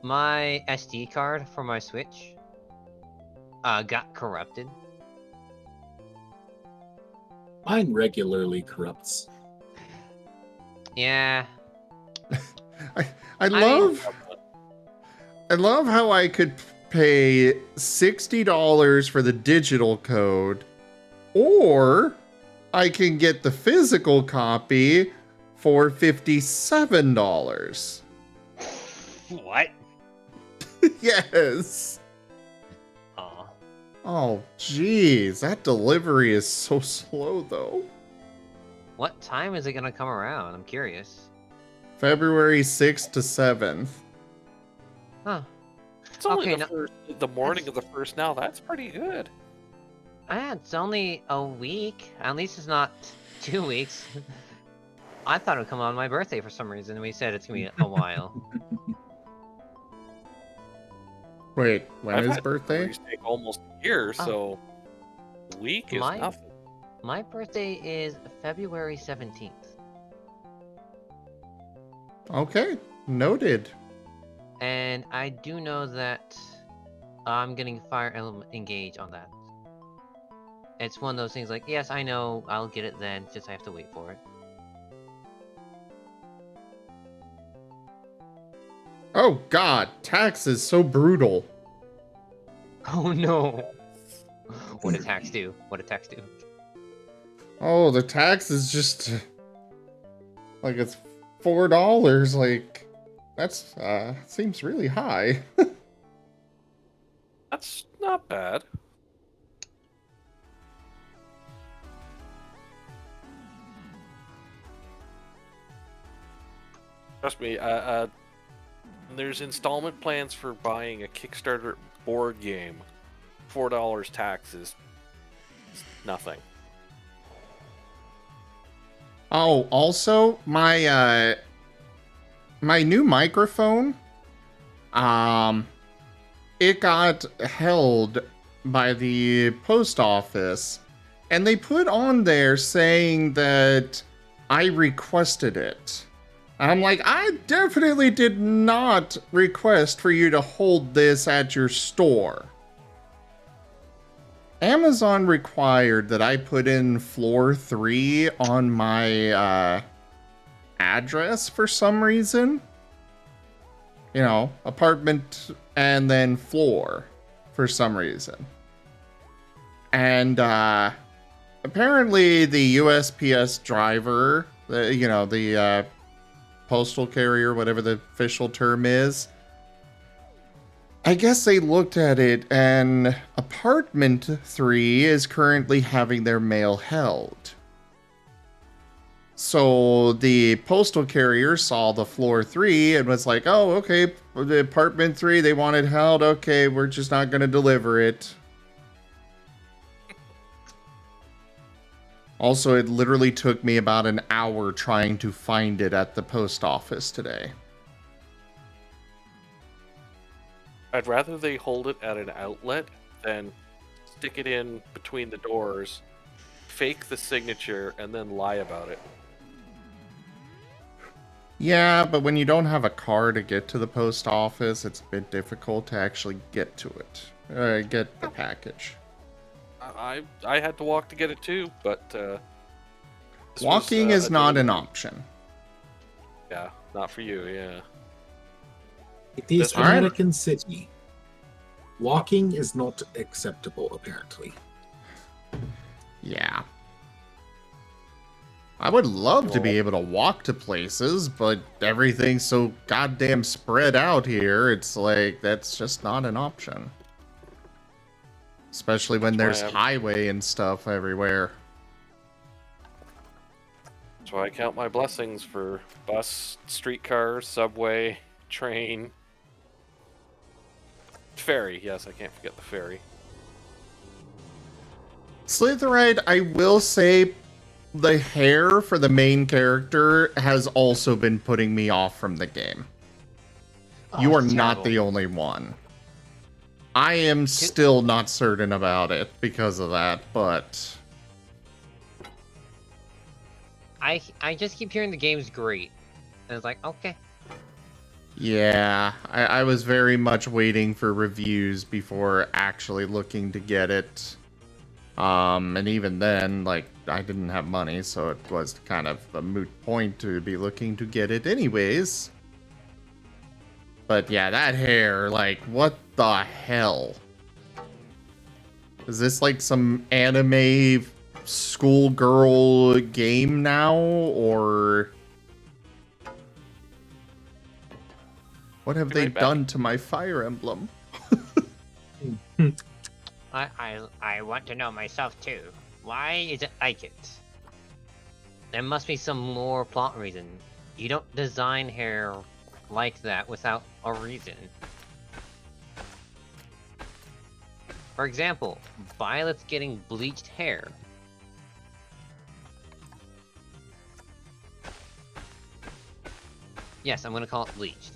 my SD card for my Switch got corrupted? Mine regularly corrupts. Yeah. I love how I could pay $60 for the digital code, or I can get the physical copy for $57. What? Yes. Aw. Oh, jeez. That delivery is so slow, though. What time is it gonna come around? I'm curious. February 6th to 7th. Huh. It's only Okay, the morning of the first now. That's pretty good. It's only a week. At least it's not 2 weeks. I thought it would come on my birthday for some reason, and we said it's gonna be a while. Wait, when I've is had birthday? deliveries take almost a year, so a week is nothing. My birthday is February 17th. Okay, noted. And I do know that I'm getting Fire Emblem Engage on that. It's one of those things like, yes, I know I'll get it then, just I have to wait for it. Oh god, tax is so brutal. Oh no! What did tax do? What did tax do? Oh, the tax is just... like, it's $4, like... That's, seems really high. That's not bad. Trust me, there's installment plans for buying a Kickstarter board game. $4 taxes. Nothing. Oh, also, my new microphone, it got held by the post office, and they put on there saying that I requested it. I'm like, I definitely did not request for you to hold this at your store. Amazon required that I put in floor 3 on my address for some reason. You know, apartment and then floor for some reason. And apparently the USPS driver, the postal carrier, whatever the official term is, I guess they looked at it, and apartment 3 is currently having their mail held. So the postal carrier saw the floor 3 and was like, oh, okay, the apartment 3, they want it held. Okay, we're just not going to deliver it. Also, it literally took me about an hour trying to find it at the post office today. I'd rather they hold it at an outlet than stick it in between the doors, fake the signature, and then lie about it. Yeah, but when you don't have a car to get to the post office, it's a bit difficult to actually get to it. Get the package. I had to walk to get it too, but walking is not an option. Yeah, not for you. Yeah. It is American City. Walking is not acceptable, apparently. Yeah. I would love to be able to walk to places, but everything's so goddamn spread out here, it's like, that's just not an option. Especially when there's highway and stuff everywhere. That's why I count my blessings for bus, streetcar, subway, train, ferry. Yes, I can't forget the ferry. Slitherite, I will say, the hair for the main character has also been putting me off from the game. You are not the only one. I am still not certain about it because of that, but... I just keep hearing the game's great. And it's like, okay. Yeah, I was very much waiting for reviews before actually looking to get it. And even then, like, I didn't have money, so it was kind of a moot point to be looking to get it anyways. But yeah, that hair, like, what the hell? Is this like some anime schoolgirl game now, or... what have they done to my Fire Emblem? I want to know myself too. Why is it like it? There must be some more plot reason. You don't design hair like that without a reason. For example, Violet's getting bleached hair. Yes, I'm gonna call it bleached.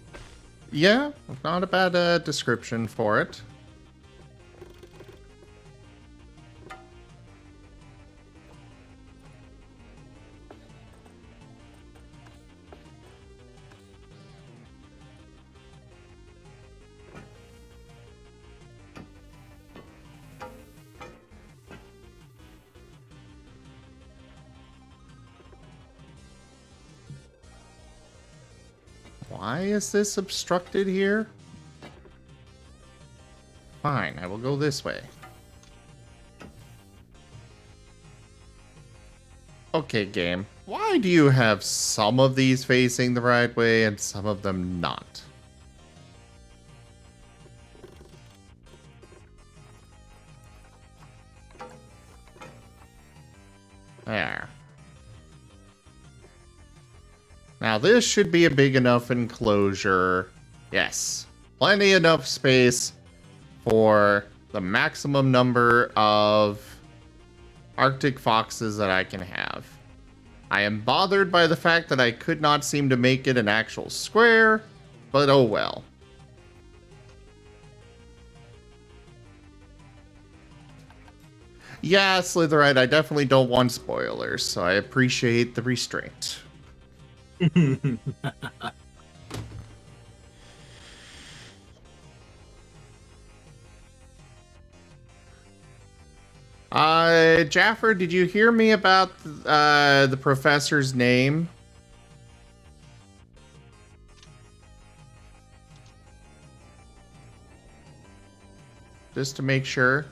Yeah, not a bad description for it. Why is this obstructed here? Fine, I will go this way. Okay, game. Why do you have some of these facing the right way and some of them not? There. Now this should be a big enough enclosure. Yes. Plenty enough space for the maximum number of Arctic foxes that I can have. I am bothered by the fact that I could not seem to make it an actual square, but oh well. Yeah, Slitherite, I definitely don't want spoilers, so I appreciate the restraint. Jaffer, did you hear me about the professor's name? Just to make sure.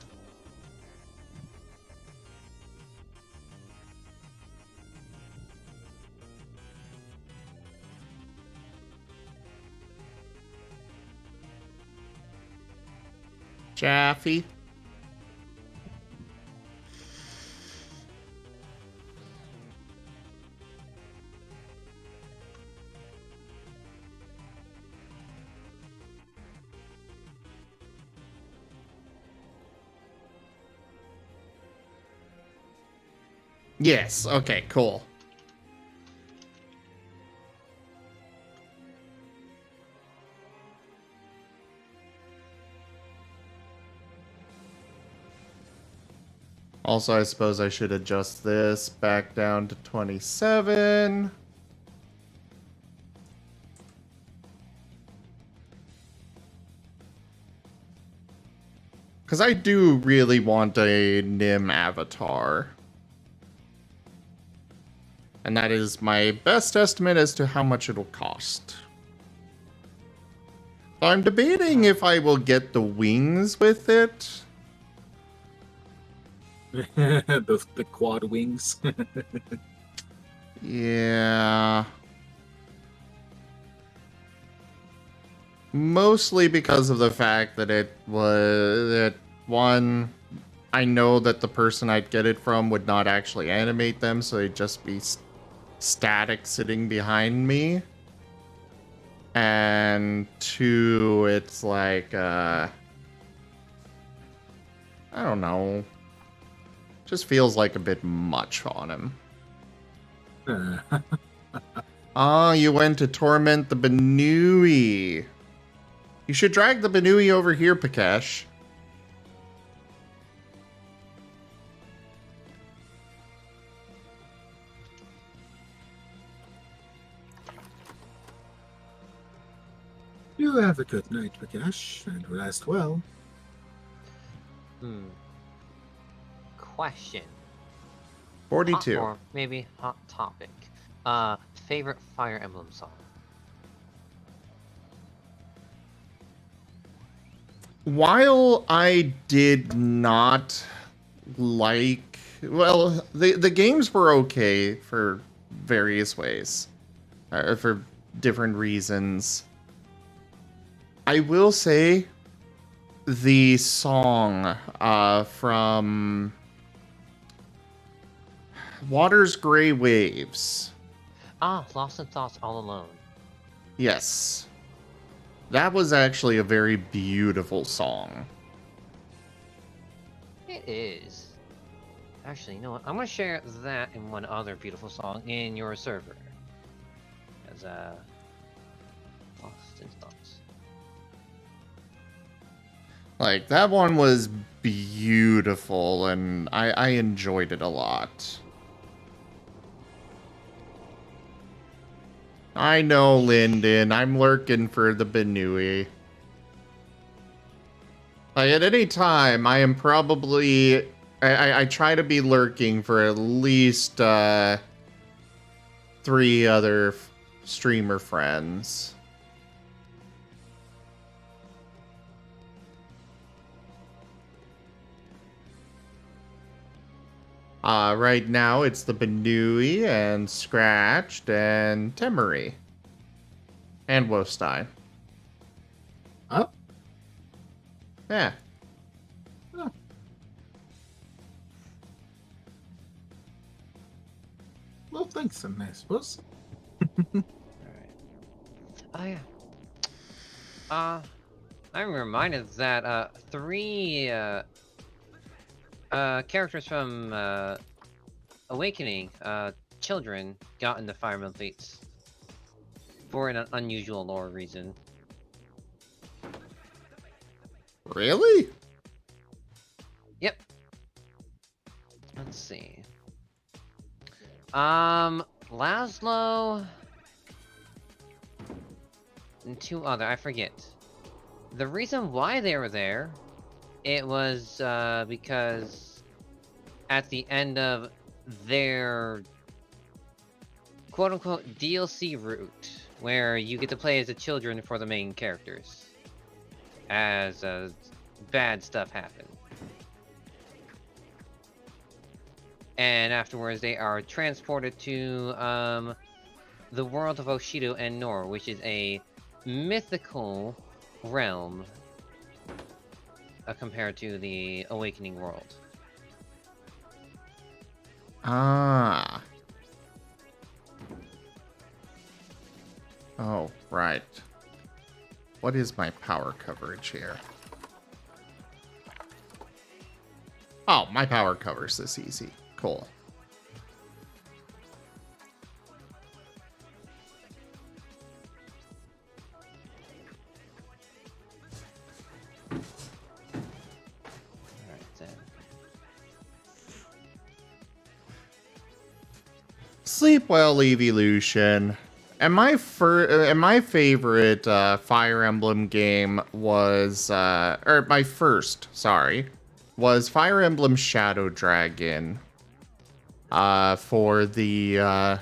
Jaffe. Yes, okay, cool. Also, I suppose I should adjust this back down to 27. Because I do really want a Nim avatar. And that is my best estimate as to how much it'll cost. I'm debating if I will get the wings with it. the quad wings. Yeah. Mostly because of the fact that it was that one, I know that the person I'd get it from would not actually animate them, so they'd just be static sitting behind me. And two, it's like I don't know. Just feels like a bit much on him. Oh, you went to torment the Benui. You should drag the Benui over here, Pikesh. You have a good night, Pikesh, and rest well. Question. 42. Or maybe hot topic. Favorite Fire Emblem song? While I did not like... Well, the games were okay for various ways. For different reasons. I will say, the song from Water's Gray Waves. Ah, Lost in Thoughts All Alone. Yes. That was actually a very beautiful song. It is. Actually, you know what? I'm gonna share that and one other beautiful song in your server. As Lost in Thoughts. Like, that one was beautiful, and I enjoyed it a lot. I know, Lyndon. I'm lurking for the Benui. Like, at any time, I am probably... I try to be lurking for at least 3 other streamer friends. Right now, it's the Benui and Scratched and Temery. And Wostein. Oh? Yeah. Oh. Well, thanks, then, I suppose. Alright. Oh, yeah. I'm reminded that 3 characters from Awakening, children, got into Fire Emblem Fates for an unusual lore reason. Really? Yep. Let's see. Laszlo and 2 other, I forget. The reason why they were there, it was because at the end of their quote-unquote DLC route, where you get to play as the children for the main characters, as bad stuff happens. And afterwards, they are transported to the world of Oshido and Nor, which is a mythical realm compared to the Awakening world. Ah. Oh, right. What is my power coverage here? Oh, my power cover's this easy. Cool. Alright then. Sleep well, Evolution. And my favorite Fire Emblem game was, or my first, sorry, was Fire Emblem Shadow Dragon. For the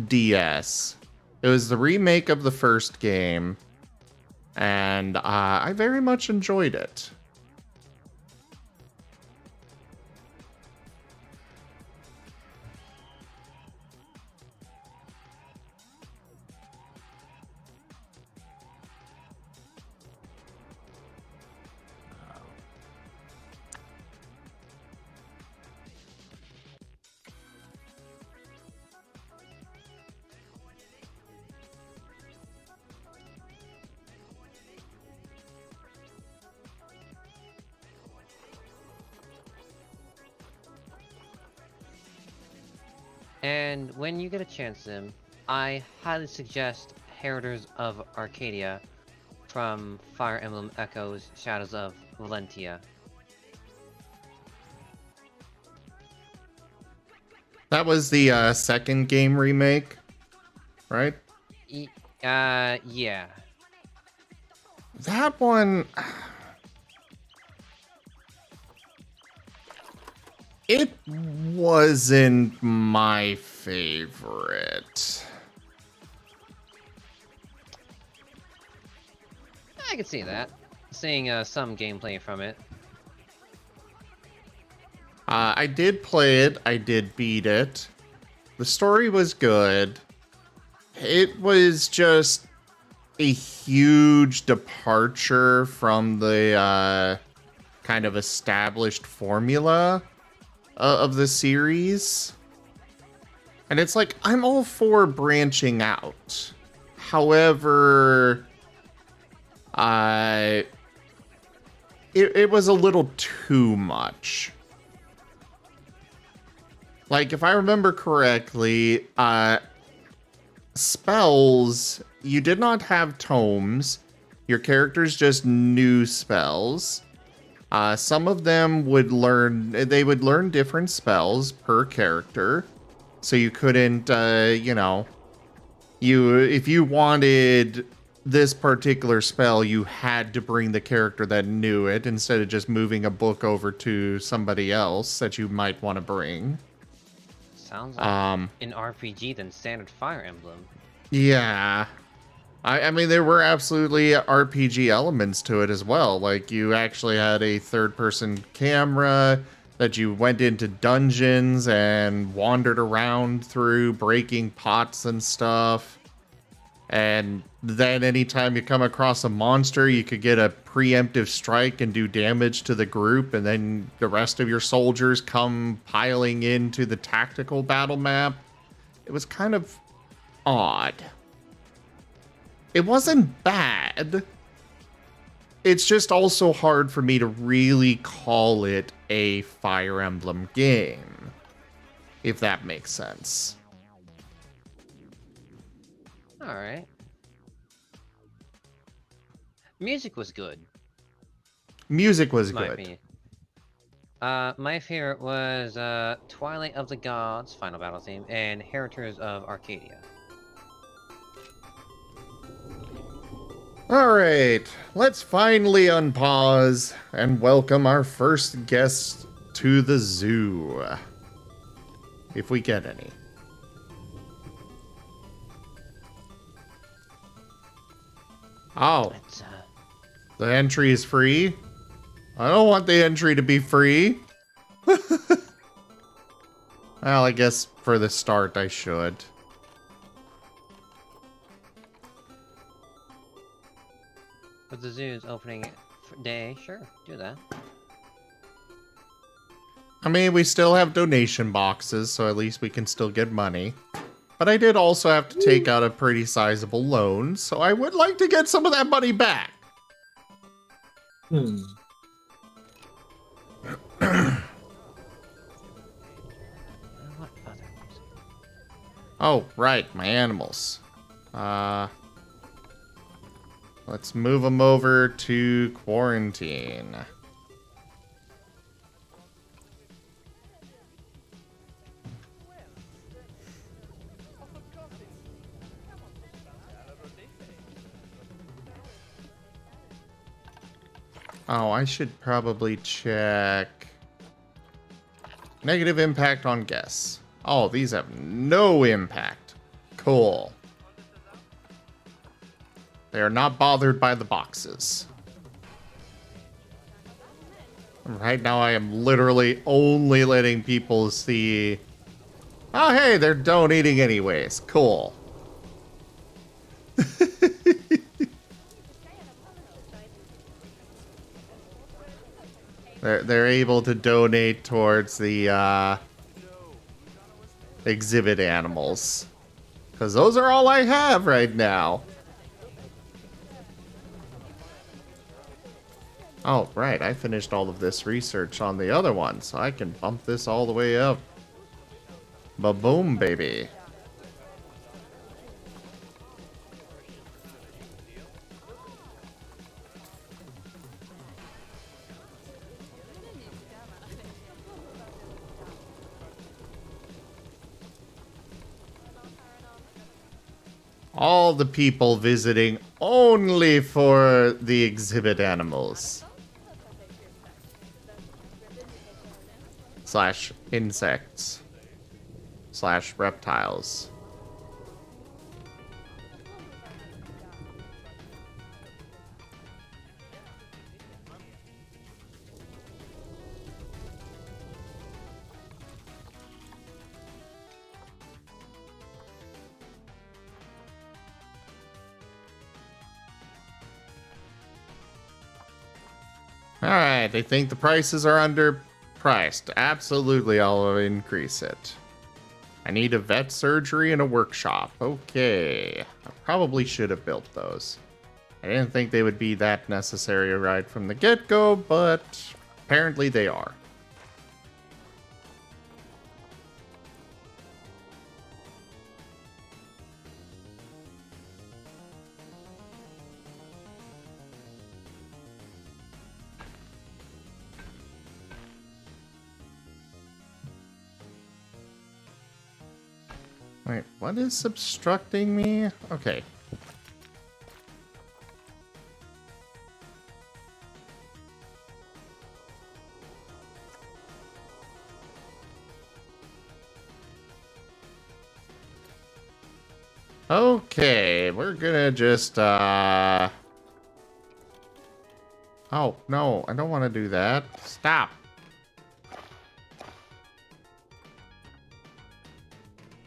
DS. It was the remake of the first game, and I very much enjoyed it. And when you get a chance, Sim, I highly suggest Heritors of Arcadia from Fire Emblem Echoes Shadows of Valentia. That was the second game remake, right? Yeah. That one... It wasn't my favorite. I could see that. Seeing some gameplay from it. I did play it. I did beat it. The story was good. It was just a huge departure from the kind of established formula of the series. And it's like, I'm all for branching out. However, it was a little too much. Like, if I remember correctly, spells, you did not have tomes. Your characters just knew spells. Some of them would learn different spells per character. So you couldn't, if you wanted this particular spell, you had to bring the character that knew it instead of just moving a book over to somebody else that you might want to bring. Sounds like an RPG than standard Fire Emblem. Yeah. I mean, there were absolutely RPG elements to it as well. Like, you actually had a third-person camera that you went into dungeons and wandered around through, breaking pots and stuff. And then anytime you come across a monster, you could get a preemptive strike and do damage to the group, and then the rest of your soldiers come piling into the tactical battle map. It was kind of odd. It wasn't bad. It's just also hard for me to really call it a Fire Emblem game, if that makes sense. Alright. Music was good. Music was My good. opinion. My favorite was Twilight of the Gods, Final Battle theme, and Heritors of Arcadia. Alright, let's finally unpause and welcome our first guest to the zoo. If we get any. Oh. The entry is free? I don't want the entry to be free. Well, I guess for the start I should. With the zoo's opening day, sure, do that. I mean, we still have donation boxes, so at least we can still get money. But I did also have to take out a pretty sizable loan, so I would like to get some of that money back. Oh, right, my animals. Let's move them over to quarantine. Oh, I should probably check. Negative impact on guests. Oh, these have no impact. Cool. They are not bothered by the boxes. Right now I am literally only letting people see... Oh, hey, they're donating anyways. Cool. They're able to donate towards the exhibit animals. Because those are all I have right now. Oh, right. I finished all of this research on the other one, so I can bump this all the way up. Ba-boom, baby. All the people visiting only for the exhibit animals. Slash insects. Slash reptiles. Alright, they think the prices are underpriced. Absolutely, I'll increase it. I need a vet surgery and a workshop. Okay. I probably should have built those. I didn't think they would be that necessary right from the get-go, but apparently they are. Wait, what is obstructing me? Okay. Okay, we're gonna just, Oh, no, I don't want to do that. Stop.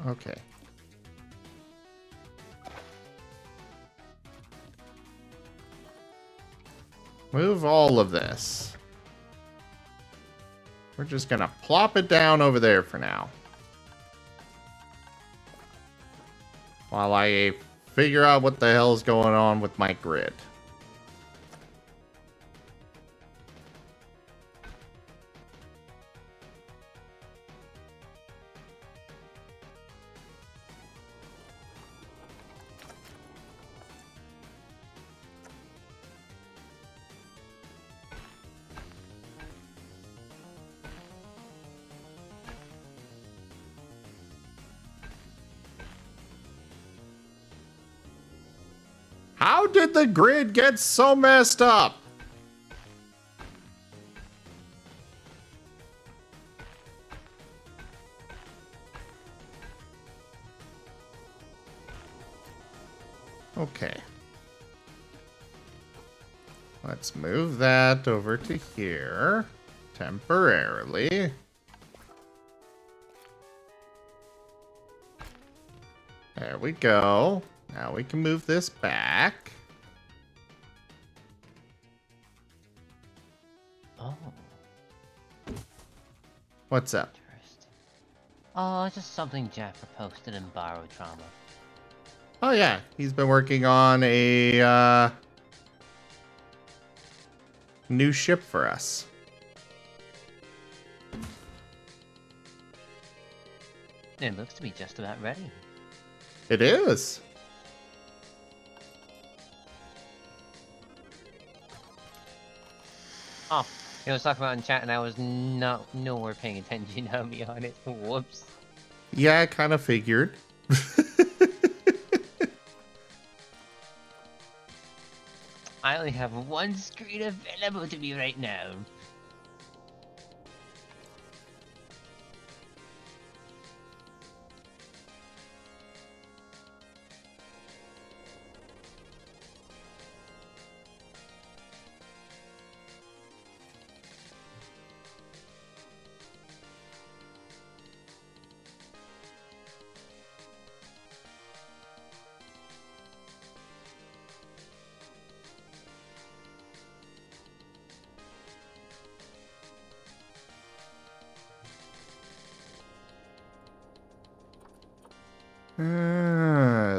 Okay. Move all of this. We're just gonna plop it down over there for now. While I figure out what the hell's going on with my grid. How did the grid get so messed up? Okay. Let's move that over to here temporarily. There we go. Now we can move this back. Oh. What's up? Interesting. Oh, just something Jack posted in Borrowed Trauma. Oh yeah, he's been working on a new ship for us. It looks to be just about ready. It is. Oh, it was talking about in chat and I was nowhere paying attention, I'll be honest. Whoops. Yeah, I kind of figured. I only have one screen available to me right now.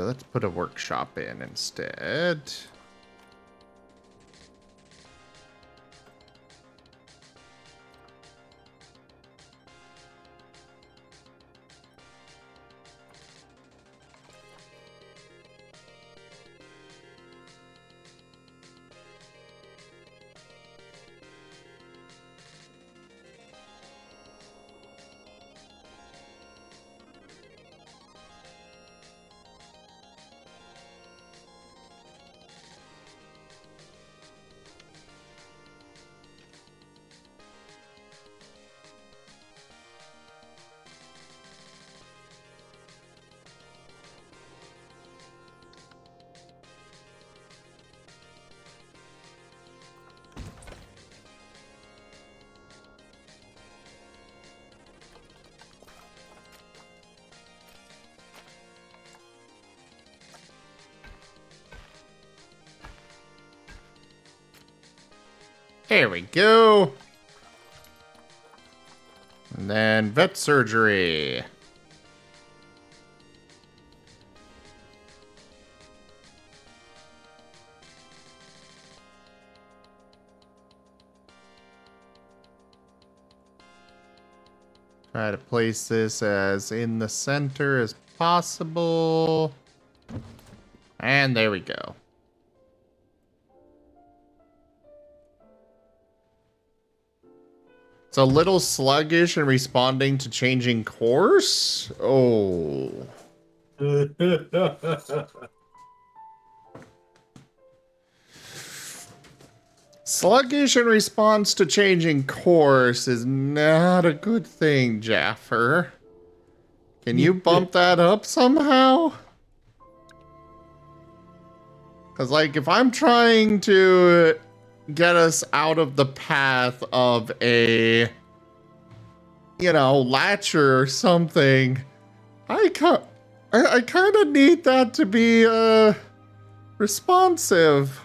Let's put a workshop in instead. There we go. And then vet surgery. Try to place this as in the center as possible. And there we go. It's a little sluggish in responding to changing course. Oh. Sluggish in response to changing course is not a good thing, Jaffer. Can you bump that up somehow? Because, like, if I'm trying to get us out of the path of a, you know, latcher or something, I kind of need that to be, responsive.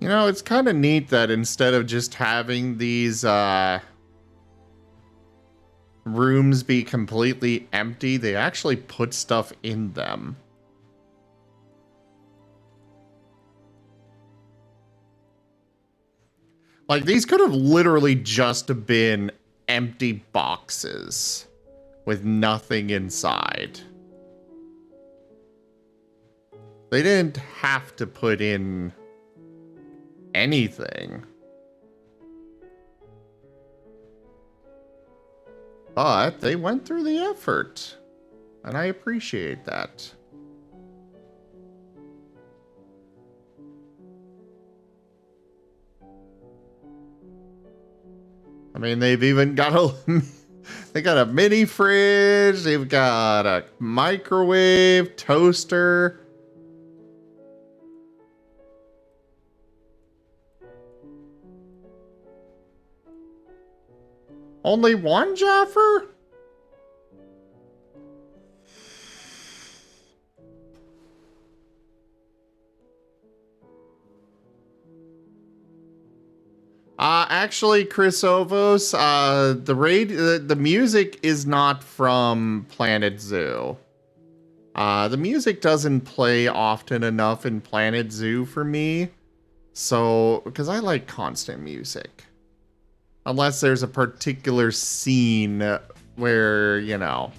You know, it's kind of neat that instead of just having these rooms be completely empty, they actually put stuff in them. Like, these could have literally just been empty boxes with nothing inside. They didn't have to put in anything. But they went through the effort, and I appreciate that. I mean, they've even got they got a mini fridge, they've got a microwave, toaster. Only one, Jaffer? Actually, Chris Ovos, the music is not from Planet Zoo. The music doesn't play often enough in Planet Zoo for me. So, because I like constant music. Unless there's a particular scene where, you know,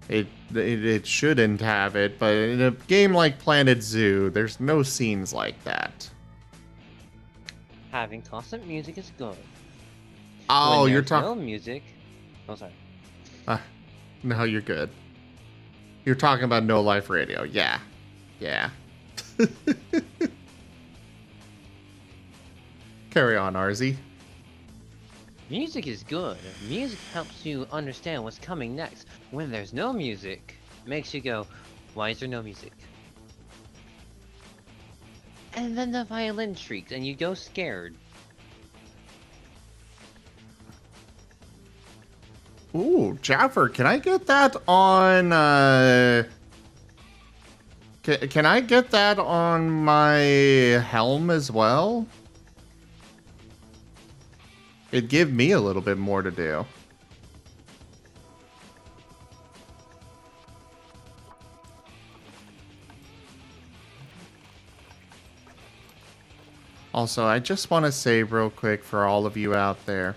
it shouldn't have it, but in a game like Planet Zoo, there's no scenes like that. Having constant music is good. Oh, when you're there's talking... no music... Oh, sorry. No, you're good. You're talking about No Life Radio. Yeah. Yeah. Carry on, Arzy. Music is good. Music helps you understand what's coming next. When there's no music, it makes you go, why is there no music? And then the violin shrieks and you go scared. Ooh, Jaffer, can I get that on, Can I get that on my helm as well? It'd give me a little bit more to do. Also, I just want to say real quick for all of you out there,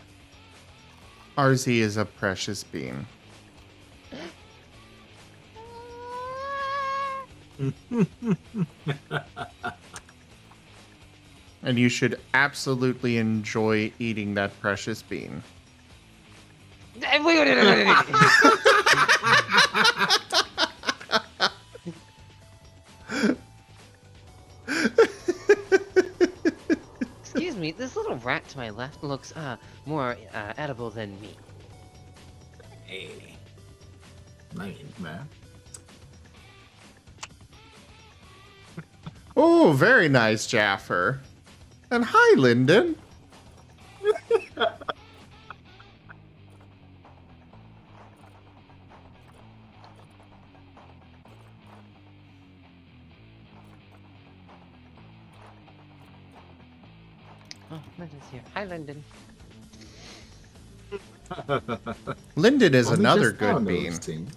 RZ is a precious being. And you should absolutely enjoy eating that precious bean. Excuse me, this little rat to my left looks more edible than me. Hey. Nice, man. Oh, very nice, Jaffer. And hi, Lyndon. Oh, Lyndon's here. Hi, Lyndon. Lyndon is Only another just now good bean. noticing.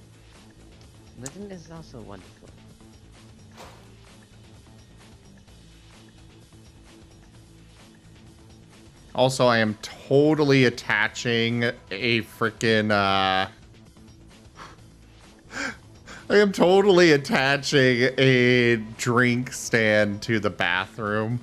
Lyndon is also wonderful. Also, I am totally attaching a freaking, I am totally attaching a drink stand to the bathroom.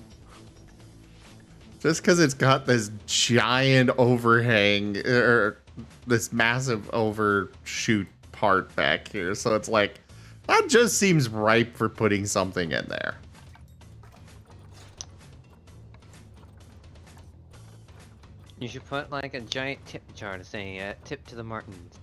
Just because it's got this giant overhang, or this massive overshoot part back here. So it's like, that just seems ripe for putting something in there. You should put like a giant tip jar to say, tip to the Martins.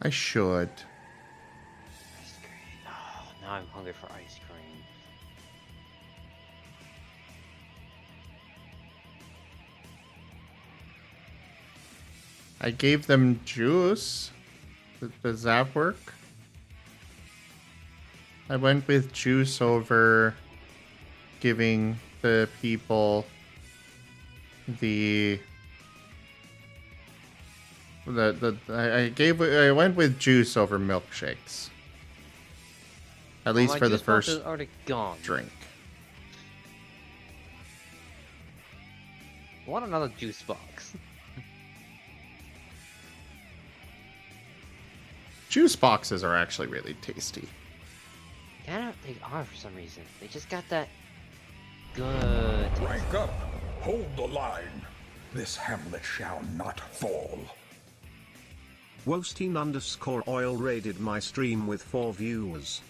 I should. Ice cream. Oh, now I'm hungry for ice cream. I gave them juice. Does that work? I went with juice over giving the people I went with juice over milkshakes. At least my for the juice box first is already gone. drink. I want another juice box. Juice boxes are actually really tasty. Yeah, they are for some reason. They just got that good taste. Rank up. Hold the line. This hamlet shall not fall. Wosteen_oil raided my stream with 4 viewers.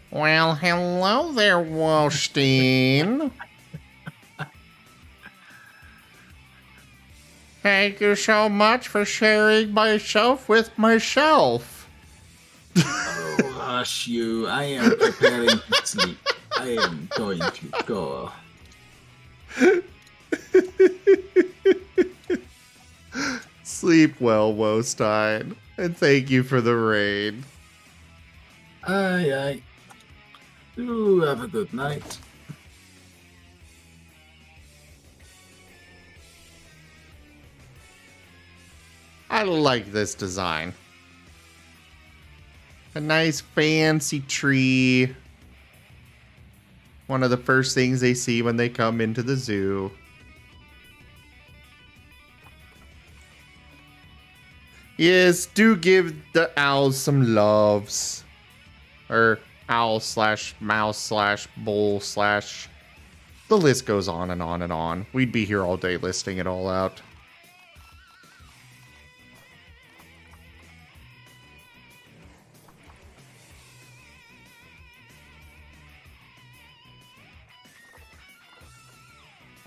Well, hello there, Wolstein. Thank you so much for sharing myself with myself. Oh, hush you. I am preparing to sleep. I am going to go. Sleep well, Wostein, and thank you for the raid. Aye, aye. You have a good night. I like this design. A nice fancy tree. One of the first things they see when they come into the zoo. Yes, do give the owls some loves. Or owl slash mouse slash bull slash... The list goes on and on and on. We'd be here all day listing it all out.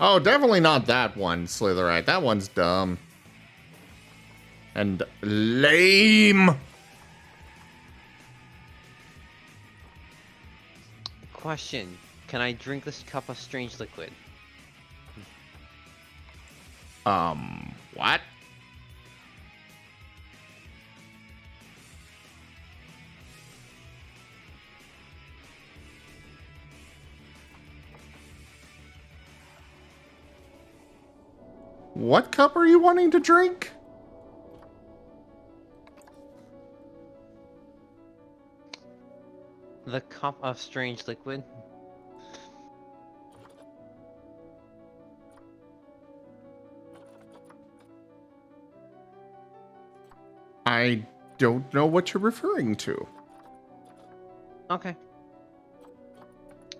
Oh, definitely not that one, Slitherite. That one's dumb. And lame. Question. Can I drink this cup of strange liquid? What? What cup are you wanting to drink? The cup of strange liquid? I don't know what you're referring to. Okay.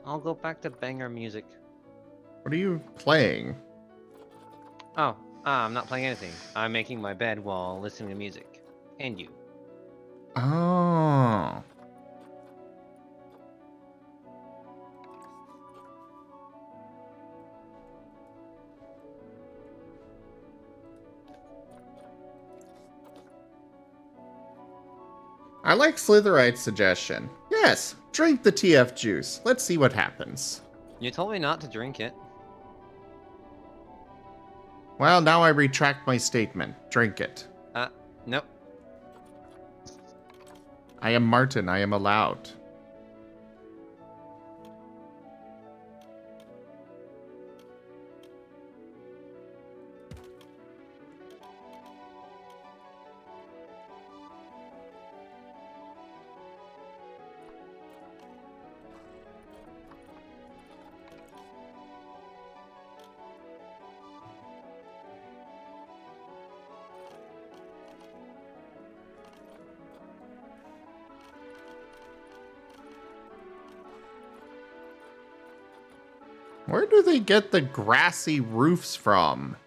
I'll go back to banger music. What are you playing? Oh, I'm not playing anything. I'm making my bed while listening to music. And you. Oh. I like Slitherite's suggestion. Yes, drink the TF juice. Let's see what happens. You told me not to drink it. Well, now I retract my statement. Drink it. Nope. I am Martin. I am allowed. Where do they get the grassy roofs from?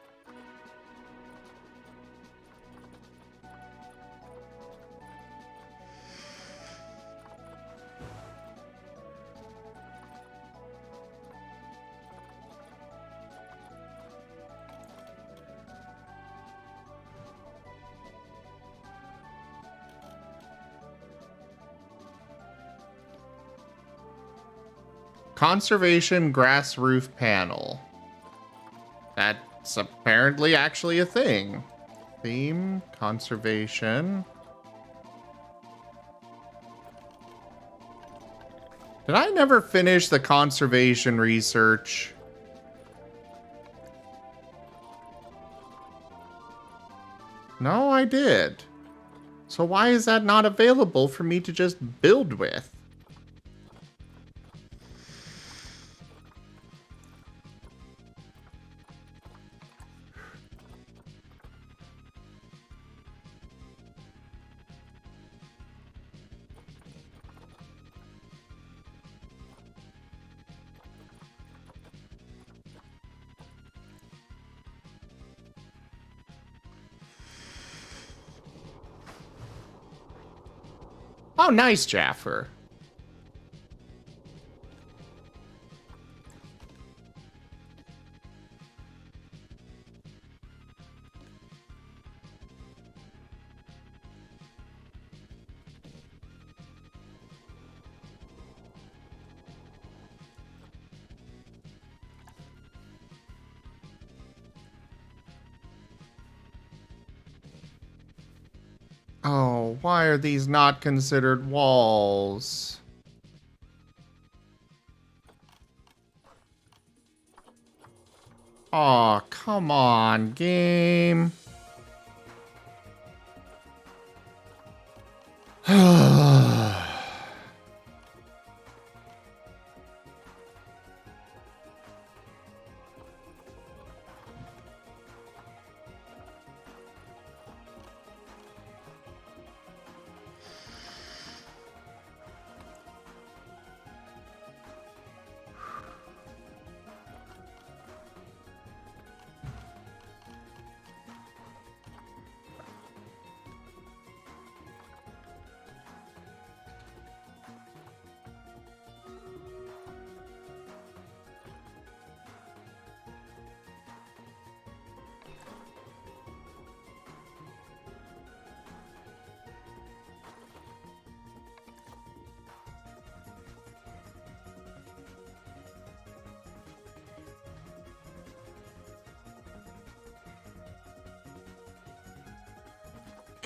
Conservation grass roof panel. That's apparently actually a thing. Theme, conservation. Did I never finish the conservation research? No, I did. So why is that not available for me to just build with? Oh, nice, Jaffer. Oh, why are these not considered walls? Aw, come on, game.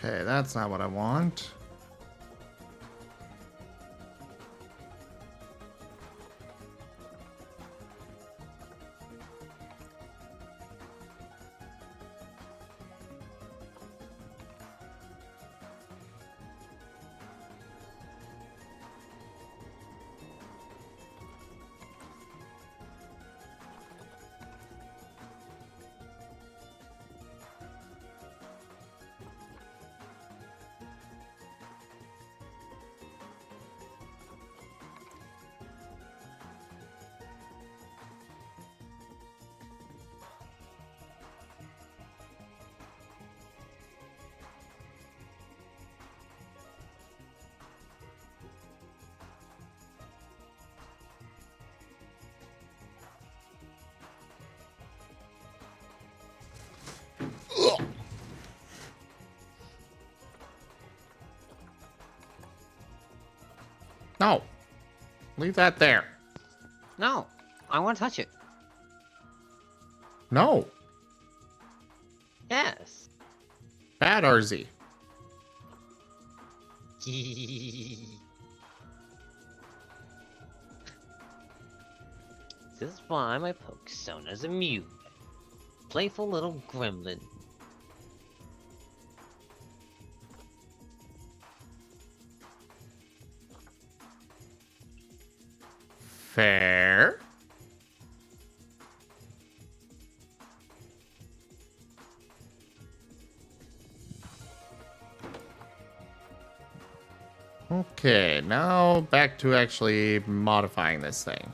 Okay, that's not what I want. Leave that there. No, I want to touch it. No. Yes. Bad RZ. This is why my Pokesona's a Mew. Playful little gremlin. Fair. Okay, now back to actually modifying this thing.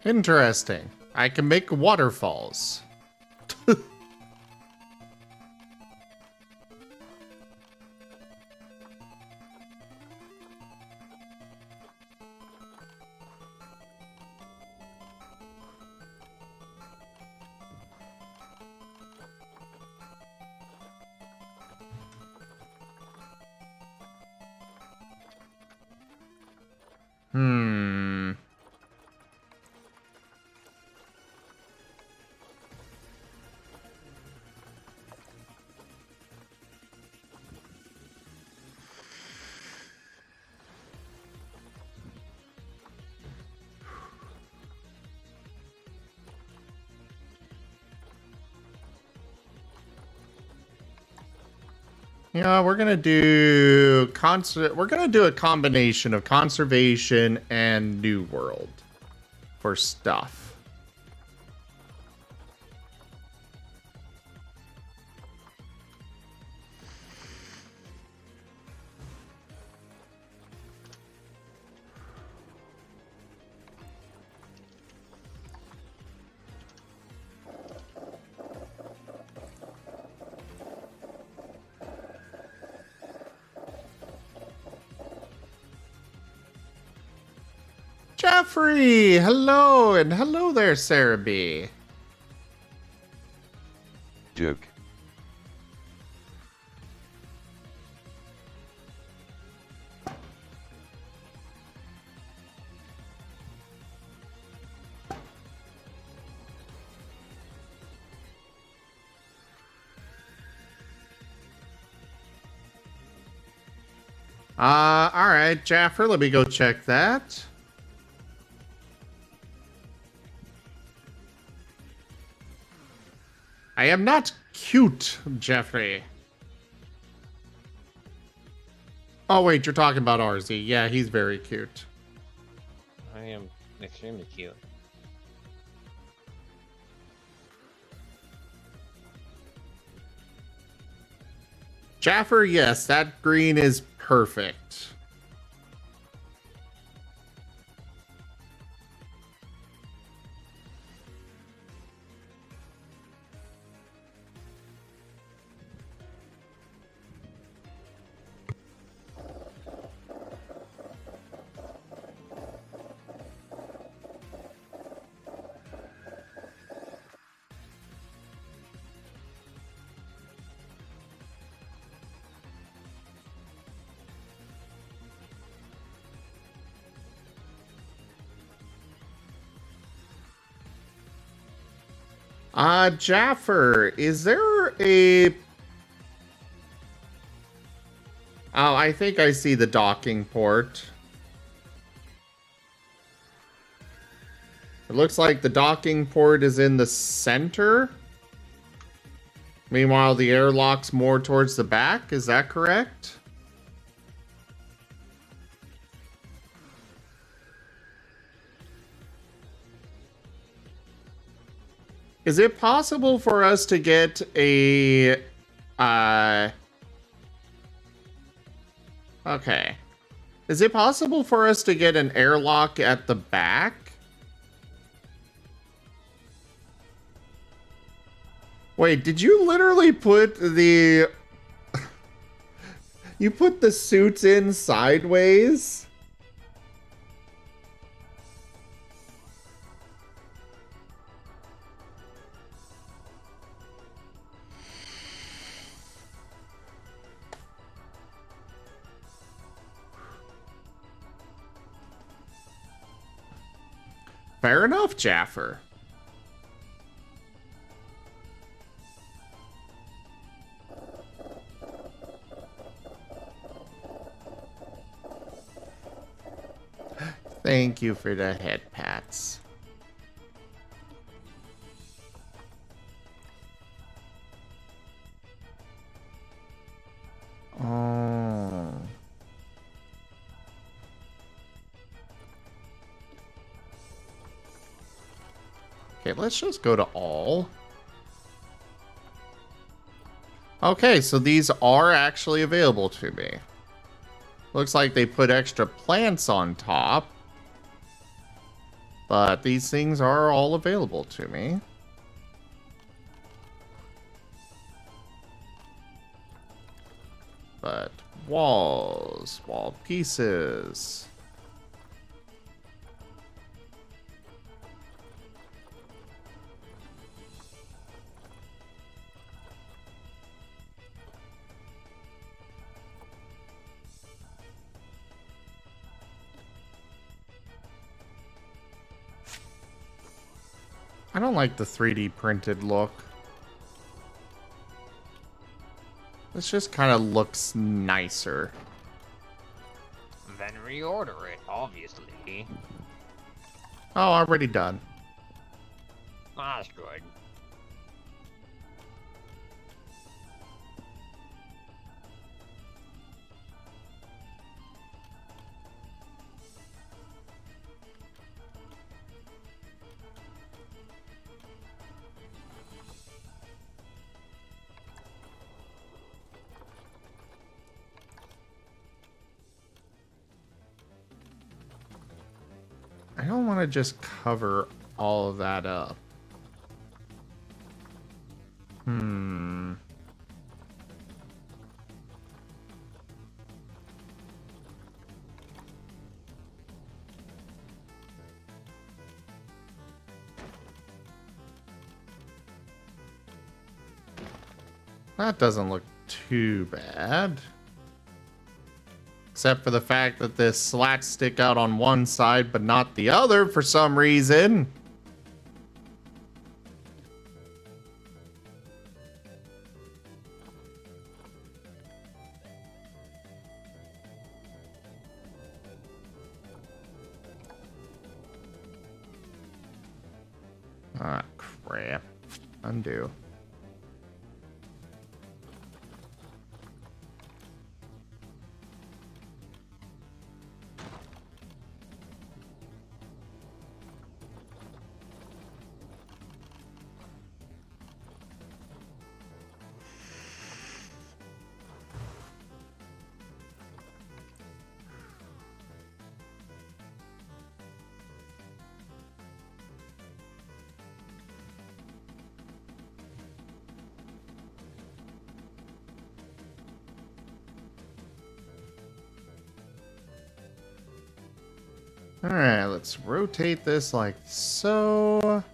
Interesting. I can make waterfalls. Hmm. Yeah, we're gonna do a combination of conservation and New World for stuff. Jeffrey, hello, and hello there, Sarah B. Joke. All right, Jaffer, let me go check that. I am not cute, Jeffrey. Oh, wait, you're talking about RZ. Yeah, he's very cute. I am extremely cute. Jaffer, yes, that green is perfect. Jaffer, is there a... Oh, I think I see the docking port. It looks like the docking port is in the center. Meanwhile, the airlock's more towards the back. Is that correct? Is it possible for us to get a... Okay. Is it possible for us to get an airlock at the back? Wait, did you literally put the... You put the suits in sideways? Fair enough, Jaffer. Thank you for the head pats. Oh. Okay, let's just go to all. Okay, so these are actually available to me. Looks like they put extra plants on top. But these things are all available to me. But walls, wall pieces. I don't like the 3D printed look. This just kind of looks nicer. Then reorder it, obviously. Oh, already done. That's good. I don't want to just cover all of that up. That doesn't look too bad. Except for the fact that the slats stick out on one side but not the other for some reason. Ah, crap. Undo. Alright, let's rotate this like so.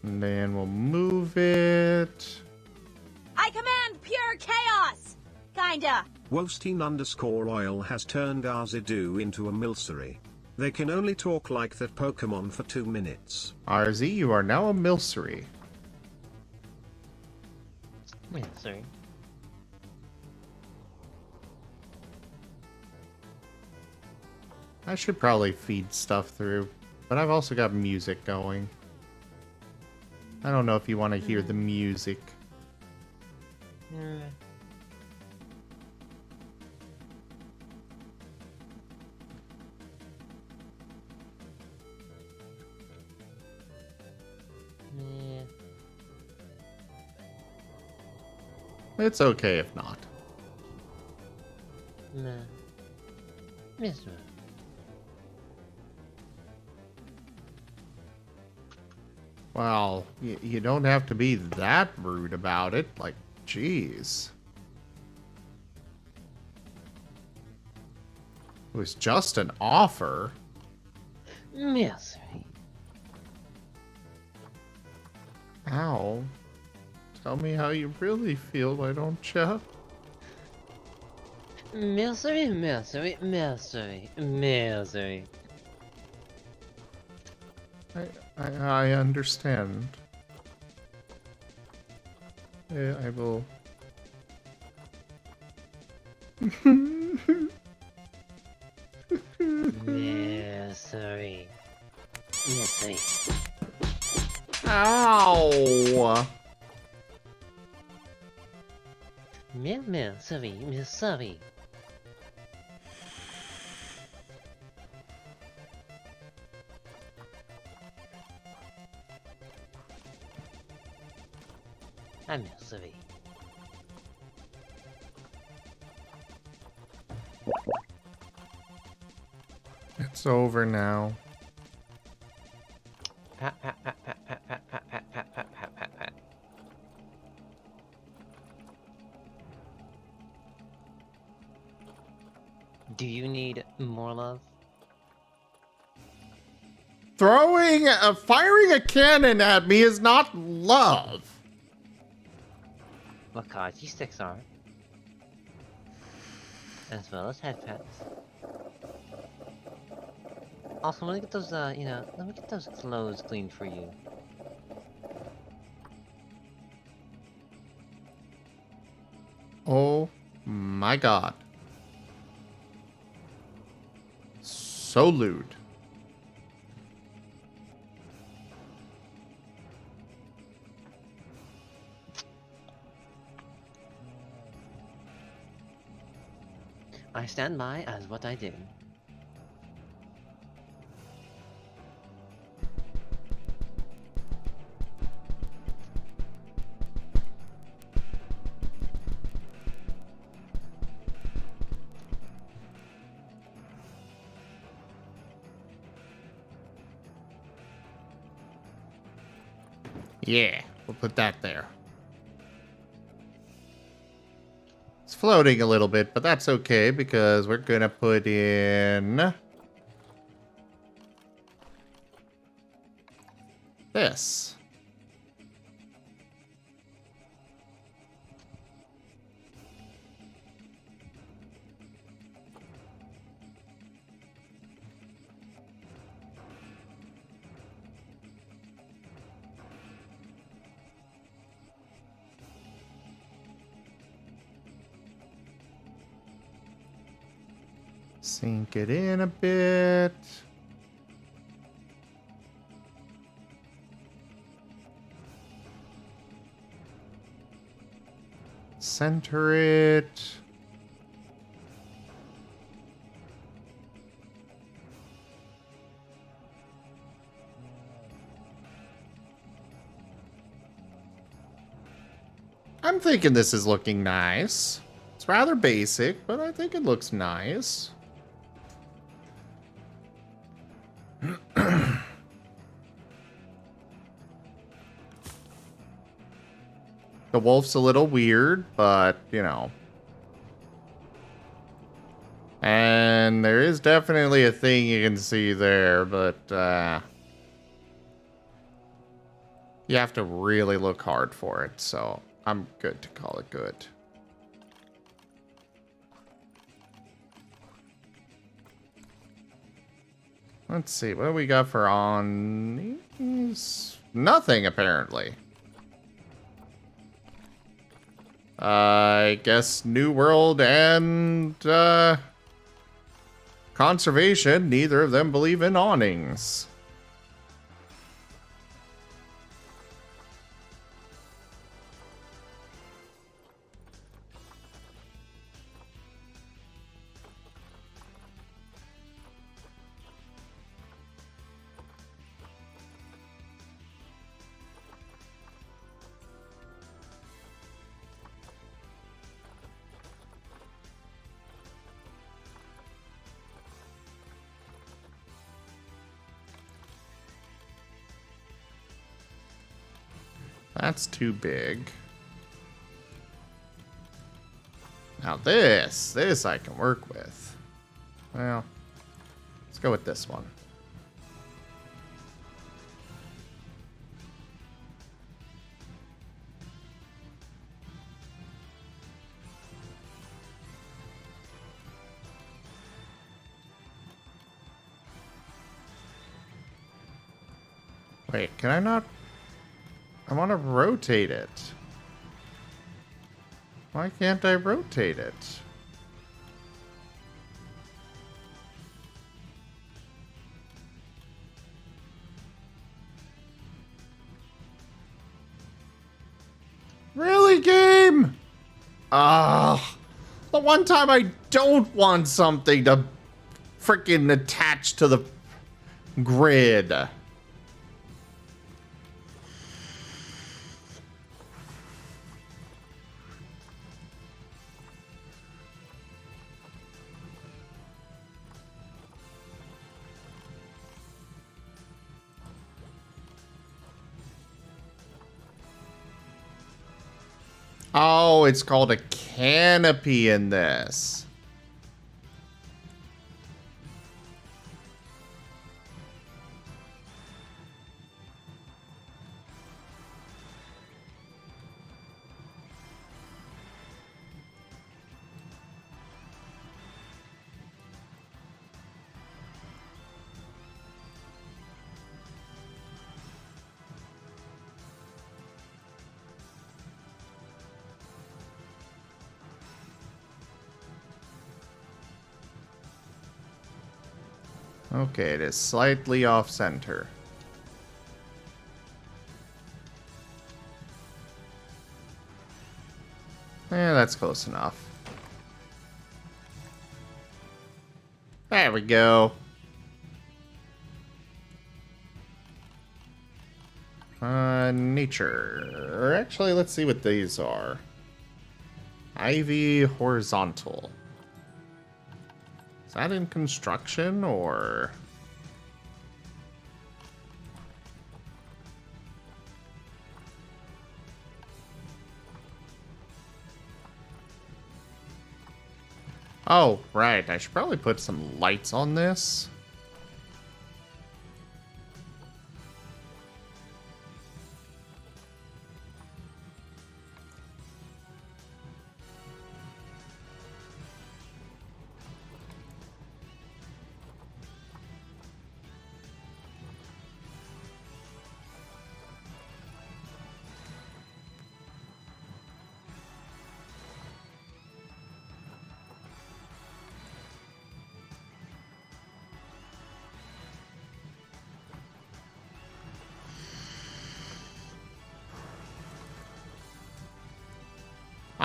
And then we'll move it. I command pure chaos! Kinda. Wolstein_oil has turned Arzidu into a milcery. They can only talk like that Pokemon for 2 minutes. RZ, you are now a milcery. Milcery. I should probably feed stuff through, but I've also got music going. I don't know if you want to hear the music. Yeah. It's okay if not. Nah. Misery. Well, you don't have to be that rude about it. Like, jeez. It was just an offer. Misery. Ow. Tell me how you really feel, why don't you? Misery, misery, misery, misery. I understand. I will. Misery. Misery. Ow! Misery, misery. I'm misery. It's over now. Pat, pat, pat, pat, pat, pat, pat, pat, pat, pat, pat, pat, pat. Do you need more love? Firing a cannon at me is not love. What Kaji sticks are. As well as head pets. Also, let me get those, let me get those clothes cleaned for you. Oh my god. So lewd. I stand by as what I did. Yeah, we'll put that there. It's floating a little bit, but that's okay because we're gonna put in this. Sink it in a bit. Center it. I'm thinking this is looking nice. It's rather basic, but I think it looks nice. The wolf's a little weird, but, you know. And there is definitely a thing you can see there, but, you have to really look hard for it, so I'm good to call it good. Let's see, what do we got for on... Nothing, apparently. I guess New World and, Conservation, neither of them believe in awnings. That's too big. Now this I can work with. Well, let's go with this one. Wait, can I not? I want to rotate it. Why can't I rotate it? Really, game? Ah, the one time I don't want something to freaking attach to the grid. Oh, it's called a canopy in this. Okay, it is slightly off center. Yeah, that's close enough. There we go. Nature. Or actually, let's see what these are. Ivy horizontal. Is that in construction or? Oh, right. I should probably put some lights on this.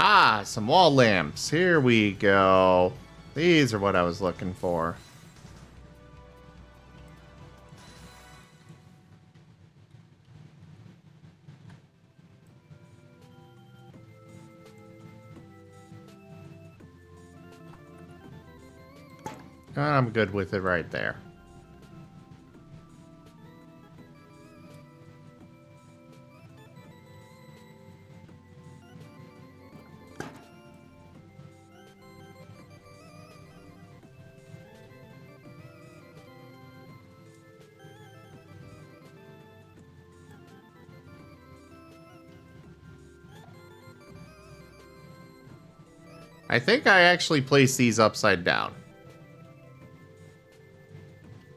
Ah, some wall lamps. Here we go. These are what I was looking for. I'm good with it right there. I think I actually placed these upside down.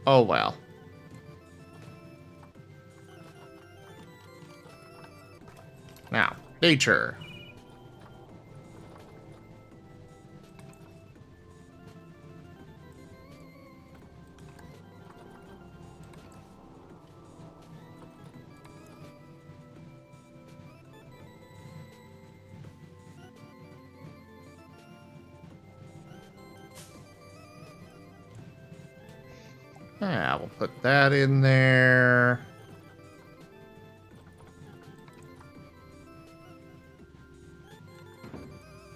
Oh well. Now, nature. Yeah, we'll put that in there.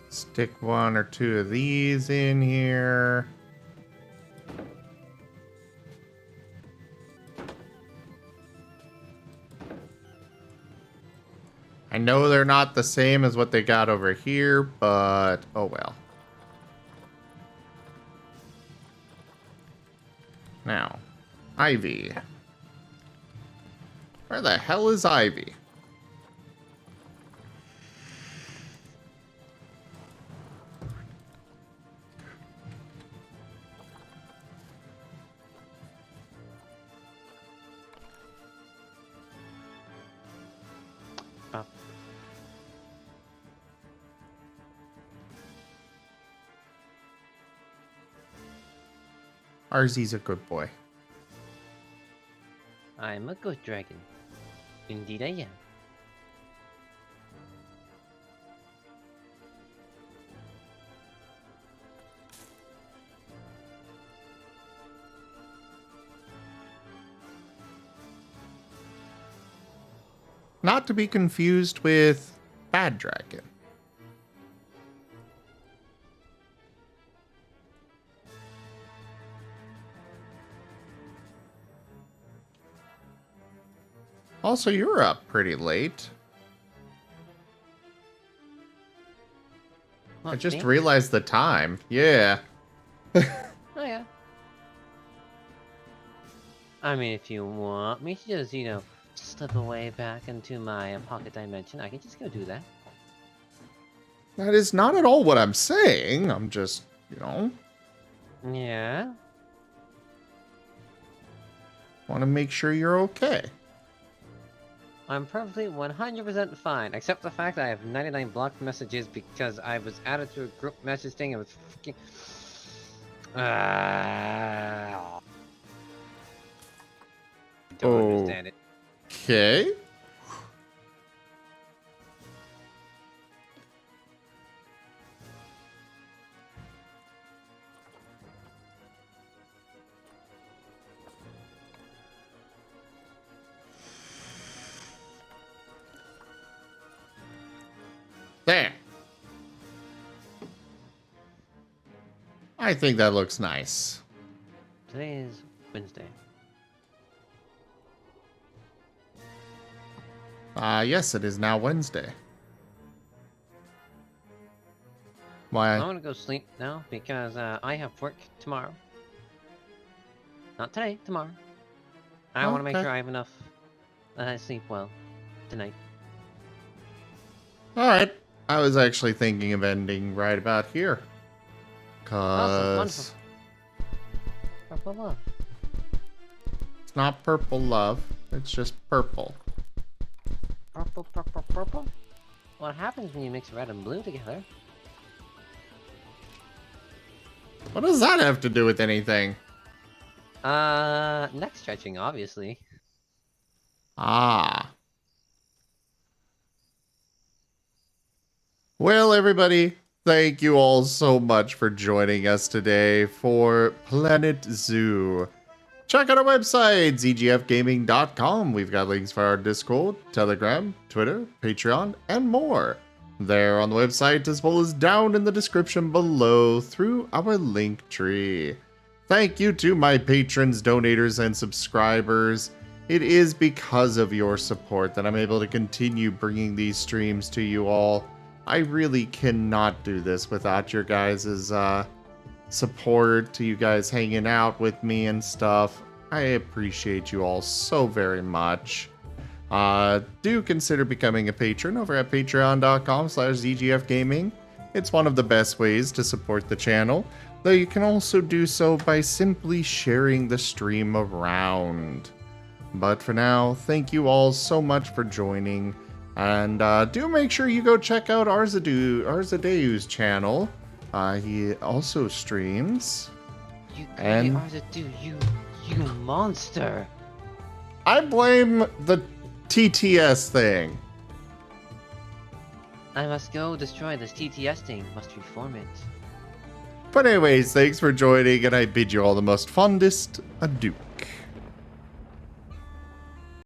Stick one or two of these in here. I know they're not the same as what they got over here, but oh well. Now, Ivy. Where the hell is Ivy? Arzy's a good boy. I'm a good dragon. Indeed I am. Not to be confused with Bad Dragon. Also, you're up pretty late. What, I just me? realized the time. Yeah. Oh yeah. I mean, if you want me to just, slip away back into my pocket dimension, I can just go do that. That is not at all what I'm saying. I'm just, Yeah? want to make sure you're okay. I'm perfectly 100% fine, except the fact that I have 99 blocked messages because I was added to a group message thing and was freaking... Don't understand it. Okay. There. I think that looks nice. Today is Wednesday. Yes, it is now Wednesday. Why? I'm gonna go sleep now because I have work tomorrow. Not today, tomorrow. I want to make Okay. sure I have enough sleep well tonight. Alright. I was actually thinking of ending right about here. Awesome, Cause wonderful. Purple love. it's not purple love, it's just purple. Purple, purple, purple? What happens when you mix red and blue together? What does that have to do with anything? Neck stretching, obviously. Ah. Well, everybody, thank you all so much for joining us today for Planet Zoo. Check out our website, zgfgaming.com. We've got links for our Discord, Telegram, Twitter, Patreon, and more. There on the website, as well as down in the description below through our link tree. Thank you to my patrons, donators, and subscribers. It is because of your support that I'm able to continue bringing these streams to you all. I really cannot do this without your guys' support, to you guys hanging out with me and stuff. I appreciate you all so very much. Do consider becoming a patron over at patreon.com/zgfgaming. It's one of the best ways to support the channel, though you can also do so by simply sharing the stream around. But for now, thank you all so much for joining, and do make sure you go check out Arzadeu's channel. He also streams. You And- you monster! I blame the TTS thing. I must go destroy this TTS thing, must reform it. But anyways, thanks for joining, and I bid you all the most fondest adieu.